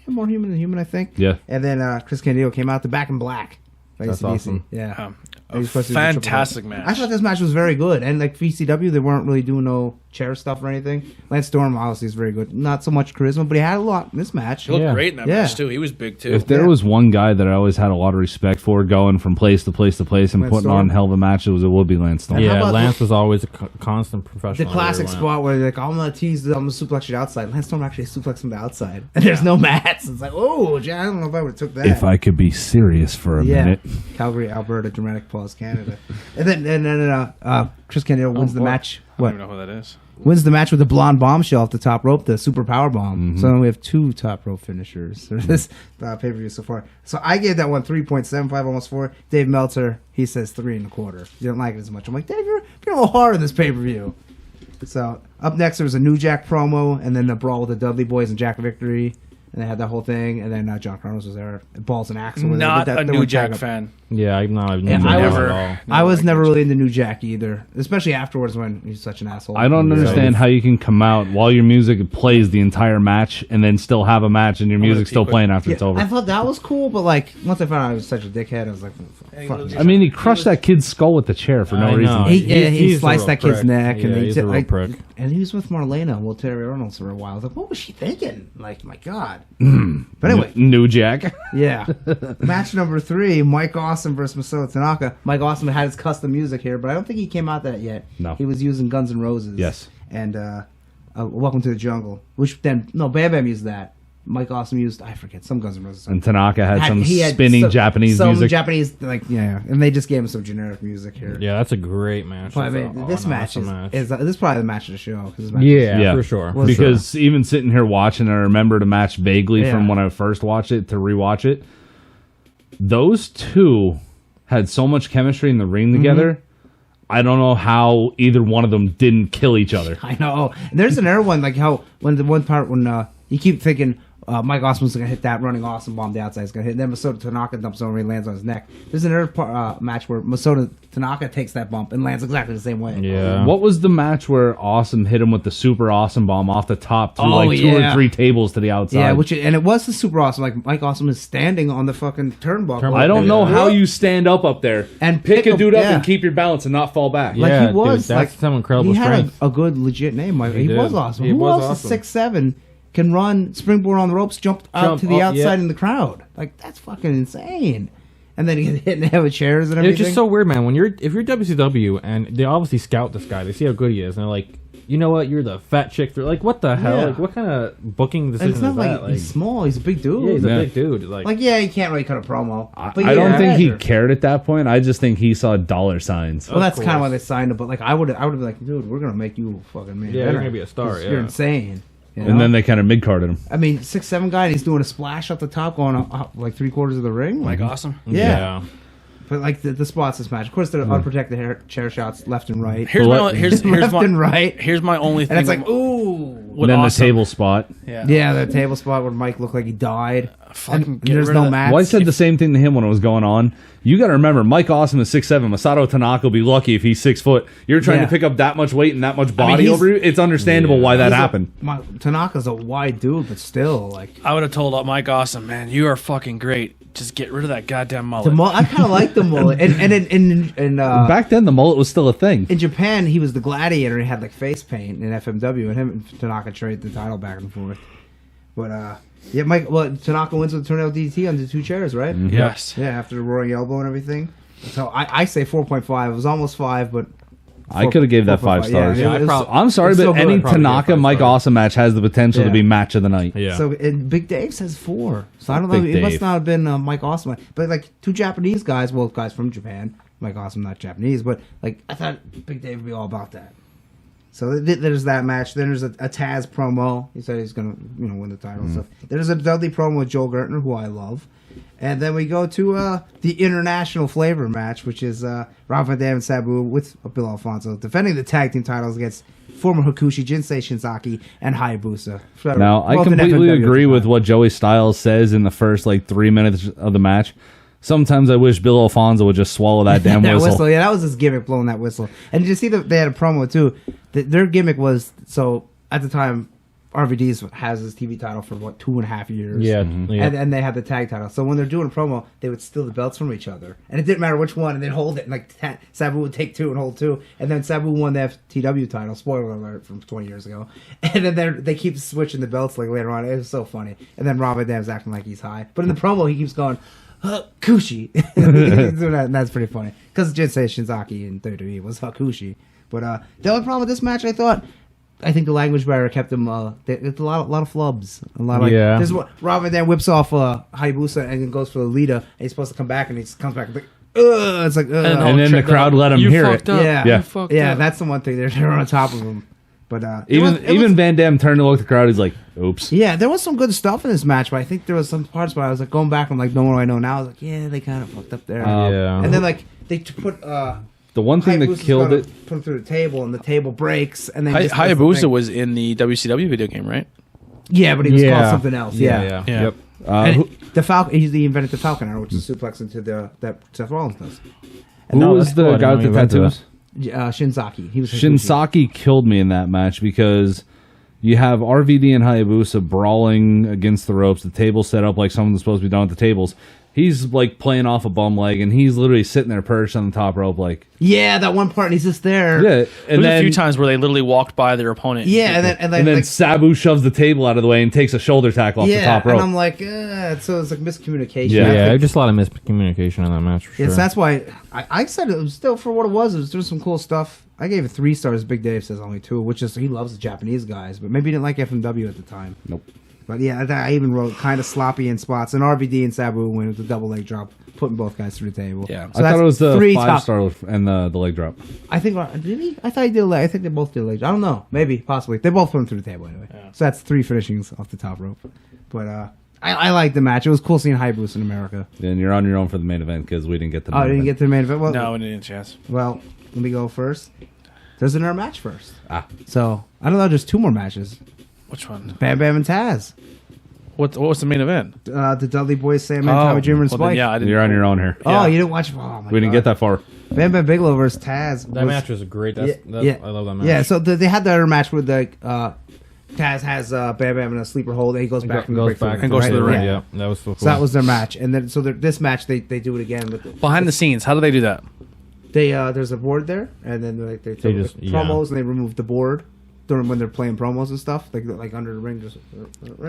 More human than human, I think. Yeah. And then Chris Candido came out to Back in Black. by That's AC/DC. awesome. Yeah. A He was supposed to do the triple fantastic threat. match. I thought this match was very good, and like VCW, they weren't really doing no chair stuff or anything. Lance Storm obviously is very good, not so much charisma, but he had a lot in this match. He looked Yeah. great in that Yeah. match too. He was big too. If there Yeah. was one guy that I always had a lot of respect for going from place to place to place and Lance putting Storm. on hell of a matches, it would be Lance Storm. How Yeah, about Lance was always a constant The professional. classic everywhere he spot where they're like, I'm gonna tease, I'm gonna suplex you outside. Lance Storm actually suplexed him to outside, and there's no mats. It's like, oh, I don't know if I would have took that. If I could be serious for a minute. Calgary, Alberta, dramatic pause, Canada, and then Chris Candido wins the boy. match. I What? don't even know who that is. Wins the match with the blonde bombshell off the top rope, the super power bomb. Mm-hmm. So then we have two top rope finishers for this pay per view so far. So I gave that one 3.75, almost 4. Dave Meltzer, he says 3.25. He didn't like it as much. I'm like, Dave, you're a little hard on this pay per view. So up next, there was a New Jack promo, and then a brawl with the Dudley Boys and Jack Victory. And they had that whole thing, and then John Carlos was there. Balls and Axel. were there. Not They a were New tag Jack up. fan. Yeah, I'm not. Yeah, never I was- at all. I was never really into New Jack either, especially afterwards when he's such an asshole. I don't understand how you can come out while your music plays the entire match and then still have a match and your music's still playing after it's over. I thought that was cool, but like once I found out I was such a dickhead, I was like, fuck. I mean, he crushed that kid's skull with the chair for no I reason. know. He He's a sliced real that kid's prick. neck, Yeah, and he's a real prick. And he was with Marlena, Will Terry Reynolds for a while. I was like, what was she thinking? Like, my God. But anyway, New Jack. yeah. Match number 3: Mike Awesome versus Masato Tanaka. Mike Awesome had his custom music here, but I don't think he came out that yet. No. He was using Guns N' Roses. Yes. And Welcome to the Jungle, which then Bam Bam used that. Mike Awesome used, I forget, some Guns N' Roses. And Tanaka had some He had spinning some- Japanese some music. Japanese, and they just gave him some generic music here. Yeah, that's a great match. But I That's mean, an this match awesome is this is probably the match of the show. 'Cause this match Yeah, Yeah. for sure. Well, Because even sitting here watching, I remember the match vaguely Yeah. from when I first watched it to rewatch it. Those two had so much chemistry in the ring together. I don't know how either one of them didn't kill each other. I know. And there's another one, like how when the one part when you keep thinking Mike Awesome's gonna hit that running awesome bomb the outside, he's gonna hit, and then Masato Tanaka dumps over and he lands on his neck. There's another match where Masato Tanaka takes that bump and lands exactly the same way. Yeah. What was the match where Awesome hit him with the super awesome bomb off the top through Oh, like 2 or yeah. 3 tables to the outside? Yeah, and it was the super awesome. Like Mike Awesome is standing on the fucking turnbuckle. I don't know how you stand up there And pick pick a dude him- up yeah. and keep your balance and not fall back. Like Yeah, he was, dude, that's like some incredible he had strength. a good legit name. Like, he did. was awesome. He Who was else awesome. is 6'7", can run springboard on the ropes, jump out to the up, outside yeah. in the crowd? Like that's fucking insane. And then he get hit in the head with chairs and everything. It's just so weird, man. If you're WCW and they obviously scout this guy, they see how good he is, and they're like, you know what, you're the fat chick. They're like, what the hell? Yeah. Like, what kind of booking And decision it's not is like, that? Like, he's small. He's a big dude. yeah, he's Yeah. a big dude. Like yeah, he can't really cut a promo. But I don't yeah, think he sure. cared at that point. I just think he saw dollar signs. Well, that's Of kind of why course. they signed him. But like, I would have been like, dude, we're gonna make you fucking man. Yeah, you're better, gonna be a star, 'cause yeah. You're insane. You And know? then they kind of mid-carded him. I mean, 6'7" guy, and he's doing a splash off the top, going up like 3/4 of the ring. Mike Awesome. Yeah. But like the spots this match, of course, they're unprotected chair shots left and right. Here's left my and right. Here's my only thing. And it's like, ooh. What then awesome. the table spot. Yeah, the table spot where Mike looked like he died. Fucking And get there's rid no of that. match. Well, I said the same thing to him when it was going on. You got to remember, Mike Awesome is 6'7". Masato Tanaka will be lucky if he's 6 foot. You're trying to pick up that much weight and that much body he's- over you. It's understandable why that happened. Tanaka's a wide dude, but still, like I would have told Mike Awesome, man, you are fucking great. Just get rid of that goddamn mullet. I kind of like the mullet. And in Back then, the mullet was still a thing. in Japan, he was the gladiator. He had like face paint in FMW, and him and Tanaka traded the title back and forth. But yeah, Tanaka wins with the tornado DDT on the 2 chairs, right? Yes. Yeah, after the roaring elbow and everything. So I say 4.5. It was almost 5, but I could have gave that 5 stars. Yeah, I'm sorry, it's but still good. any I'd probably give Tanaka 5 Mike stars. Awesome match has the potential to Yeah. be match of the night. Yeah. So and Big Dave says 4. So I don't know. Big It must Dave. not have been Mike Awesome, but like 2 Japanese guys. Well, guys from Japan. Mike Awesome, not Japanese, but like I thought Big Dave would be all about that. So there's that match. Then there's a Taz promo. He said he's gonna win the title and stuff. There's a Dudley promo with Joel Gertner, who I love. And then we go to the international flavor match, which is Rob Van Dam and Sabu with Bill Alfonso defending the tag team titles against former Hakushi, Jinsei Shinzaki, and Hayabusa. Now, I Both in completely FMW at agree the with time. what Joey Styles says in the first 3 minutes of the match. Sometimes I wish Bill Alfonso would just swallow that damn that whistle. Yeah, that was his gimmick, blowing that whistle. And did you see that they had a promo too? Their gimmick was, so at the time, RVD's has his TV title for 2.5 years. Yeah, And they had the tag title. So when they're doing a promo, they would steal the belts from each other, and it didn't matter which one, and they'd hold it. And Sabu would take 2 and hold 2, and then Sabu won the FTW title. Spoiler alert from 20 years ago. And then they keep switching the belts later on. It was so funny. And then Rob Van Dam's acting like he's high, but in the promo he keeps going, Hakushi. And that's pretty funny because Jinsei Shinzaki in WWE was Hakushi. But the only problem with this match, I think the language barrier kept him. It's a lot of flubs. A lot of Yeah. This is what Rob Van Dam whips off Hayabusa and then goes for the Lita, and he's supposed to come back, and he comes back and like, ugh. It's like, ugh. And then the crowd let him You hear fucked it. up. Yeah, Yeah. You fucked yeah, up. that's the one thing. They're on top of him. But Even Van Dam turned to look at the crowd. He's like, oops. yeah, there was some good stuff in this match, but I think there was some parts where I was like going back. I'm like, knowing what I know now, I was like, yeah, they kind of fucked up there. Yeah. And then like they put The one thing that Hayabusa's killed gonna it. Put him through the table, and the table breaks, and then Hayabusa was in the WCW video game, right? yeah, but he was called Yeah. something else. Yeah. Yeah. Yep. And the Falcon, he invented the Falcon Arrow, which is suplex into that Seth Rollins does. Who No, was that's the cool. I guy with the didn't know he went to tattoos? Shinzaki. He was Hakushi. Shinsaki killed me in that match because you have RVD and Hayabusa brawling against the ropes. The table set up like someone's supposed to be done at the tables. He's like playing off a bum leg, and he's literally sitting there perched on the top rope, like Yeah, that one part, and he's just there. yeah. There And was a then few times where they literally walked by their opponent. Yeah, and then like, Sabu shoves the table out of the way and takes a shoulder tackle off the yeah, top and rope. I'm like, so it's like miscommunication. Yeah. I Yeah, think- just a lot of miscommunication in that match for sure. Yes, that's why I said it was still for what it was. It was doing some cool stuff. I gave it 3 stars. Big Dave says only 2, which is he loves the Japanese guys, but maybe he didn't like FMW at the time. Nope. But yeah, I even wrote kind of sloppy in spots. And RVD and Sabu win with the double leg drop, putting both guys through the table. Yeah. So I that's thought it was the 3 5 star and the leg drop. I think did he? I thought he did. I think they both did leg. I don't know. Maybe, possibly. They both put him through the table anyway. So that's 3 finishings off the top rope. But I liked the match. It was cool seeing Hayabusa in America. And you're on your own for the main event because we didn't get the. Oh, I didn't get to the main event. Well, No, we didn't chance. well, let me go first. There's another match first. Ah. So I don't know. There's 2 more matches. Which one? Bam Bam and Taz. What was the main event? The Dudley Boys, Sam and Tommy Dreamer and well, Spike. then, yeah, I didn't. You're on your own here. Oh, Yeah. you didn't watch? Oh my We didn't God. get that far. Bam Bam Bigelow versus Taz. That match was great. I love that match. Yeah, so they had the other match where Taz has Bam Bam in a sleeper hold, and he goes back and goes back and goes to the ring. Yeah, that was so cool. So that was their match, and then this match they do it again. But Behind the scenes, how do they do that? they there's a board there, and then they just- promos and they remove the board during when they're playing promos and stuff, like under the ring. Just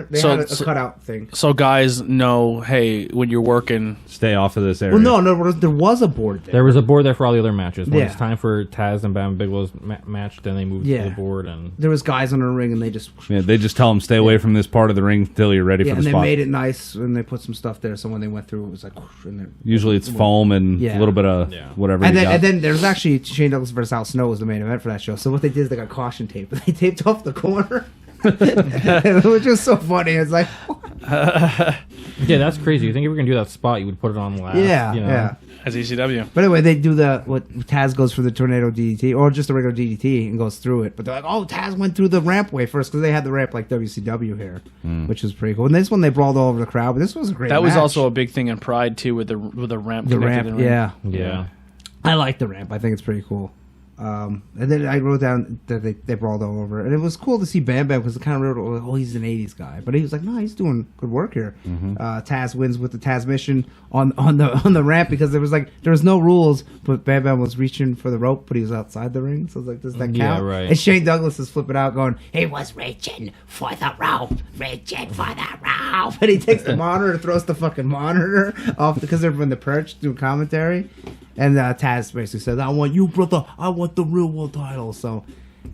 they So- had a so- cutout thing. So guys know, hey, when you're working, Stay off of this area. Well, no, there was a board there. There was a board there for all the other matches. When Yeah. it's time for Taz and Bam Bigelow's match, then they moved Yeah. to the board and There was guys on the ring, and they just Yeah, they just tell them stay away from this part of the ring until you're ready yeah, for and the they spot. made it nice, and they put some stuff there. So when they went through, it was like, whoosh, and then Usually it's foam and Yeah. a little bit of Yeah. whatever. And you then, got. and then there's actually Shane Douglas versus Al Snow was the main event for that show. So what they did is they got caution tape. They taped off the corner, which was so funny. It's like, Yeah, that's crazy. You think if we were gonna do that spot, you would put it on last? Yeah, you know? yeah. As ECW. But anyway, they do what Taz goes for the tornado DDT or just a regular DDT and goes through it. But they're like, oh, Taz went through the rampway first because they had the ramp like WCW here, which was pretty cool. And this one they brawled all over the crowd, but this was a great. That was match. also a big thing in Pride too, with the ramp. The connected ramp, in the ring. yeah. Yeah. I like the ramp. I think it's pretty cool. And then I wrote down that they brawled all over, and it was cool to see Bam Bam because it kind of wrote, oh, he's an '80s guy, but he was like, no, he's doing good work here. Taz wins with the Taz mission on the ramp because there was no rules, but Bam Bam was reaching for the rope, but he was outside the ring, so it's like, does that count? Yeah, right. And Shane Douglas is flipping out, going, he was reaching for the rope, and he takes the monitor, throws the fucking monitor off because they're in the perch doing commentary. And Taz basically says, I want you, brother. I want the real world title. So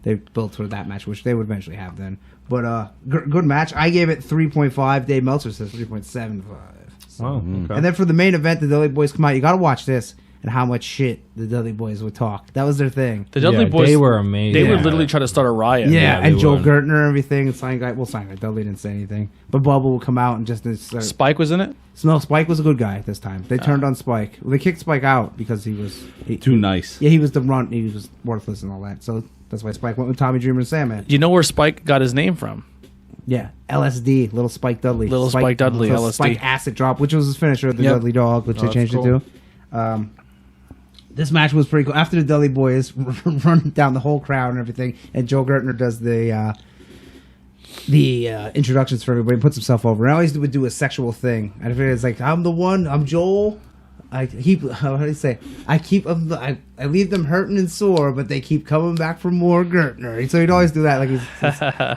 they built for that match, which they would eventually have then. But good match. I gave it 3.5. Dave Meltzer says 3.75. So. Oh, okay. And then for the main event, the Dudley Boys come out. You got to watch this and how much shit the Dudley Boys would talk. That was their thing. The Dudley Yeah, Boys, they were amazing. They would Yeah. literally try to start a riot. Yeah, they and Joe would. Gertner and everything. And Sign Guy. Dudley didn't say anything. But Bubba would come out and just... Spike was in it. No, Spike was a good guy this time. They turned on Spike. Well, they kicked Spike out because he was... Too nice. Yeah, he was the runt. He was worthless and all that. So that's why Spike went with Tommy Dreamer and Sandman. You know where Spike got his name from? Yeah, LSD, Little Spike Dudley. Little Spike Dudley, Little LSD. Spike Acid Drop, which was his finisher, the Yep. Dudley Dog, which they that's changed cool. it to. This match was pretty cool. After the Dudley Boys run down the whole crowd and everything, and Joe Gertner does the introductions for everybody and puts himself over. And I always would do a sexual thing. And if it's like, I'm the one, I'm Joel. How do you say? I leave them hurting and sore, but they keep coming back for more Gertner. So he'd always do that, like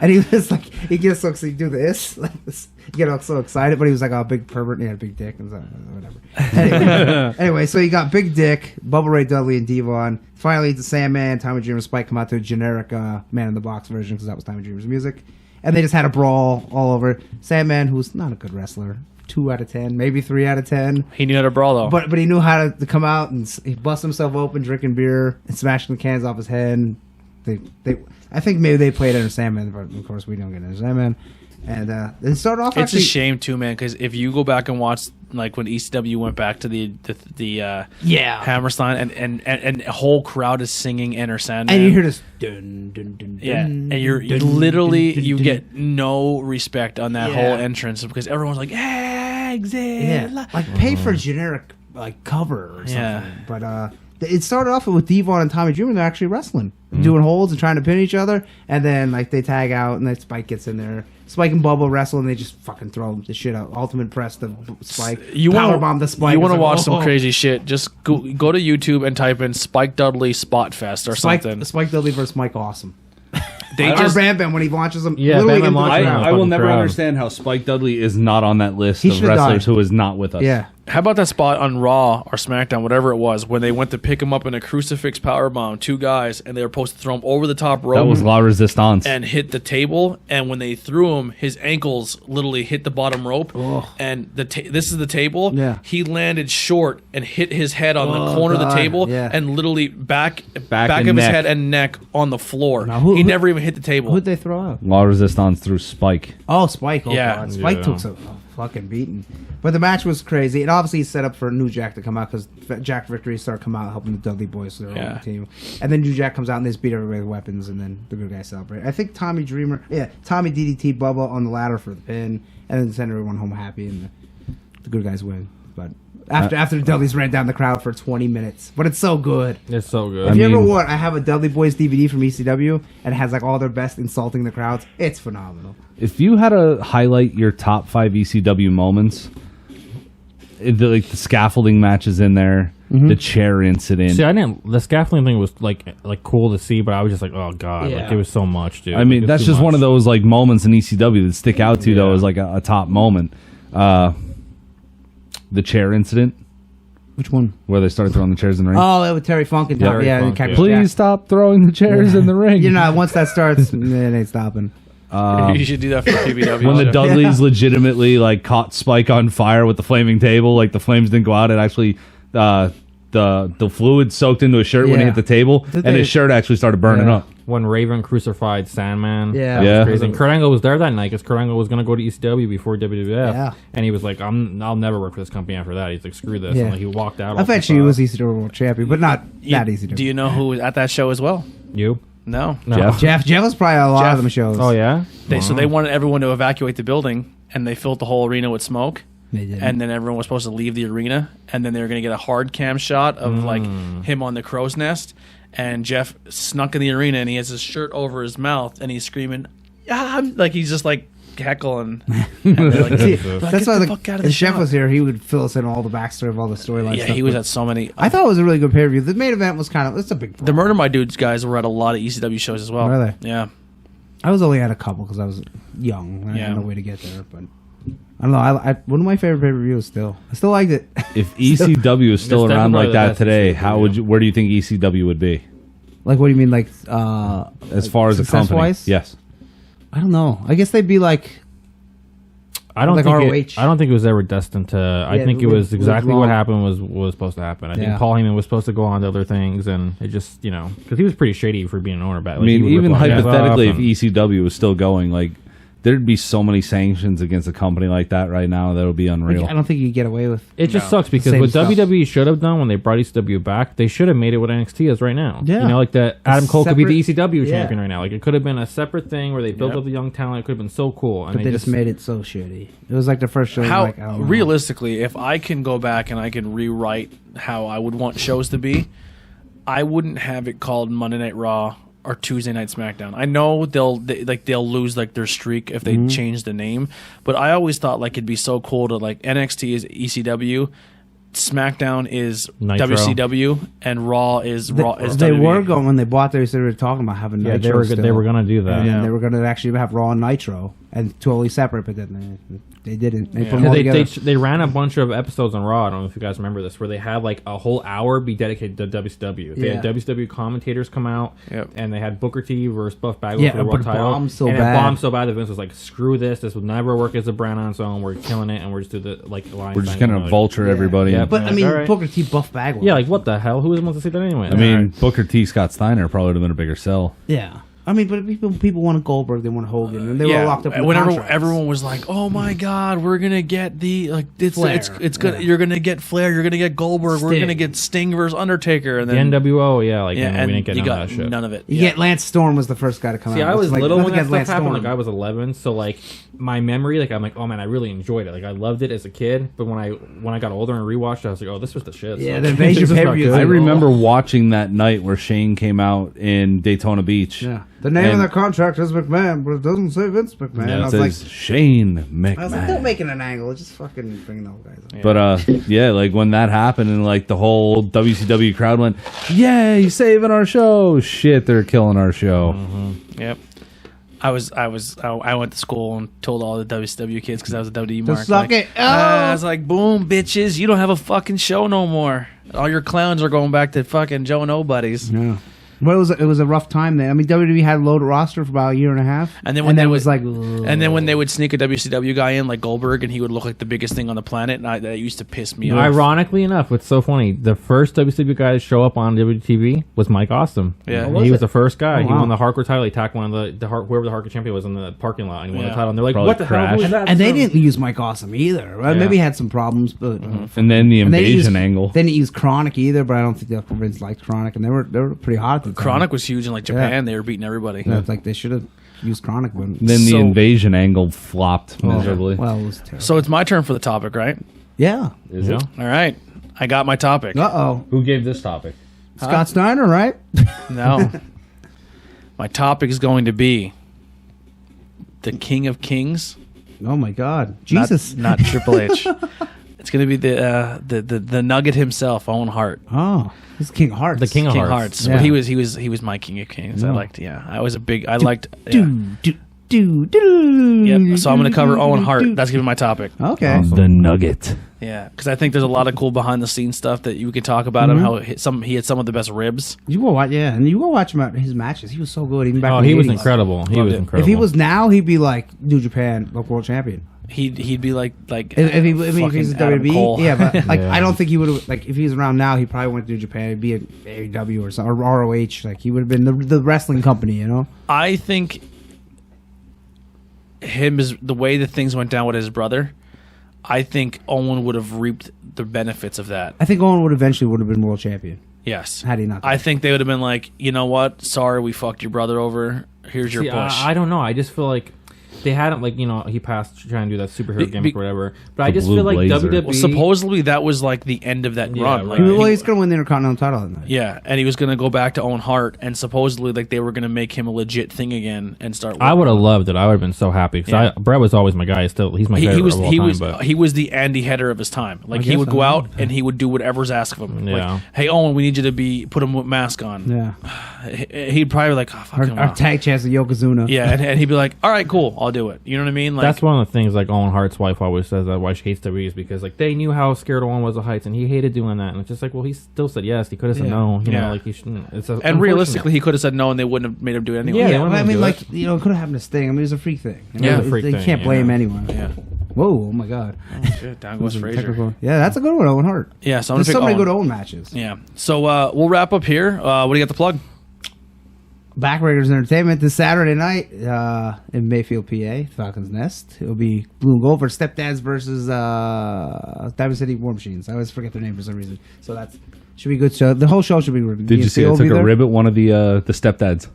and he was like, he gets so excited, do this, like this, you get all so excited, but he was like a big pervert and he had a big dick and so, whatever. Anyway, so you got Big Dick, Bubba Ray Dudley, and Devon. Finally, the Sandman, Tommy Dreamer, Spike come out to a generic Man in the Box version because that was Tommy Dreamer's music, and they just had a brawl all over. Sandman, who's not a good wrestler. 2 out of 10, maybe 3 out of 10. He knew how to brawl though. But he knew how to come out and he bust himself open, drinking beer, and smashing the cans off his head. And I think maybe they played under Sandman, but of course we don't get under Sandman. And they started off. It's a shame too, man, because if you go back and watch like when ECW went back to the Hammerstein and a whole crowd is singing Enter Sandman, and you hear this dun dun dun. yeah, dun, and you dun, literally dun, dun, you dun. get no respect on that Yeah. whole entrance because everyone's like exit. Yeah, like pay for a generic like cover or something. Yeah. But it started off with Devon and Tommy Dreamer. They're actually wrestling, doing holds and trying to pin each other. And then like they tag out, and then Spike gets in there. Spike and Bubba wrestle, and they just fucking throw the shit out. Ultimate press to Spike. You want Powerbomb the Spike. You want to It's like, watch some oh. crazy shit? Just go to YouTube and type in Spike Dudley Spot Fest or something. Spike Dudley versus Mike Awesome. They Or just Bam Bam when he launches them. Yeah, literally Bam Bam into the launches crowd. I will fucking never crowd. understand how Spike Dudley is not on that list He of should've wrestlers died. who is not with us. Yeah. How about that spot on Raw or SmackDown, whatever it was, when they went to pick him up in a crucifix powerbomb, 2 guys, and they were supposed to throw him over the top rope That was La Resistance. and hit the table. And when they threw him, his ankles literally hit the bottom rope. Oh. And this is the table. Yeah. He landed short and hit his head on the Oh, corner of the God. table, Yeah. and literally back and of his neck. head and neck on the floor. Now, who- he never even hit the table. Who'd they throw out? La Resistance through Spike. Oh, Spike. Oh, Yeah. God. Spike Yeah. took a fucking beating. But the match was crazy. It obviously set up for New Jack to come out because Jack Victory started coming out helping the Dudley Boys, their Yeah. own team. And then New Jack comes out and they just beat everybody with weapons, and then the good guys celebrate. I think Tommy DDT Bubba on the ladder for the pin, and then send everyone home happy, and the good guys win. But after the Dudleys ran down the crowd for 20 minutes. But it's so good. It's so good. If I you ever mean- want, I have a Dudley Boys DVD from ECW, and it has like all their best insulting the crowds. It's phenomenal. If you had to highlight your top 5 ECW moments, the scaffolding matches in there, the chair incident. See, I didn't. The scaffolding thing was like cool to see, but I was just like, oh god, Yeah. like it was so much, dude. I mean, Like, it was that's too just one much. of those like moments in ECW that stick out to you, though, Yeah. as like a top moment. The chair incident Which one? where they started throwing the chairs in the ring. Oh, it was Terry Funk and Terry and Funk, Captain yeah. Please stop throwing the chairs in the ring. You know, once that starts, it ain't stopping. you should do that for PBW. when the show. Dudleys legitimately like caught Spike on fire with the flaming table, like the flames didn't go out. It actually the fluid soaked into his shirt when he Yeah. hit the table, Did and they- his shirt actually started burning Yeah. up. when Raven crucified Sandman. Yeah. That was Yeah. crazy. And Kurt Angle was there that night because Kurt Angle was going to go to ECW before WWF. Yeah. And he was like, I'll never work for this company after that. He's like, screw this. Yeah. And like, he walked out. Eventually, he was ECW World Champion, but not that easy. Do you know who was at that show as well? You? No. No. Jeff? Jeff was probably at a lot Jeff. of them shows. Oh, yeah? So they wanted everyone to evacuate the building, and they filled the whole arena with smoke. They did. And then everyone was supposed to leave the arena, and then they were going to get a hard cam shot of like him on the crow's nest, and Jeff snuck in the arena, and he has his shirt over his mouth, and he's screaming, "Yeah!" Like he's just like heckling. And they're like, See, "Get that's the why fuck out of if the Jeff shot." was here, he would fill us in all the backstory of all the storylines. Yeah, stuff, he was but at so many. I thought it was a really good pay per view. The main event was it's a big. The Murder My Dudes guys were at a lot of ECW shows as well. Were they? Yeah. I was only at a couple because I was young. I Yeah. had no way to get there, but I don't know. One of my favorite pay per views still. I still liked it. If ECW is still It's around definitely like the that best today, ECW. where do you think ECW would be Like, what do you mean, like as far as a company? success-wise? Yes. I don't know. I guess they'd be like. I don't Like think ROH. I don't think it was ever destined to. I Yeah, think it it was was exactly wrong. what happened was supposed to happen. I Yeah. think Paul Heyman was supposed to go on to other things, and it just because he was pretty shady for being an owner back. I mean, even hypothetically, if he ECW was still going, like there'd be so many sanctions against a company like that right now that would be unreal. I don't think you could get away with. it just No. sucks because Same what stuff. WWE should have done when they brought ECW back, they should have made it what NXT is right now. Yeah. Like that Adam Cole could be the separate- ECW yeah. champion right now. Like it could have been a separate thing where they built Yep. up the young talent. It could have been so cool, and But they just made it so shitty. It was like the first show. How like, I don't know. realistically, if I can go back and I can rewrite how I would want shows to be, I wouldn't have it called Monday Night Raw or Tuesday Night SmackDown. I know they'll lose like their streak if they Mm-hmm. change the name, but I always thought like it'd be so cool to like NXT is ECW, SmackDown is Nitro. WCW, and Raw is They, Raw is they WWE. were going when they bought there. They were talking about having Yeah, Nitro. they were gonna do that. And Yeah. they were going to actually have Raw and Nitro and totally separate, but then they didn't. They put them Yeah. all They, together. they ran a bunch of episodes on Raw. I don't know if you guys remember this, where they had like a whole hour be dedicated to WCW. They had Yeah. WCW commentators come out, Yep. and they had Booker T versus Buff Bagwell Yeah, for the but world it title. bombed so and bad. it bombed so bad that Vince was like, "Screw this! This will never work as a brand on its own. We're killing it, and we're just do the like line." We're just thing." gonna Like, vulture everybody. Yeah, but I mean, All right. Booker T, Buff Bagwell. Yeah, like what the hell? Who was supposed to say that anyway? I mean, Booker T, Scott Steiner probably would have been a bigger sell. yeah. I mean, but people wanted Goldberg, they wanted Hogan, and they were locked up. In Whenever contracts. everyone was like, "Oh my God, we're gonna get the like Flair. it's gonna Yeah. you're gonna get Flair, you're gonna get Goldberg, we're Sting. gonna get Sting versus Undertaker," and the then NWO, yeah, like yeah, and and we didn't get you none got of that shit. none of it. You Yeah. get Lance Storm was the first guy to come See, out. I was It's like, little when nothing that against stuff Lance happened. Storm. Like I was 11, so like my memory, like I'm like, oh man, I really enjoyed it. Like I loved it as a kid, but when I got older and rewatched, it, I was like, oh, this was the shit. Yeah, So, the Invasion this is not pay-per-view good. is I like, remember watching that night where Shane came out in Daytona Beach. Yeah. The name And- of the contract is McMahon, but it doesn't say Vince McMahon. Yeah, I it was says like, Shane I was like, don't McMahon. make it an angle. Just fucking bringing old guys up. But yeah, like when that happened and like the whole WCW crowd went, "Yay, saving our show!" Shit, they're killing our show. Yep. I went to school and told all the WCW kids because I was a WWE mark. suck like, it. Oh. I was like, boom, bitches, you don't have a fucking show no more. All your clowns are going back to fucking Joe and O buddies. Yeah. Well, it was a rough time then. I mean, WWE had a loaded roster for about a year and a half, And then when they it would- was like, And then when they would sneak a WCW guy in like Goldberg and he would look like the biggest thing on the planet, and that used to piss me off. Ironically enough, what's so funny, the first WCW guy to show up on WTV was Mike Awesome. Yeah. And Oh, he was was the first guy. Oh, He wow. won the hardcore title. He attacked one of whoever the hardcore champion was in the parking lot, and he won Yeah. the title. And they're like, Probably what the hell? Who is Crash. that? and they from? didn't use Mike Awesome either. Well, Yeah. maybe he had some problems, but And then the and they didn't invasion use- angle. They didn't use Chronic either, but I don't think the Vince liked Chronic, and they were pretty hot at the time. Chronic was huge in like Japan. Yeah. They were beating everybody. Yeah, it's like they should have used Chronic, but Then the So- invasion angle flopped well, miserably. well, it was terrible. So it's my turn for the topic, right? Yeah. Is Yeah. it? All right. I got my topic. Uh-oh. Who gave this topic? Scott Steiner, right? No. My topic is going to be the King of Kings. Oh my God, Not- Jesus! Not Triple H. It's going to be the Nugget himself, Owen Hart. Oh, he's King Hearts. The King of King Hearts. Hearts. Yeah. But he was my King of Kings. I liked. Yeah, I was a big. I liked. Yeah. Dude, Yep. So I'm going to cover Owen Hart. That's going to be my topic. Okay. The Nugget. Yeah, because I think there's a lot of cool behind the scenes stuff that you could talk about him. How he had some of the best ribs. You go watch, and you go watch him at his matches. He was so good, even back. Oh, in the he was 80s. incredible. He was incredible. If he was now, he'd be like New Japan, like world champion. He'd be like If he's a Adam WWE, Cole. yeah, but like Yeah. I don't think he would have. Like if he was around now, he probably went to New Japan. He'd be at AEW or something, or ROH. Like he would have been the wrestling company, you know. I think him is the way that things went down with his brother. I think Owen would have reaped the benefits of that. I think Owen would have been world champion. Yes. Had he not? I think they would have been like, you know what? Sorry, we fucked your brother over. Here's your See, push. I don't know. I just feel like they had him, like, you know, he passed trying to do that superhero gimmick or whatever. But I just Blue feel like Blazer. WWE. Well, supposedly that was like the end of that Yeah, run. right. Like, well, he's gonna win the Intercontinental title that night. yeah, and he was going to go back to Owen Hart, and supposedly like they were going to make him a legit thing again and start. I would have loved it. I would have been so happy because Yeah. Brett was always my guy. He's my favorite He was of all time. he was the Andy Header of his time. Like he guess would so. go out and he would do whatever's asked of him. Yeah. Like, hey Owen, we need you to put a mask on. Yeah, He'd probably be like, oh, fuck him our up. tag champs of Yokozuna. Yeah, and he'd be like, all right, cool, I'll do it. You know what I mean? Like, That's one of the things like Owen Hart's wife always says that why she hates WWE is because like they knew how scared Owen was of heights and he hated doing that, and it's just like, well, he still said yes. He could have said Yeah. no. You Yeah. know, like he shouldn't. It's and realistically, he could have said no, and they wouldn't have made him do it anyway. Yeah, they Yeah, wouldn't I have mean, do like it. you know, it could have happened to Sting. I mean, it was a freak thing. You know, Yeah, freak you thing, can't yeah. blame anyone. Yeah. Whoa! Oh my God. Shit, down goes Frazier. Technical. Yeah, that's a good one, Owen Hart. Yeah, so I'm gonna There's pick so many Owen. good Owen matches. Yeah. So we'll wrap up here. What do you got to plug? Backbreakers Entertainment this Saturday night in Mayfield, PA, Falcons Nest. It'll be blue and gold for Stepdads versus Diamond City War Machines. I always forget their name for some reason. So that should be a good show. The whole show should be good. Did you see I took a rib at one of the stepdads?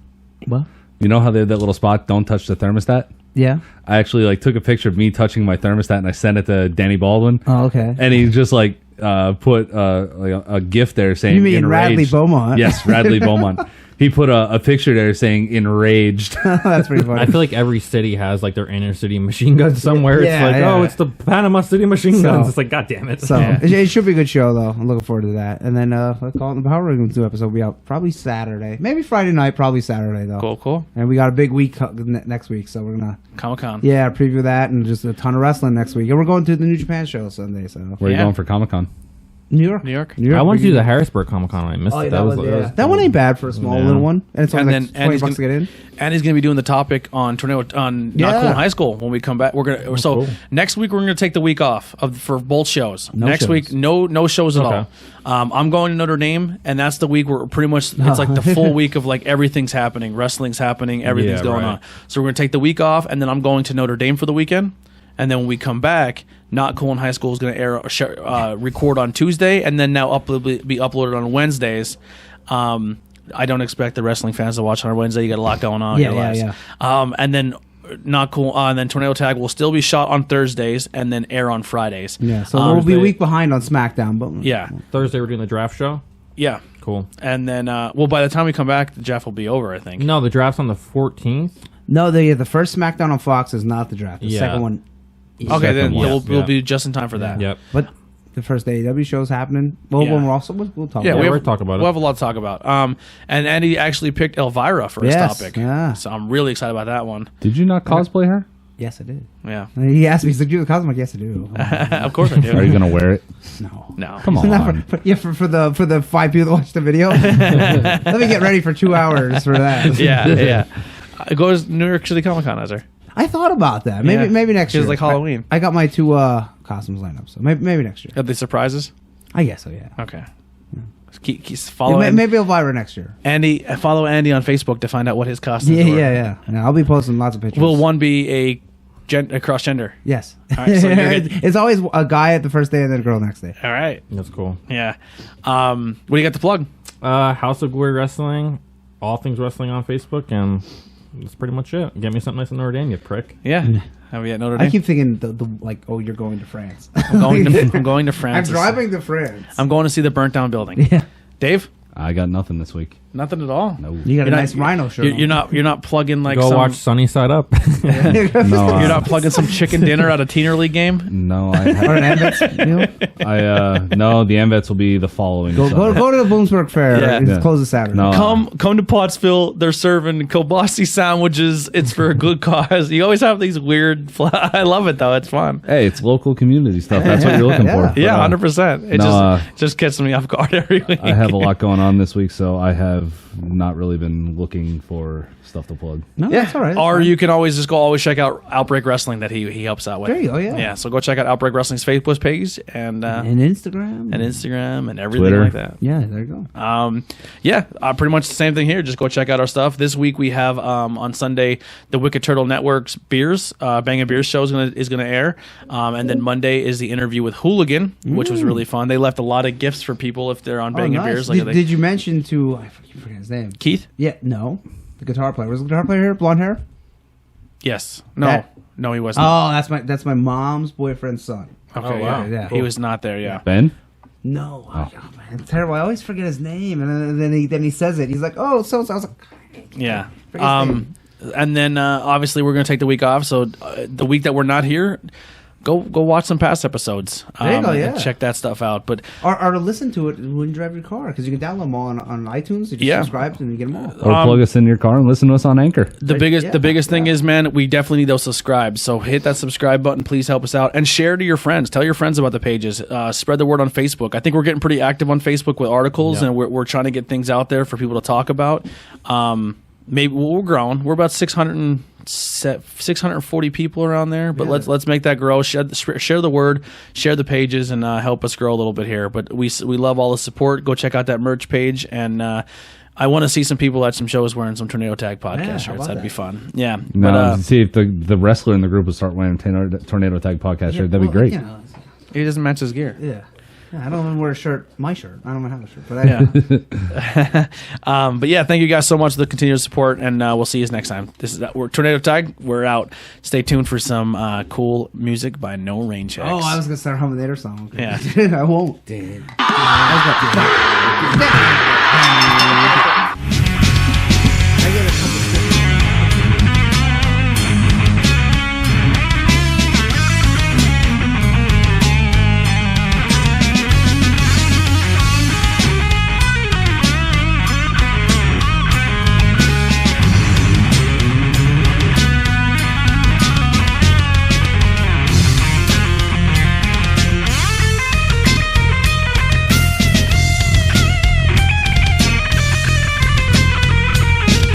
What? You know how they have that little spot, don't touch the thermostat? Yeah. I actually like took a picture of me touching my thermostat and I sent it to Danny Baldwin. Oh, okay. And he just like put like a gift there saying You mean Radley enraged. Beaumont? Yes, Radley Beaumont. He put a picture there saying enraged. That's pretty funny. I feel like every city has like their inner city machine guns somewhere. Yeah, it's like, yeah. oh, it's the Panama City machine So- guns. It's like, god damn it. So it should be a good show, though. I'm looking forward to that. And then let's call it the Power Rangers 2 episode will be out probably Saturday, maybe Friday night, probably Saturday though. Cool. And we got a big week next week, so we're gonna Comic-Con. preview that and just a ton of wrestling next week. And we're going to the New Japan show Sunday. So Where are you Yeah. going for Comic-Con? New York. I went to do the Harrisburg Comic Con. I missed Oh, it. yeah, that one ain't bad for a small Yeah. little one, and it's only And like then $20 to get in. And he's going to be doing the topic on Tornado on Yeah. Not Cool in High School when we come back. We're gonna cool. next week we're going to take the week off for both shows. No next shows. week no shows at Okay. all. I'm going to Notre Dame, and that's the week where pretty much it's like the full week of like everything's happening, wrestling's happening, everything's Yeah, going right. on. So we're going to take the week off, and then I'm going to Notre Dame for the weekend. And then when we come back, Not Cool in High School is going to record on Tuesday, and then now be uploaded on Wednesdays. I don't expect the wrestling fans to watch on Wednesday. You got a lot going on. in your lives. And then Not Cool, and then Tornado Tag will still be shot on Thursdays and then air on Fridays. Yeah, so we'll be a week behind on SmackDown, but Yeah, Thursday we're doing the draft show. yeah. Cool. And then, well, by the time we come back, the draft will be over. I think. No, the draft's on the 14th. no, the first SmackDown on Fox is not the draft. The Yeah. second one, Okay, then Second one. we'll Yeah. be just in time for that. Yep. but the first AEW show's happening. Well, Yeah. when we're also we'll talk. Yeah, about we'll it. talk about it. We'll have a lot to talk about. And Andy actually picked Elvira for his Yes, topic. yeah. So I'm really excited about that one. Did you not cosplay her? Yes, I did. Yeah. He asked me, he's like, "Do you have a costume?" I'm like, "Yes, I do." Of course I do. Are you going to wear it? No. No. Come Not on. for the 5 people that watch the video. Let me get ready for 2 hours for that. Yeah. It goes New York City Comic Con as her. I thought about that. Maybe Yeah. maybe next It was year. like Halloween. I got my 2 costumes lined up, so maybe next year. Have they surprises? I guess so. Yeah. Okay. Keep follow Maybe Elvira next year. Andy. Follow Andy on Facebook to find out what his costumes are. Yeah. I'll be posting lots of pictures. Will one be a cross gender? Yes. right, so you're good. It's always a guy at the first day and then a girl next day. All right. That's cool. Yeah. What do you got to plug? House of Glory Wrestling, all things wrestling on Facebook, and that's pretty much it. Get me something nice in Notre Dame, you prick. Yeah. Have you at Notre I Dame? keep thinking the like, oh, you're going to France. I'm going to I'm France. driving to France. I'm going to see the burnt down building. Yeah. Dave? I got nothing this week. Nothing at all. No, You got a You're nice rhino shirt. You're not plugging like Go some. watch Sunny Side Up. no, You're not plugging some chicken dinner at a teener league game. no. I, Or an Ambets meal. no. The MVets will be the following. Go Sunday. to the Bloomsburg Fair. Yeah. It's Yeah. closes Saturday. No. Come to Pottsville. They're serving kielbasa sandwiches. It's for a good cause. You always have these weird. I love it though. It's fun. Hey, it's local community stuff. That's what you're looking Yeah. for. Yeah, But, 100%. It no, just gets me off guard every week. I have a lot going on this week, so I have not really been looking for stuff to plug. No, that's all right. Or you can always check out Outbreak Wrestling that he helps out with. There you go, yeah. Yeah, so go check out Outbreak Wrestling's Facebook page and Instagram. Instagram and everything Twitter. like that. Yeah, there you go. Pretty much the same thing here. Just go check out our stuff. This week we have on Sunday the Wicked Turtle Network's Beers Bangin' Beers show is gonna air, and then Monday is the interview with Hooligan, which was really fun. They left a lot of gifts for people if they're on Bangin' Beers. Like Did you mention to I forget his name? Keith? Yeah, no, the guitar player. Was the guitar player here? Blonde hair? Yes. No. That- No, he wasn't. Oh, that's my mom's boyfriend's son. Okay. Oh, wow. Yeah. Yeah. He was not there. Yeah. Ben? No, oh, man, it's terrible. I always forget his name, and then he says it. He's like, "Oh, so." I was like, Yeah. Forget his name. And then obviously we're going to take the week off. So the week that we're not here, go watch some past episodes. There you go, and yeah. check that stuff out. But or to listen to it when you drive your car, because you can download them all on iTunes. You just Yeah. subscribe and you get them all. Or plug us in your car and listen to us on Anchor. the biggest thing is, man, we definitely need those subscribes. So hit that subscribe button. Please help us out and share to your friends. Tell your friends about the pages. Spread the word on Facebook. I think we're getting pretty active on Facebook with articles, and we're trying to get things out there for people to talk about. Maybe we're growing. We're about 640 people around there, but let's make that grow. Share the word, share the pages, and help us grow a little bit here. But we love all the support. Go check out that merch page, and I want to see some people at some shows wearing some Tornado Tag podcast Yeah, how shirts. about That'd that? be fun. Yeah, Now, but see if the wrestler in the group will start wearing Tornado Tag podcast shirt. That'd be great. You know, he doesn't match his gear. yeah. I don't even wear a shirt. My shirt. I don't even have a shirt. But But yeah, thank you guys so much for the continued support, and we'll see you next time. We're Tornado Tag. We're out. Stay tuned for some cool music by No Rain Checks. I was gonna start humming the other song. Yeah. I won't.